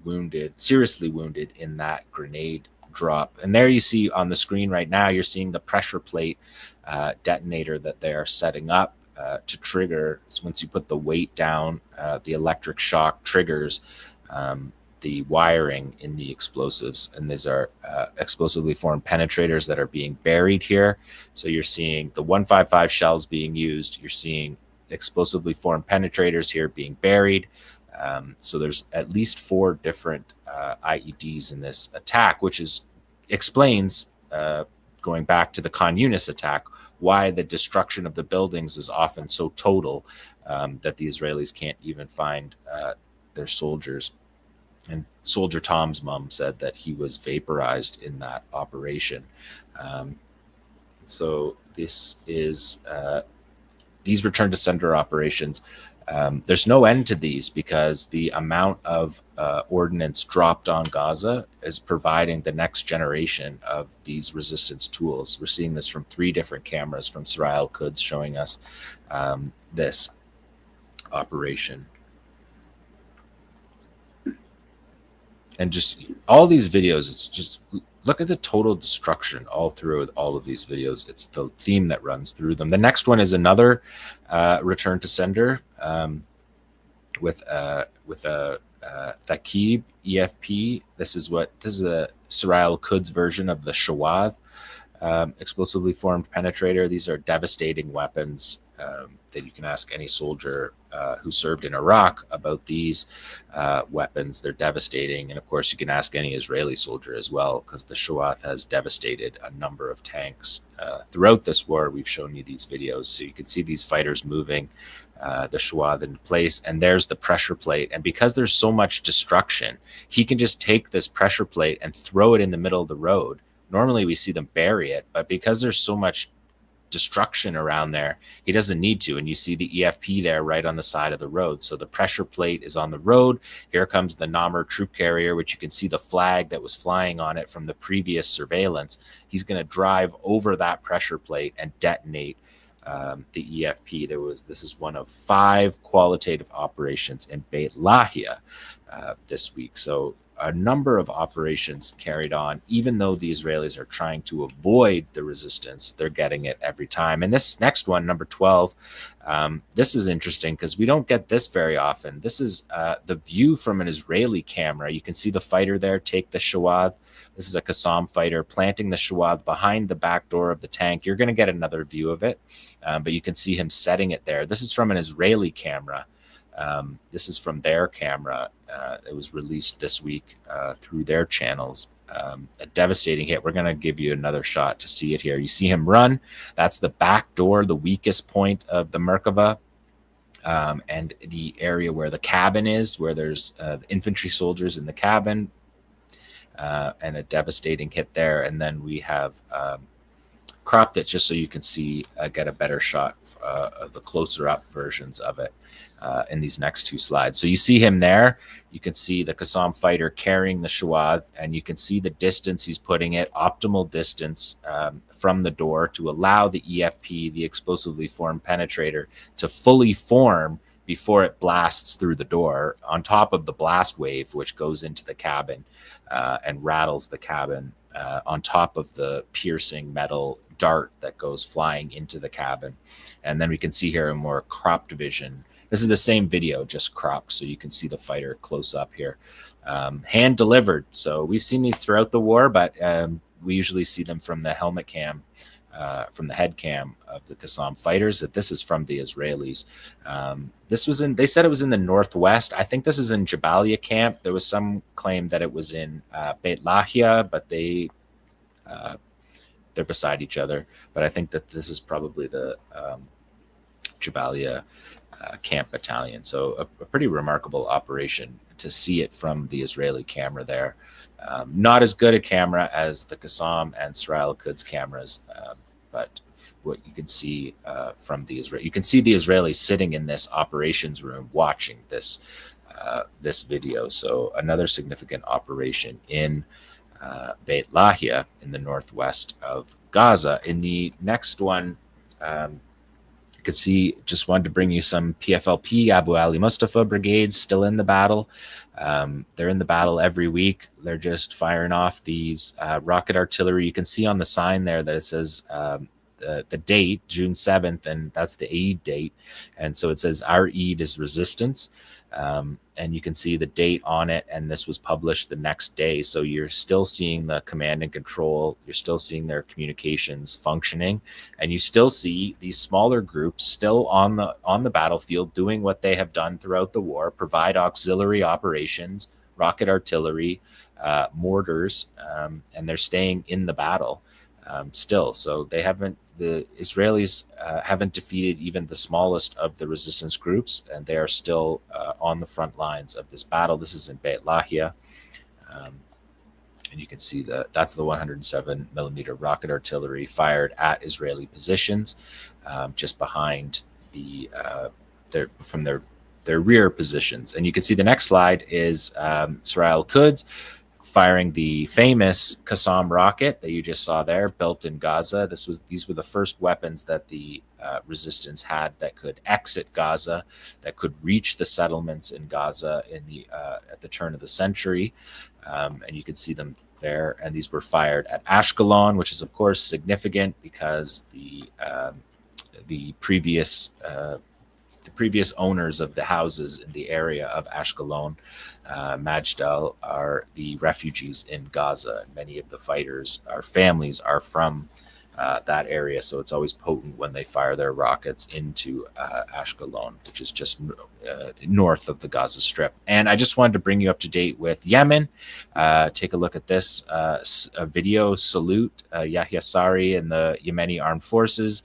seriously wounded in that grenade drop. And there you see on the screen right now, you're seeing the pressure plate detonator that they are setting up to trigger. So once you put the weight down, the electric shock triggers the wiring in the explosives, and these are explosively formed penetrators that are being buried here. So you're seeing the 155 shells being used, you're seeing explosively formed penetrators here being buried. So there's at least 4 different IEDs in this attack, which explains, going back to the Khan Yunis attack, why the destruction of the buildings is often so total that the Israelis can't even find their soldiers. And Soldier Tom's mom said that he was vaporized in that operation. So this is these return to sender operations. There's no end to these because the amount of ordnance dropped on Gaza is providing the next generation of these resistance tools. We're seeing this from 3 different cameras from 𝐓𝐡𝐞 showing us this operation. And just all these videos, it's just look at the total destruction all through all of these videos. It's the theme that runs through them. The next one is another return to sender with a Thaqib EFP. This is a 𝐓𝐡𝐞's version of the Shawad explosively formed penetrator. These are devastating weapons that you can ask any soldier who served in Iraq about these weapons. They're devastating. And of course, you can ask any Israeli soldier as well, because the Shawad has devastated a number of tanks. Throughout this war, we've shown you these videos. So you can see these fighters moving the Shawad into place. And there's the pressure plate. And because there's so much destruction, he can just take this pressure plate and throw it in the middle of the road. Normally, we see them bury it. But because there's so much destruction around there, he doesn't need to. And you see the EFP there right on the side of the road. So the pressure plate is on the road. Here comes the Namr troop carrier, which you can see the flag that was flying on it from the previous surveillance. He's going to drive over that pressure plate and detonate the EFP. This is one of 5 qualitative operations in Beit Lahia this week. So a number of operations carried on, even though the Israelis are trying to avoid the resistance. They're getting it every time. And this next one, number 12, this is interesting because we don't get this very often. This is the view from an Israeli camera. You can see the fighter there take the Shawad. This is a 𝐓𝐡𝐞 fighter planting the Shawad behind the back door of the tank. You're going to get another view of it, but you can see him setting it there. This is from an Israeli camera. This is from their camera. It was released this week through their channels. A devastating hit. We're going to give you another shot to see it here. You see him run. That's the back door, the weakest point of the Merkava, and the area where the cabin is, where there's infantry soldiers in the cabin, and a devastating hit there. And then we have cropped it just so you can see, get a better shot of the closer up versions of it in these next two slides. So you see him there. You can see the 𝐓𝐡𝐞 fighter carrying the Shawad, and you can see the distance he's putting it, optimal distance from the door to allow the EFP, the explosively formed penetrator, to fully form before it blasts through the door on top of the blast wave, which goes into the cabin and rattles the cabin on top of the piercing metal dart that goes flying into the cabin. And then we can see here a more cropped vision. This is the same video, just cropped, so you can see the fighter close up here. Hand delivered. So we've seen these throughout the war, but we usually see them from the helmet cam, from the head cam of the 𝐓𝐡𝐞 fighters. That this is from the Israelis. This was in, they said it was in the northwest. I think this is in Jabalia camp. There was some claim that it was in Beit Lahia, but they're beside each other. But I think that this is probably the Jabalia camp battalion. So a pretty remarkable operation to see it from the Israeli camera there. Not as good a camera as the 𝐓𝐡𝐞 and 𝐓𝐴 cameras, but what you can see from the Israel, you can see the Israelis sitting in this operations room watching this this video. So another significant operation in Beit Lahia in the northwest of Gaza. In the next one, you could see, just wanted to bring you some PFLP Abu Ali Mustafa brigades still in the battle. They're in the battle every week. They're just firing off these rocket artillery. You can see on the sign there that it says the date, June 7th, and that's the Eid date. And so it says our Eid is resistance. And you can see the date on it, and this was published the next day. So you're still seeing the command and control, you're still seeing their communications functioning, and you still see these smaller groups still on the battlefield doing what they have done throughout the war, provide auxiliary operations, rocket artillery, mortars, and they're staying in the battle still. So they haven't, the Israelis haven't defeated even the smallest of the resistance groups, and they are still on the front lines of this battle. This is in Beit Lahia, and you can see that's the 107 millimeter rocket artillery fired at Israeli positions, just behind from their rear positions. And you can see the next slide is 𝐓𝐴 𝐤𝐿 firing the famous 𝐓𝐡𝐞 rocket that you just saw there, built in Gaza. These were the first weapons that the resistance had that could exit Gaza, that could reach the settlements in Gaza at the turn of the century. And you can see them there. And these were fired at Ashkelon, which is of course significant because the previous owners of the houses in the area of Ashkelon, Majdal, are the refugees in Gaza. Many of the fighters, our families, are from that area, so it's always potent when they fire their rockets into Ashkelon, which is just north of the Gaza Strip. And I just wanted to bring you up to date with Yemen. Take a look at this video. Salute Yahya Sari and the Yemeni Armed Forces.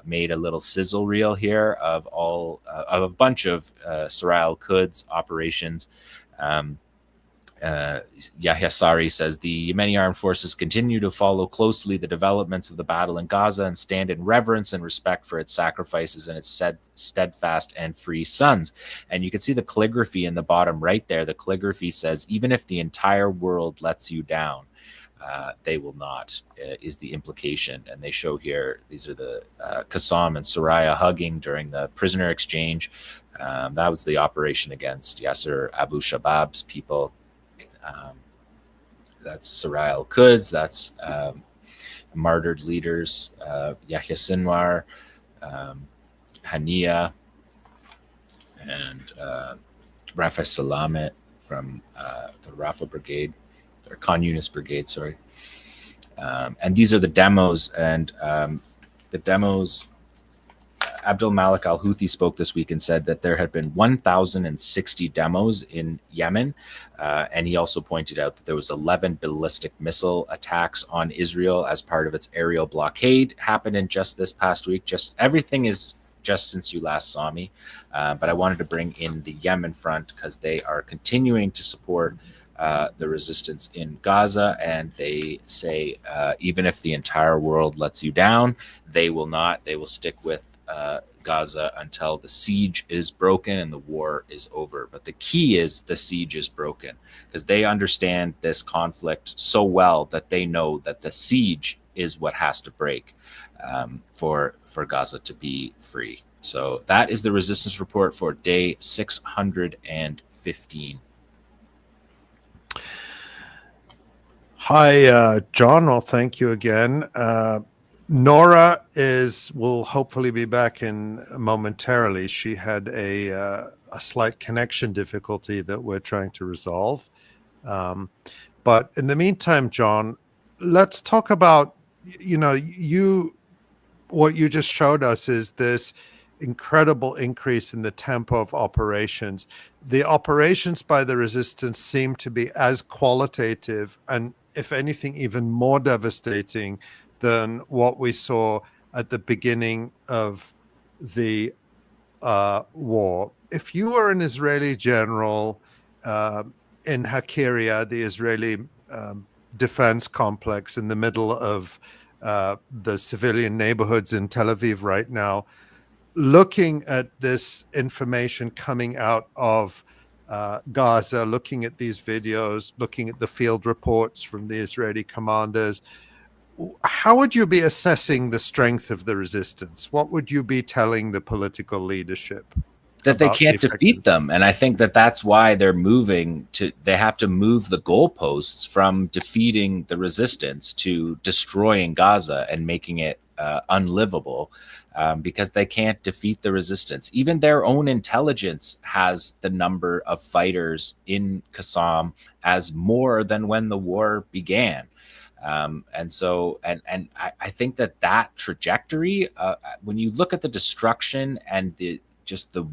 Made a little sizzle reel here of a bunch of 𝐓𝐴 𝐤𝐿 operations. Yahya Sari says the Yemeni armed forces continue to follow closely the developments of the battle in Gaza and stand in reverence and respect for its sacrifices and its steadfast and free sons. And you can see the calligraphy in the bottom right there. The calligraphy says, even if the entire world lets you down, they will not, is the implication. And they show here, these are the 𝐓𝐡𝐞 and Soraya hugging during the prisoner exchange. That was the operation against Yasser Abu Shabab's people. That's 𝐄𝐥𝐿 𝐈𝐧𝐭𝐫𝐿, that's martyred leaders, 𝐓𝐡𝐿 𝐄𝐥𝐿, Hania, and Rafa Salamet from the Rafa Brigade, or Khan Yunis Brigade, sorry. And these are the demos, and the demos, Abdul Malik al-Houthi spoke this week and said that there had been 1,060 demos in Yemen. And he also pointed out that there was 11 ballistic missile attacks on Israel as part of its aerial blockade happened in just this past week. Just everything is just since you last saw me. But I wanted to bring in the Yemen front because they are continuing to support the resistance in Gaza, and they say even if the entire world lets you down, they will not. They will stick with Gaza until the siege is broken and the war is over. But the key is the siege is broken, because they understand this conflict so well that they know that the siege is what has to break for Gaza to be free. So that is the resistance report for day 615. Hi, John. Well, thank you again. Nora will hopefully be back in momentarily. She had a slight connection difficulty that we're trying to resolve. But in the meantime, John, let's talk about, what you just showed us is this incredible increase in the tempo of operations. The operations by the resistance seem to be as qualitative and, if anything, even more devastating than what we saw at the beginning of the war. If you were an Israeli general in Hakiria, the Israeli defense complex in the middle of the civilian neighborhoods in Tel Aviv right now, looking at this information coming out of Gaza, looking at these videos, looking at the field reports from the Israeli commanders, how would you be assessing the strength of the resistance? What would you be telling the political leadership? That they can't defeat them. And I think that that's why they have to move the goalposts from defeating the resistance to destroying Gaza and making it unlivable, because they can't defeat the resistance. Even their own intelligence has the number of fighters in Qassam as more than when the war began. And I think that trajectory, when you look at the destruction and the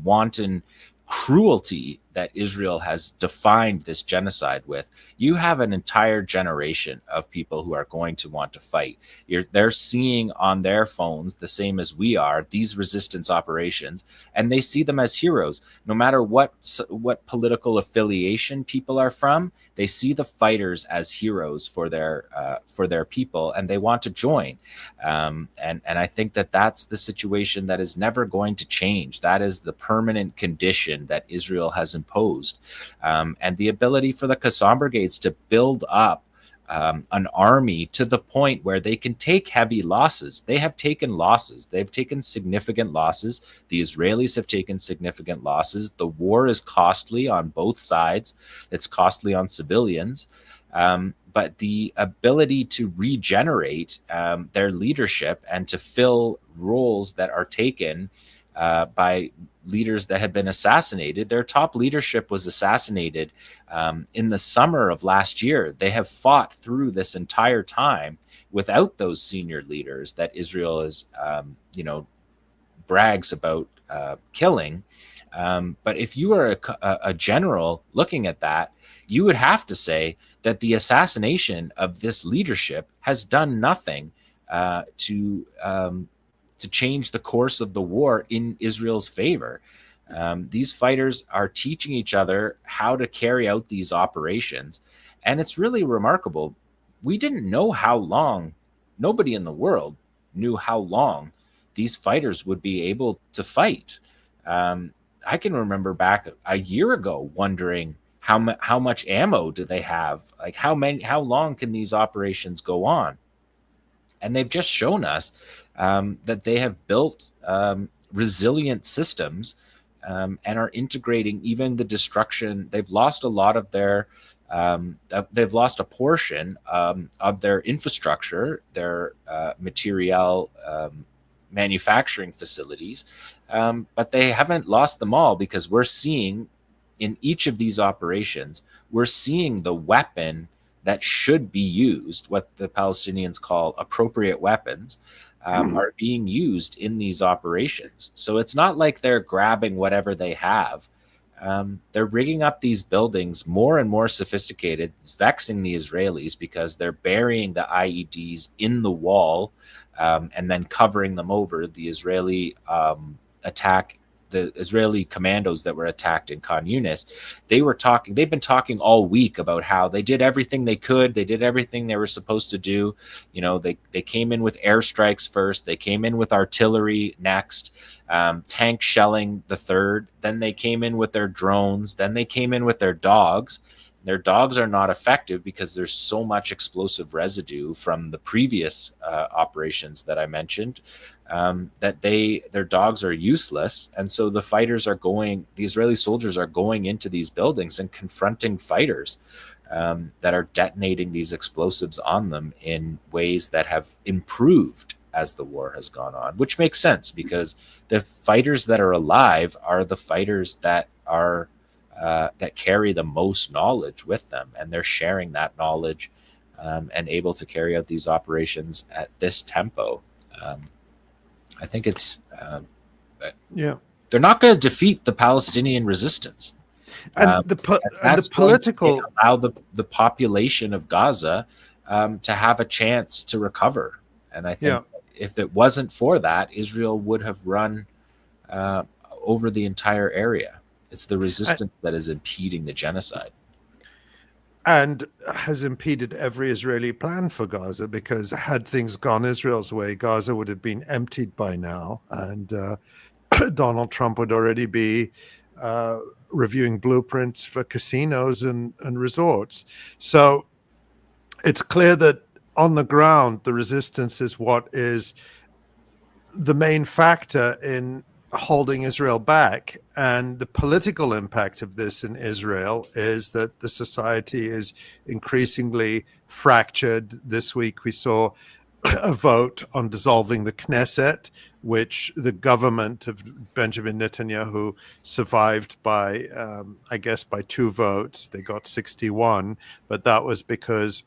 wanton cruelty that Israel has defined this genocide with, you have an entire generation of people who are going to want to fight. They're seeing on their phones, the same as we are, these resistance operations, and they see them as heroes. No matter what political affiliation people are from, they see the fighters as heroes for their people, and they want to join. And I think that that's the situation that is never going to change. That is the permanent condition that Israel has imposed, and the ability for the Qassam brigades to build up an army to the point where they can take heavy losses. They have taken losses. They've taken significant losses. The Israelis have taken significant losses. The war is costly on both sides. It's costly on civilians. But the ability to regenerate their leadership and to fill roles that are taken by leaders that had been assassinated. Their top leadership was assassinated in the summer of last year. They have fought through this entire time without those senior leaders that Israel is, brags about killing. But if you are a general looking at that, you would have to say that the assassination of this leadership has done nothing to change the course of the war in Israel's favor. These fighters are teaching each other how to carry out these operations. And it's really remarkable. We didn't know how long, nobody in the world knew how long these fighters would be able to fight. I can remember back a year ago wondering how much ammo do they have? Like how long can these operations go on? And they've just shown us that they have built resilient systems and are integrating even the destruction. They've lost a lot of their they've lost a portion of their infrastructure, their material manufacturing facilities, but they haven't lost them all, because we're seeing in each of these operations, we're seeing the weapon that should be used, what the Palestinians call appropriate weapons, are being used in these operations. So it's not like they're grabbing whatever they have. They're rigging up these buildings more and more sophisticated. It's vexing the Israelis because they're burying the IEDs in the wall and then covering them over. The Israeli the Israeli commandos that were attacked in Khan Yunis, they've been talking all week about how they did everything they could. They did everything they were supposed to do. They came in with airstrikes first. They came in with artillery next, tank shelling the third. Then they came in with their drones. Then they came in with their dogs. Their dogs are not effective because there's so much explosive residue from the previous operations that I mentioned, that their dogs are useless. And so the Israeli soldiers are going into these buildings and confronting fighters that are detonating these explosives on them in ways that have improved as the war has gone on, which makes sense because the fighters that are alive are the fighters that are that carry the most knowledge with them, and they're sharing that knowledge and able to carry out these operations at this tempo. I think it's they're not going to defeat the Palestinian resistance, and the political allow the population of Gaza to have a chance to recover. And I think if it wasn't for that, Israel would have run over the entire area. It's the resistance that is impeding the genocide. And has impeded every Israeli plan for Gaza, because had things gone Israel's way, Gaza would have been emptied by now, and Donald Trump would already be reviewing blueprints for casinos and resorts. So it's clear that on the ground, the resistance is what is the main factor in holding Israel back. And the political impact of this in Israel is that the society is increasingly fractured. This week we saw a vote on dissolving the Knesset, which the government of Benjamin Netanyahu survived by, I guess, by 2 votes. They got 61, but that was because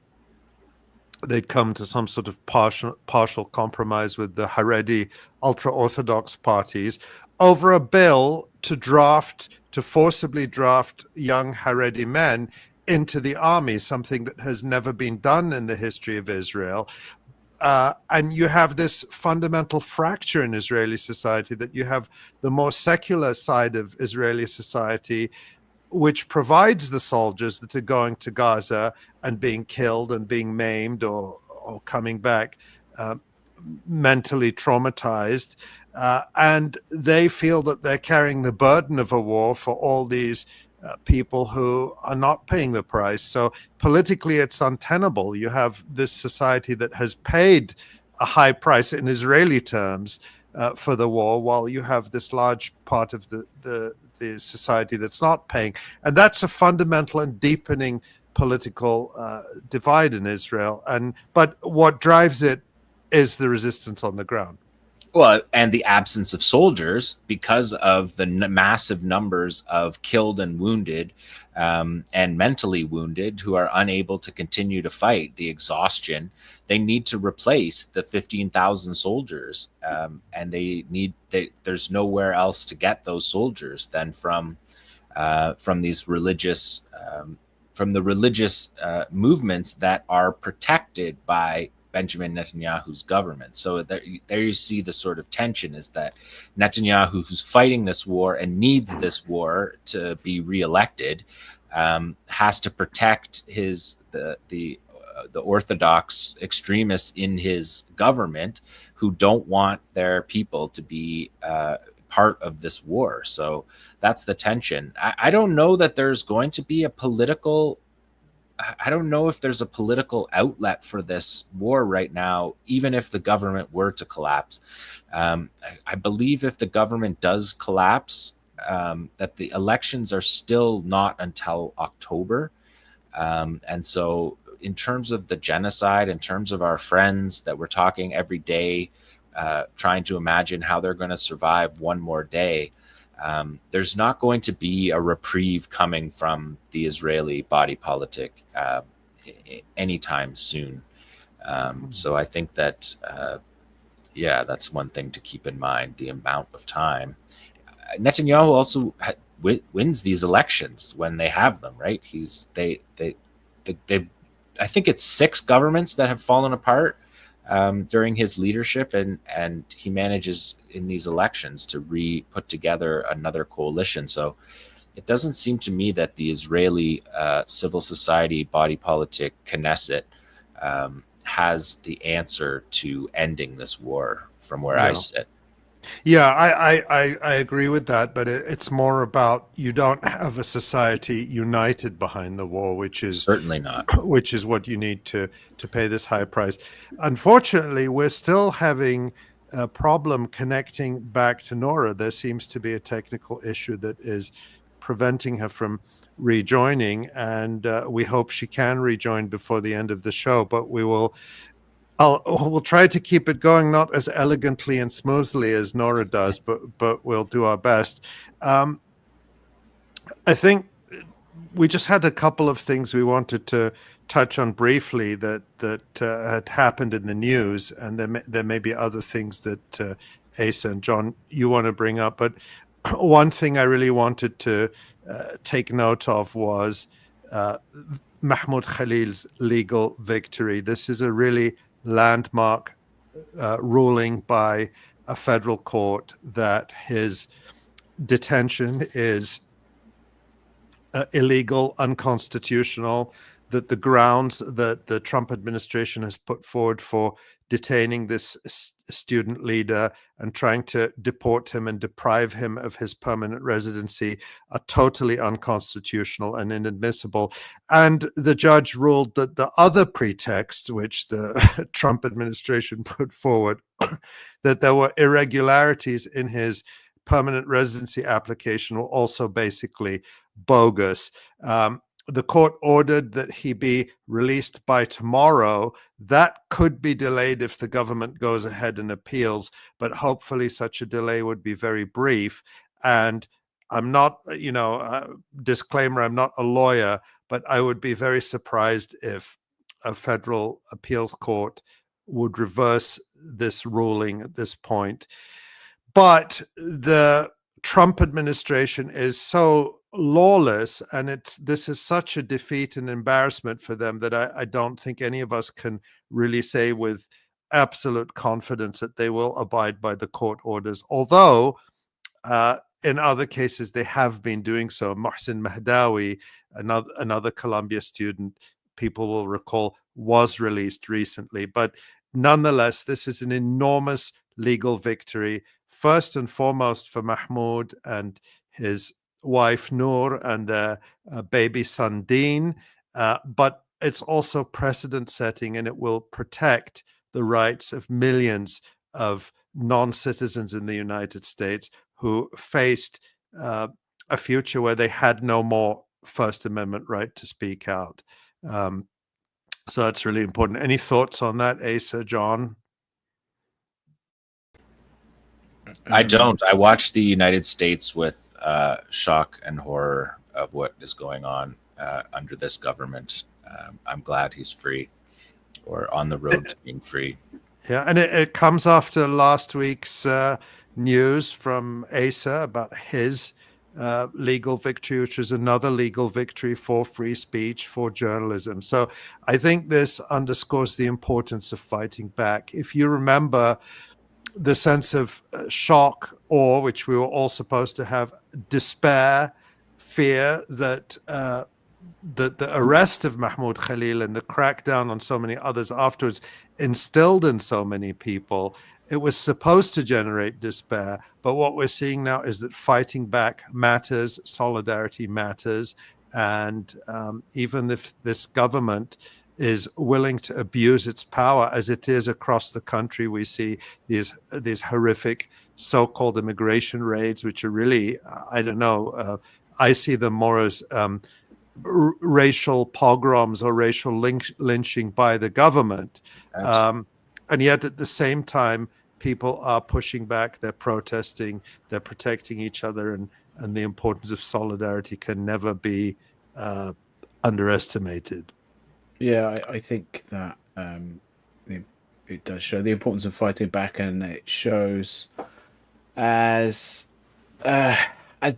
they'd come to some sort of partial compromise with the Haredi ultra-Orthodox parties over a bill to forcibly draft young Haredi men into the army, something that has never been done in the history of Israel. And you have this fundamental fracture in Israeli society, that you have the more secular side of Israeli society, which provides the soldiers that are going to Gaza and being killed and being maimed or coming back mentally traumatized. And they feel that they're carrying the burden of a war for all these people who are not paying the price. So politically, it's untenable. You have this society that has paid a high price in Israeli terms for the war, while you have this large part of the society that's not paying. And that's a fundamental and deepening political divide in Israel. But what drives it is the resistance on the ground. Well, and the absence of soldiers, because of the massive numbers of killed and wounded and mentally wounded who are unable to continue to fight, the exhaustion. They need to replace the 15,000 soldiers, and there's nowhere else to get those soldiers than from these religious from the religious movements that are protected by Benjamin Netanyahu's government. So there you see the sort of tension, is that Netanyahu, who's fighting this war and needs this war to be reelected, has to protect the Orthodox extremists in his government who don't want their people to be part of this war. So that's the tension. I don't know that there's going to be I don't know if there's a political outlet for this war right now, even if the government were to collapse. I believe if the government does collapse, that the elections are still not until October. And so in terms of the genocide, in terms of our friends that we're talking every day, trying to imagine how they're going to survive one more day, there's not going to be a reprieve coming from the Israeli body politic anytime soon. So I think that, yeah, that's one thing to keep in mind, the amount of time. Netanyahu also wins these elections when they have them, right? I think it's 6 governments that have fallen apart during his leadership, and he manages in these elections to put together another coalition. So it doesn't seem to me that the Israeli civil society body politic Knesset has the answer to ending this war from where I sit. Yeah, I agree with that, but it's more about you don't have a society united behind the war, which is certainly not, which is what you need to pay this high price. Unfortunately, we're still having a problem connecting back to Nora. There seems to be a technical issue that is preventing her from rejoining, and we hope she can rejoin before the end of the show, but we'll try to keep it going, not as elegantly and smoothly as Nora does, but we'll do our best. I think we just had a couple of things we wanted to touch on briefly that had happened in the news, and there may be other things that Asa and John, you want to bring up. But one thing I really wanted to take note of was Mahmoud Khalil's legal victory. This is a really landmark ruling by a federal court that his detention is illegal, unconstitutional, that the grounds that the Trump administration has put forward for detaining this student leader and trying to deport him and deprive him of his permanent residency are totally unconstitutional and inadmissible. And the judge ruled that the other pretext, which the Trump administration put forward, that there were irregularities in his permanent residency application, were also basically bogus. The court ordered that he be released by tomorrow. That could be delayed if the government goes ahead and appeals, but hopefully such a delay would be very brief. And I'm not, disclaimer, I'm not a lawyer, but I would be very surprised if a federal appeals court would reverse this ruling at this point. But the Trump administration is so lawless, and this is such a defeat and embarrassment for them that I don't think any of us can really say with absolute confidence that they will abide by the court orders, although in other cases they have been doing so. Mohsen Mahdawi, another Columbia student, people will recall, was released recently. But nonetheless, this is an enormous legal victory, first and foremost for Mahmoud and his wife Noor and their baby son Dean, but it's also precedent setting, and it will protect the rights of millions of non-citizens in the United States who faced a future where they had no more First Amendment right to speak out. So that's really important. Any thoughts on that, Asa, John? I don't. I watched the United States with shock and horror of what is going on under this government. I'm glad he's free, or on the road to being free. Yeah, and it comes after last week's news from Asa about his legal victory, which was another legal victory for free speech, for journalism. So I think this underscores the importance of fighting back. If you remember the sense of shock, awe, which we were all supposed to have, despair, fear that the arrest of Mahmoud Khalil and the crackdown on so many others afterwards instilled in so many people, it was supposed to generate despair. But what we're seeing now is that fighting back matters, solidarity matters, and even if this government is willing to abuse its power, as it is across the country, we see these horrific so-called immigration raids, which are really, I don't know, I see them more as racial pogroms or racial lynching by the government. And yet at the same time, people are pushing back, they're protesting, they're protecting each other, and the importance of solidarity can never be underestimated. Yeah, I think that it does show the importance of fighting back, and it shows as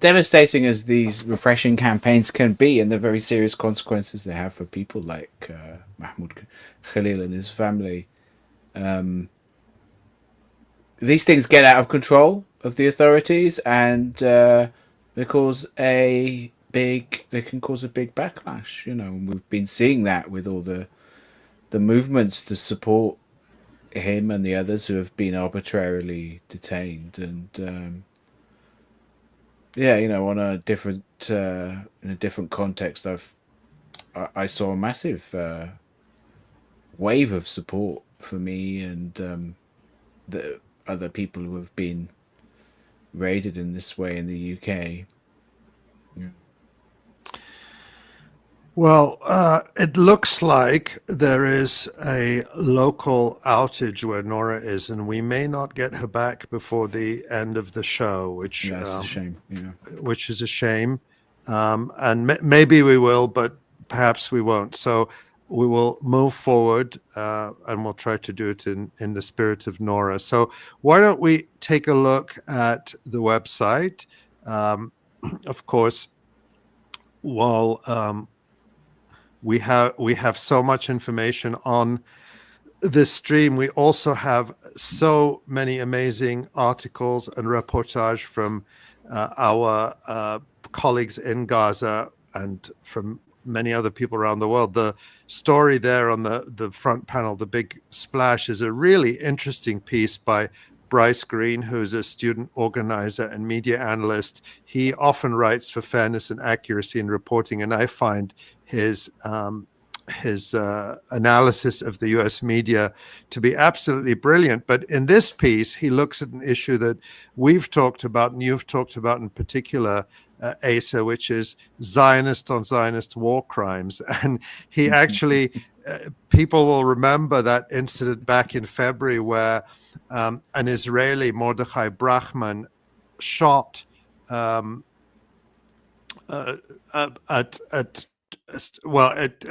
devastating as these repression campaigns can be, and the very serious consequences they have for people like Mahmoud Khalil and his family. These things get out of control of the authorities, and they can cause a big backlash. And we've been seeing that with all the movements to support him and the others who have been arbitrarily detained. And on a different in a different context, I saw a massive wave of support for me and the other people who have been raided in this way in the UK. Yeah. Well, it looks like there is a local outage where Nora is, and we may not get her back before the end of the show, which that's a shame. Yeah. Which is a shame, and maybe we will, but perhaps we won't. So we will move forward, and we'll try to do it in the spirit of Nora. So why don't we take a look at the website? Of course, while we have so much information on this stream, we also have so many amazing articles and reportage from our colleagues in Gaza and from many other people around the world. The story there on the front panel, the big splash, is a really interesting piece by Bryce Green, who's a student organizer and media analyst. He often writes for fairness and accuracy in reporting, and I find his analysis of the US media to be absolutely brilliant. But in this piece, he looks at an issue that we've talked about, and you've talked about in particular, Asa, which is Zionist on Zionist war crimes. And he actually, people will remember that incident back in February where an Israeli, Mordechai Brachman, shot an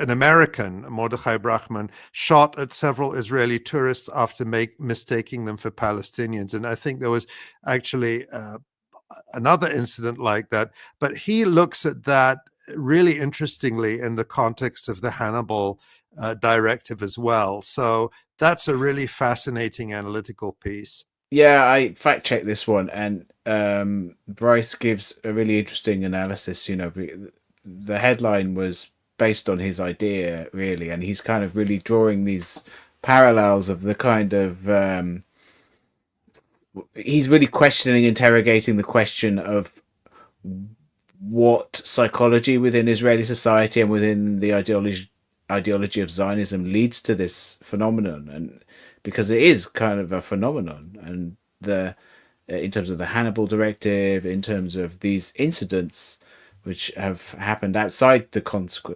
American, Mordechai Brachman, shot at several Israeli tourists after mistaking them for Palestinians. And I think there was actually another incident like that. But he looks at that really interestingly in the context of the Hannibal directive as well. So that's a really fascinating analytical piece. Yeah, I fact-checked this one, and Bryce gives a really interesting analysis. The headline was based on his idea, really, and he's kind of really drawing these parallels of the kind of... he's really interrogating the question of what psychology within Israeli society and within the ideology of Zionism leads to this phenomenon, and because it is kind of a phenomenon, and in terms of the Hannibal directive, in terms of these incidents which have happened outside the context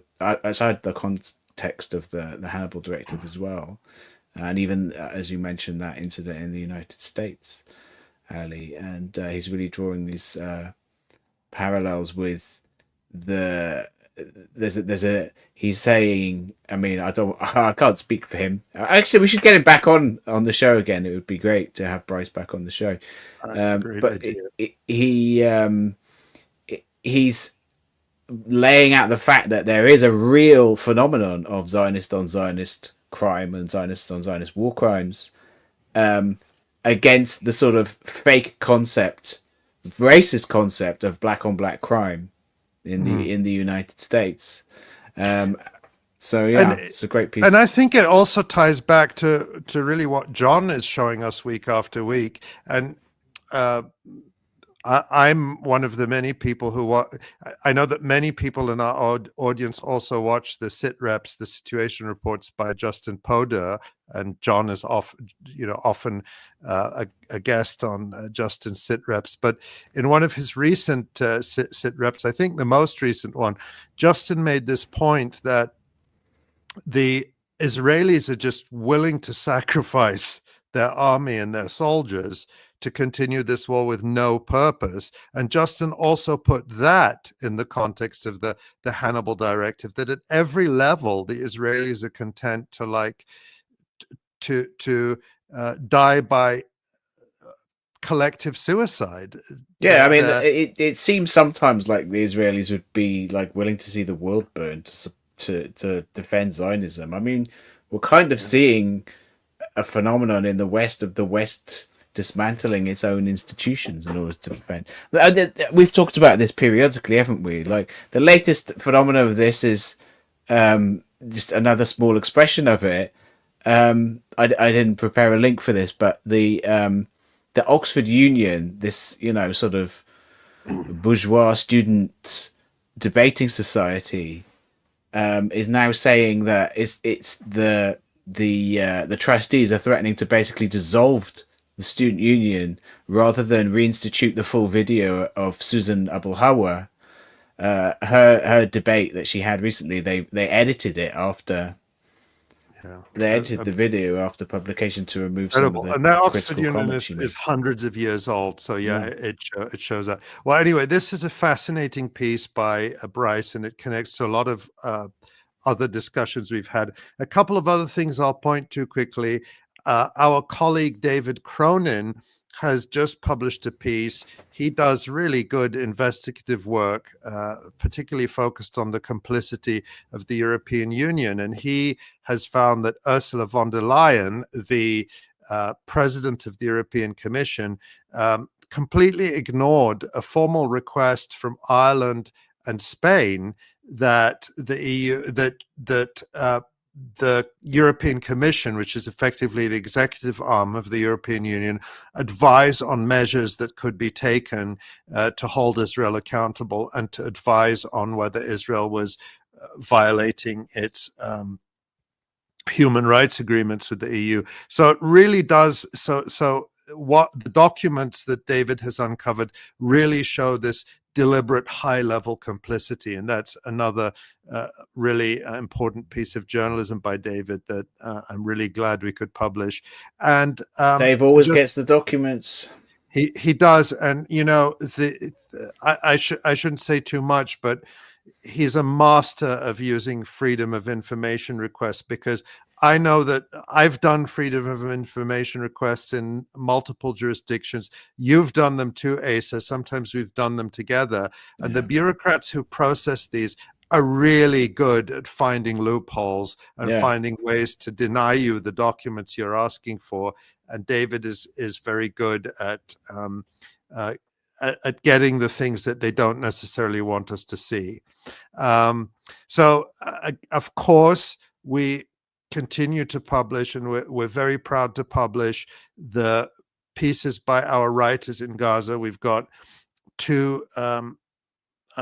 of the Hannibal directive as well, and even as you mentioned, that incident in the United States, Ali, and he's really drawing these parallels with he's saying, I can't speak for him. Actually, we should get him back on the show again. It would be great to have Bryce back on the show. That's a great idea. He's laying out the fact that there is a real phenomenon of Zionist on Zionist crime and Zionist on Zionist war crimes against the sort of fake concept, racist concept of black on black crime in the United States. So yeah, it's a great piece. And I think it also ties back to really what Jon is showing us week after week. And I'm one of the many people who I know that many people in our audience also watch the SITREPs, the situation reports by Justin Poder, and John is often a guest on Justin's SITREPs. But in one of his recent SITREPs, I think the most recent one, Justin made this point that the Israelis are just willing to sacrifice their army and their soldiers to continue this war with no purpose. And Justin also put that in the context of the Hannibal Directive, that at every level, the Israelis are content to die by collective suicide. Yeah, I mean, it seems sometimes like the Israelis would be like willing to see the world burn to defend Zionism. I mean, we're kind of seeing a phenomenon in the West of the West dismantling its own institutions in order to defend. We've talked about this periodically, haven't we? Like the latest phenomenon of this is just another small expression of it. I didn't prepare a link for this, but the Oxford Union, this sort of bourgeois student debating society, is now saying that it's the trustees are threatening to basically dissolve the student union rather than reinstitute the full video of Susan Abu Hawa, her debate that she had recently. They edited it after. Yeah. They edited the video after publication to remove some of the and that Oxford Union is hundreds of years old, so it shows that. Well, anyway, this is a fascinating piece by Bryce, and it connects to a lot of other discussions we've had. A couple of other things I'll point to quickly. Our colleague David Cronin has just published a piece. He does really good investigative work, particularly focused on the complicity of the European Union. And he has found that Ursula von der Leyen, the president of the European Commission, completely ignored a formal request from Ireland and Spain that the EU, the European Commission, which is effectively the executive arm of the European Union, advise on measures that could be taken to hold Israel accountable and to advise on whether Israel was violating its human rights agreements with the EU. So it really does. So what the documents that David has uncovered really show this deliberate high-level complicity, and that's another really important piece of journalism by David that I'm really glad we could publish. And Dave always gets the documents. He does, and I shouldn't say too much, but he's a master of using freedom of information requests, because I know that I've done freedom of information requests in multiple jurisdictions. You've done them too, Asa. Sometimes we've done them together. And the bureaucrats who process these are really good at finding loopholes and finding ways to deny you the documents you're asking for. And David is very good at getting the things that they don't necessarily want us to see. So, of course, we continue to publish, and we're very proud to publish the pieces by our writers in Gaza. We've got two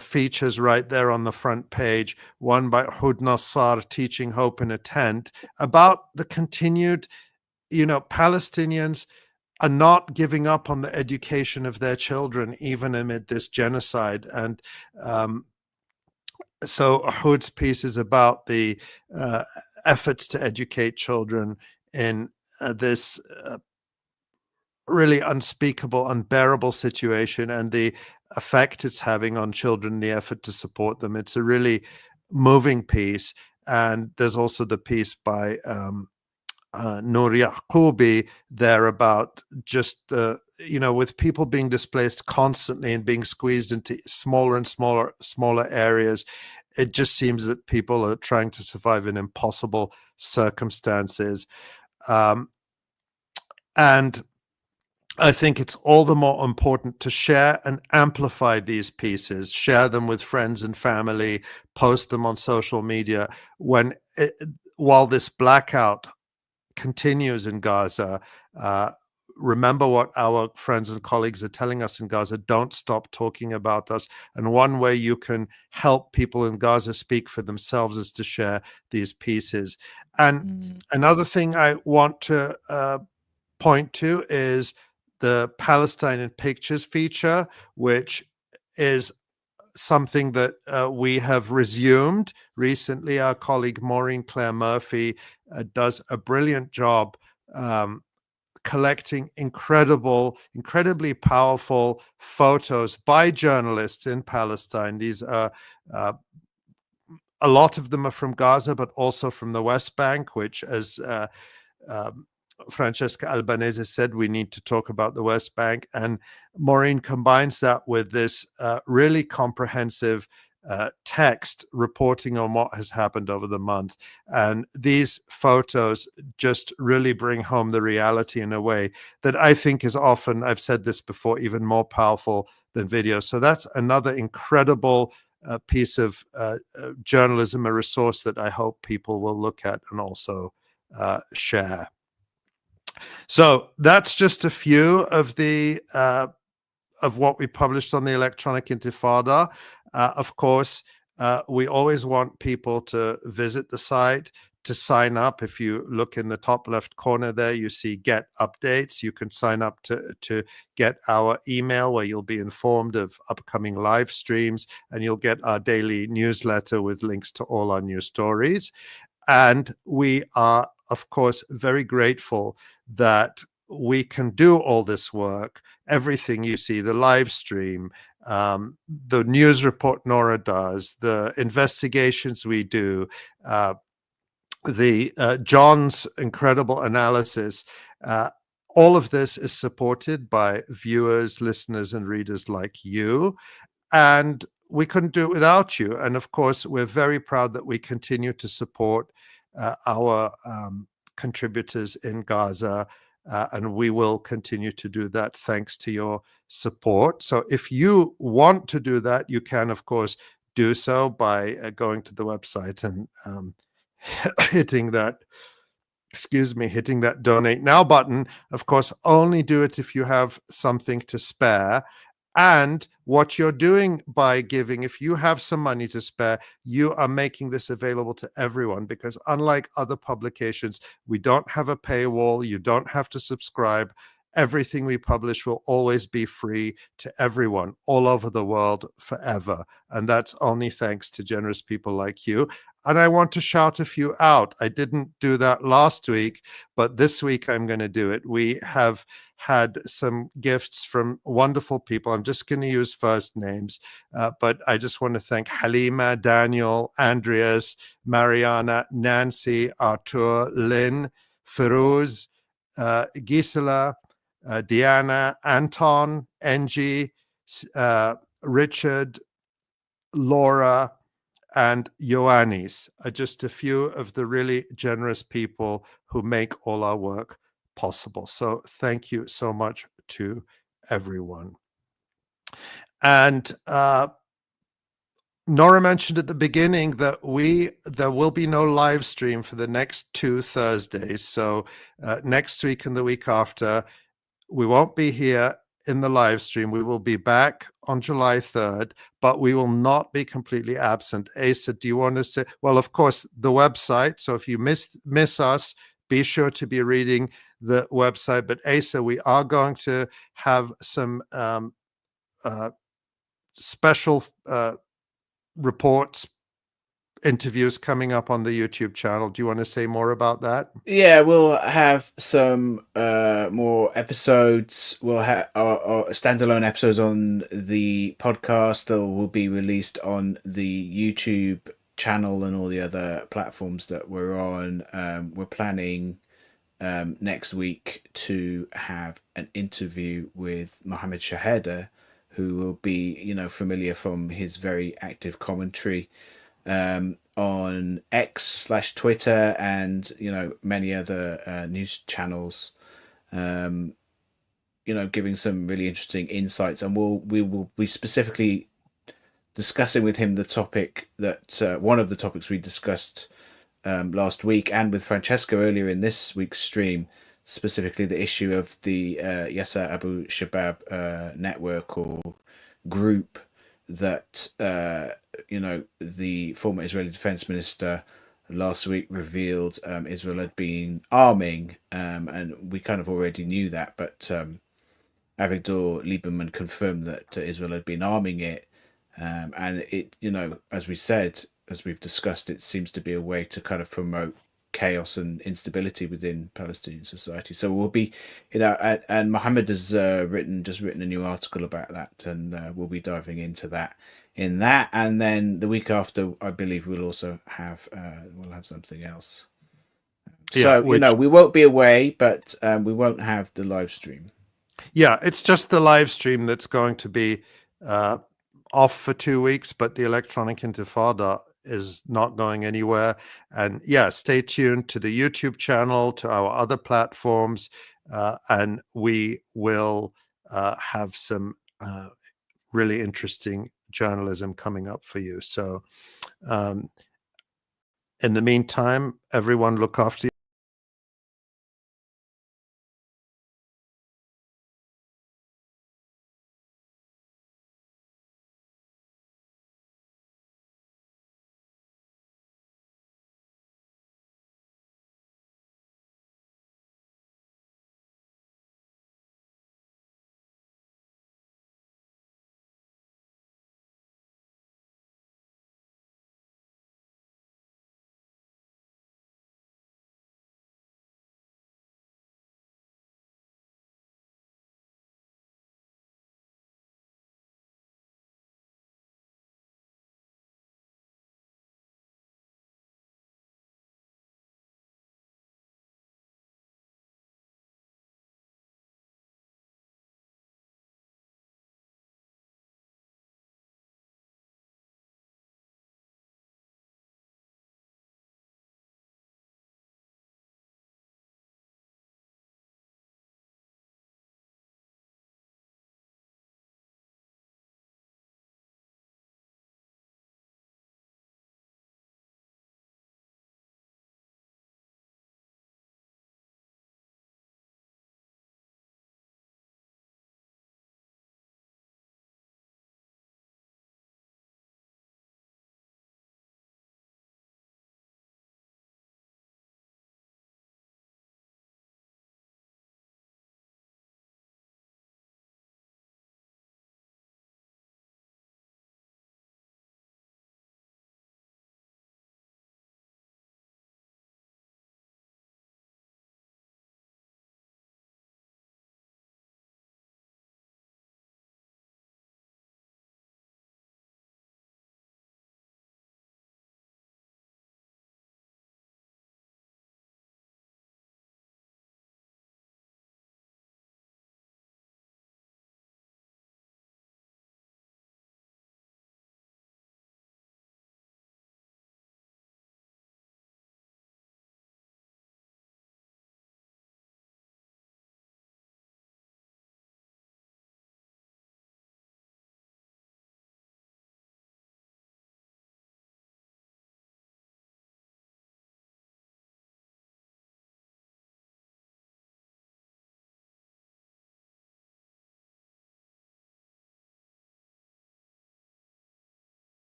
features right there on the front page, one by Hud Nassar, Teaching Hope in a Tent, about the continued, Palestinians are not giving up on the education of their children, even amid this genocide. And so Hud's piece is about the efforts to educate children in this really unspeakable, unbearable situation, and the effect it's having on children, the effort to support them. It's a really moving piece. And there's also the piece by Noor Yaqoubi there about just with people being displaced constantly and being squeezed into smaller and smaller areas, it just seems that people are trying to survive in impossible circumstances. And I think it's all the more important to share and amplify these pieces, share them with friends and family, post them on social media while this blackout continues in Gaza. remember what our friends and colleagues are telling us in Gaza. Don't stop talking about us. And one way you can help people in Gaza speak for themselves is to share these pieces. And another thing I want to point to is the Palestine in Pictures feature, which is something that we have resumed recently. Our colleague Maureen Claire Murphy does a brilliant job collecting incredibly powerful photos by journalists in Palestine. These are a lot of them are from Gaza, but also from the West Bank, which, as Francesca Albanese said, we need to talk about the West Bank. And Maureen combines that with this really comprehensive text reporting on what has happened over the month. And these photos just really bring home the reality in a way that I think is often, I've said this before, even more powerful than video. So that's another incredible piece of journalism, a resource that I hope people will look at and also share. So that's just a few of the of what we published on the Electronic Intifada. Of course, we always want people to visit the site, to sign up. If you look in the top left corner there, you see Get Updates. You can sign up to get our email where you'll be informed of upcoming live streams, and you'll get our daily newsletter with links to all our news stories. And we are, of course, very grateful that we can do all this work, everything you see, the live stream, the news report Nora does, the investigations we do, Jon's incredible analysis. All of this is supported by viewers, listeners, and readers like you. And we couldn't do it without you. And of course, we're very proud that we continue to support our contributors in Gaza, and we will continue to do that thanks to your support. So if you want to do that, you can, of course, do so by going to the website and hitting that donate now button. Of course, only do it if you have something to spare. And what you're doing by giving, if you have some money to spare, you are making this available to everyone, because unlike other publications, we don't have a paywall. You don't have to subscribe. Everything we publish will always be free to everyone all over the world forever. And that's only thanks to generous people like you. And I want to shout a few out. I didn't do that last week, but this week I'm going to do it. We have had some gifts from wonderful people. I'm just going to use first names, but I just want to thank Halima, Daniel, Andreas, Mariana, Nancy, Artur, Lynn, Feroz, Gisela, Diana, Anton, Angie, Richard, Laura, and Ioannis are just a few of the really generous people who make all our work possible. So thank you so much to everyone. And Nora mentioned at the beginning that there will be no live stream for the next 2 Thursdays. So next week and the week after, we won't be here in the live stream. We will be back on July 3rd, but we will not be completely absent. Asa, do you want to say? Well, of course, the website. So if you miss us, be sure to be reading the website. But Asa, we are going to have some special reports, interviews coming up on the YouTube channel. Do you want to say more about that? Yeah, we'll have some more episodes. We'll have our standalone episodes on the podcast that will be released on the YouTube channel and all the other platforms that we're on. We're planning next week to have an interview with Mohammed Shaheda, who will be, familiar from his very active commentary on X/Twitter and many other news channels, giving some really interesting insights. And we will be specifically discussing with him the topic that one of the topics we discussed last week, and with Francesca earlier in this week's stream, specifically the issue of the Yasser Abu Shabab network or group that the former Israeli defense minister last week revealed Israel had been arming, and we kind of already knew that, but Avigdor Lieberman confirmed that Israel had been arming it, and it, as we said, as we've discussed, it seems to be a way to kind of promote chaos and instability within Palestinian society. So we'll be, and Mohammed has written a new article about that, and we'll be diving into that and then the week after, I believe we'll also have something else. So we won't be away, but we won't have the live stream. Yeah, it's just the live stream that's going to be off for 2 weeks, but the Electronic Intifada is not going anywhere. And yeah, stay tuned to the YouTube channel, to our other platforms, and we will have some really interesting journalism coming up for you. So in the meantime, everyone look after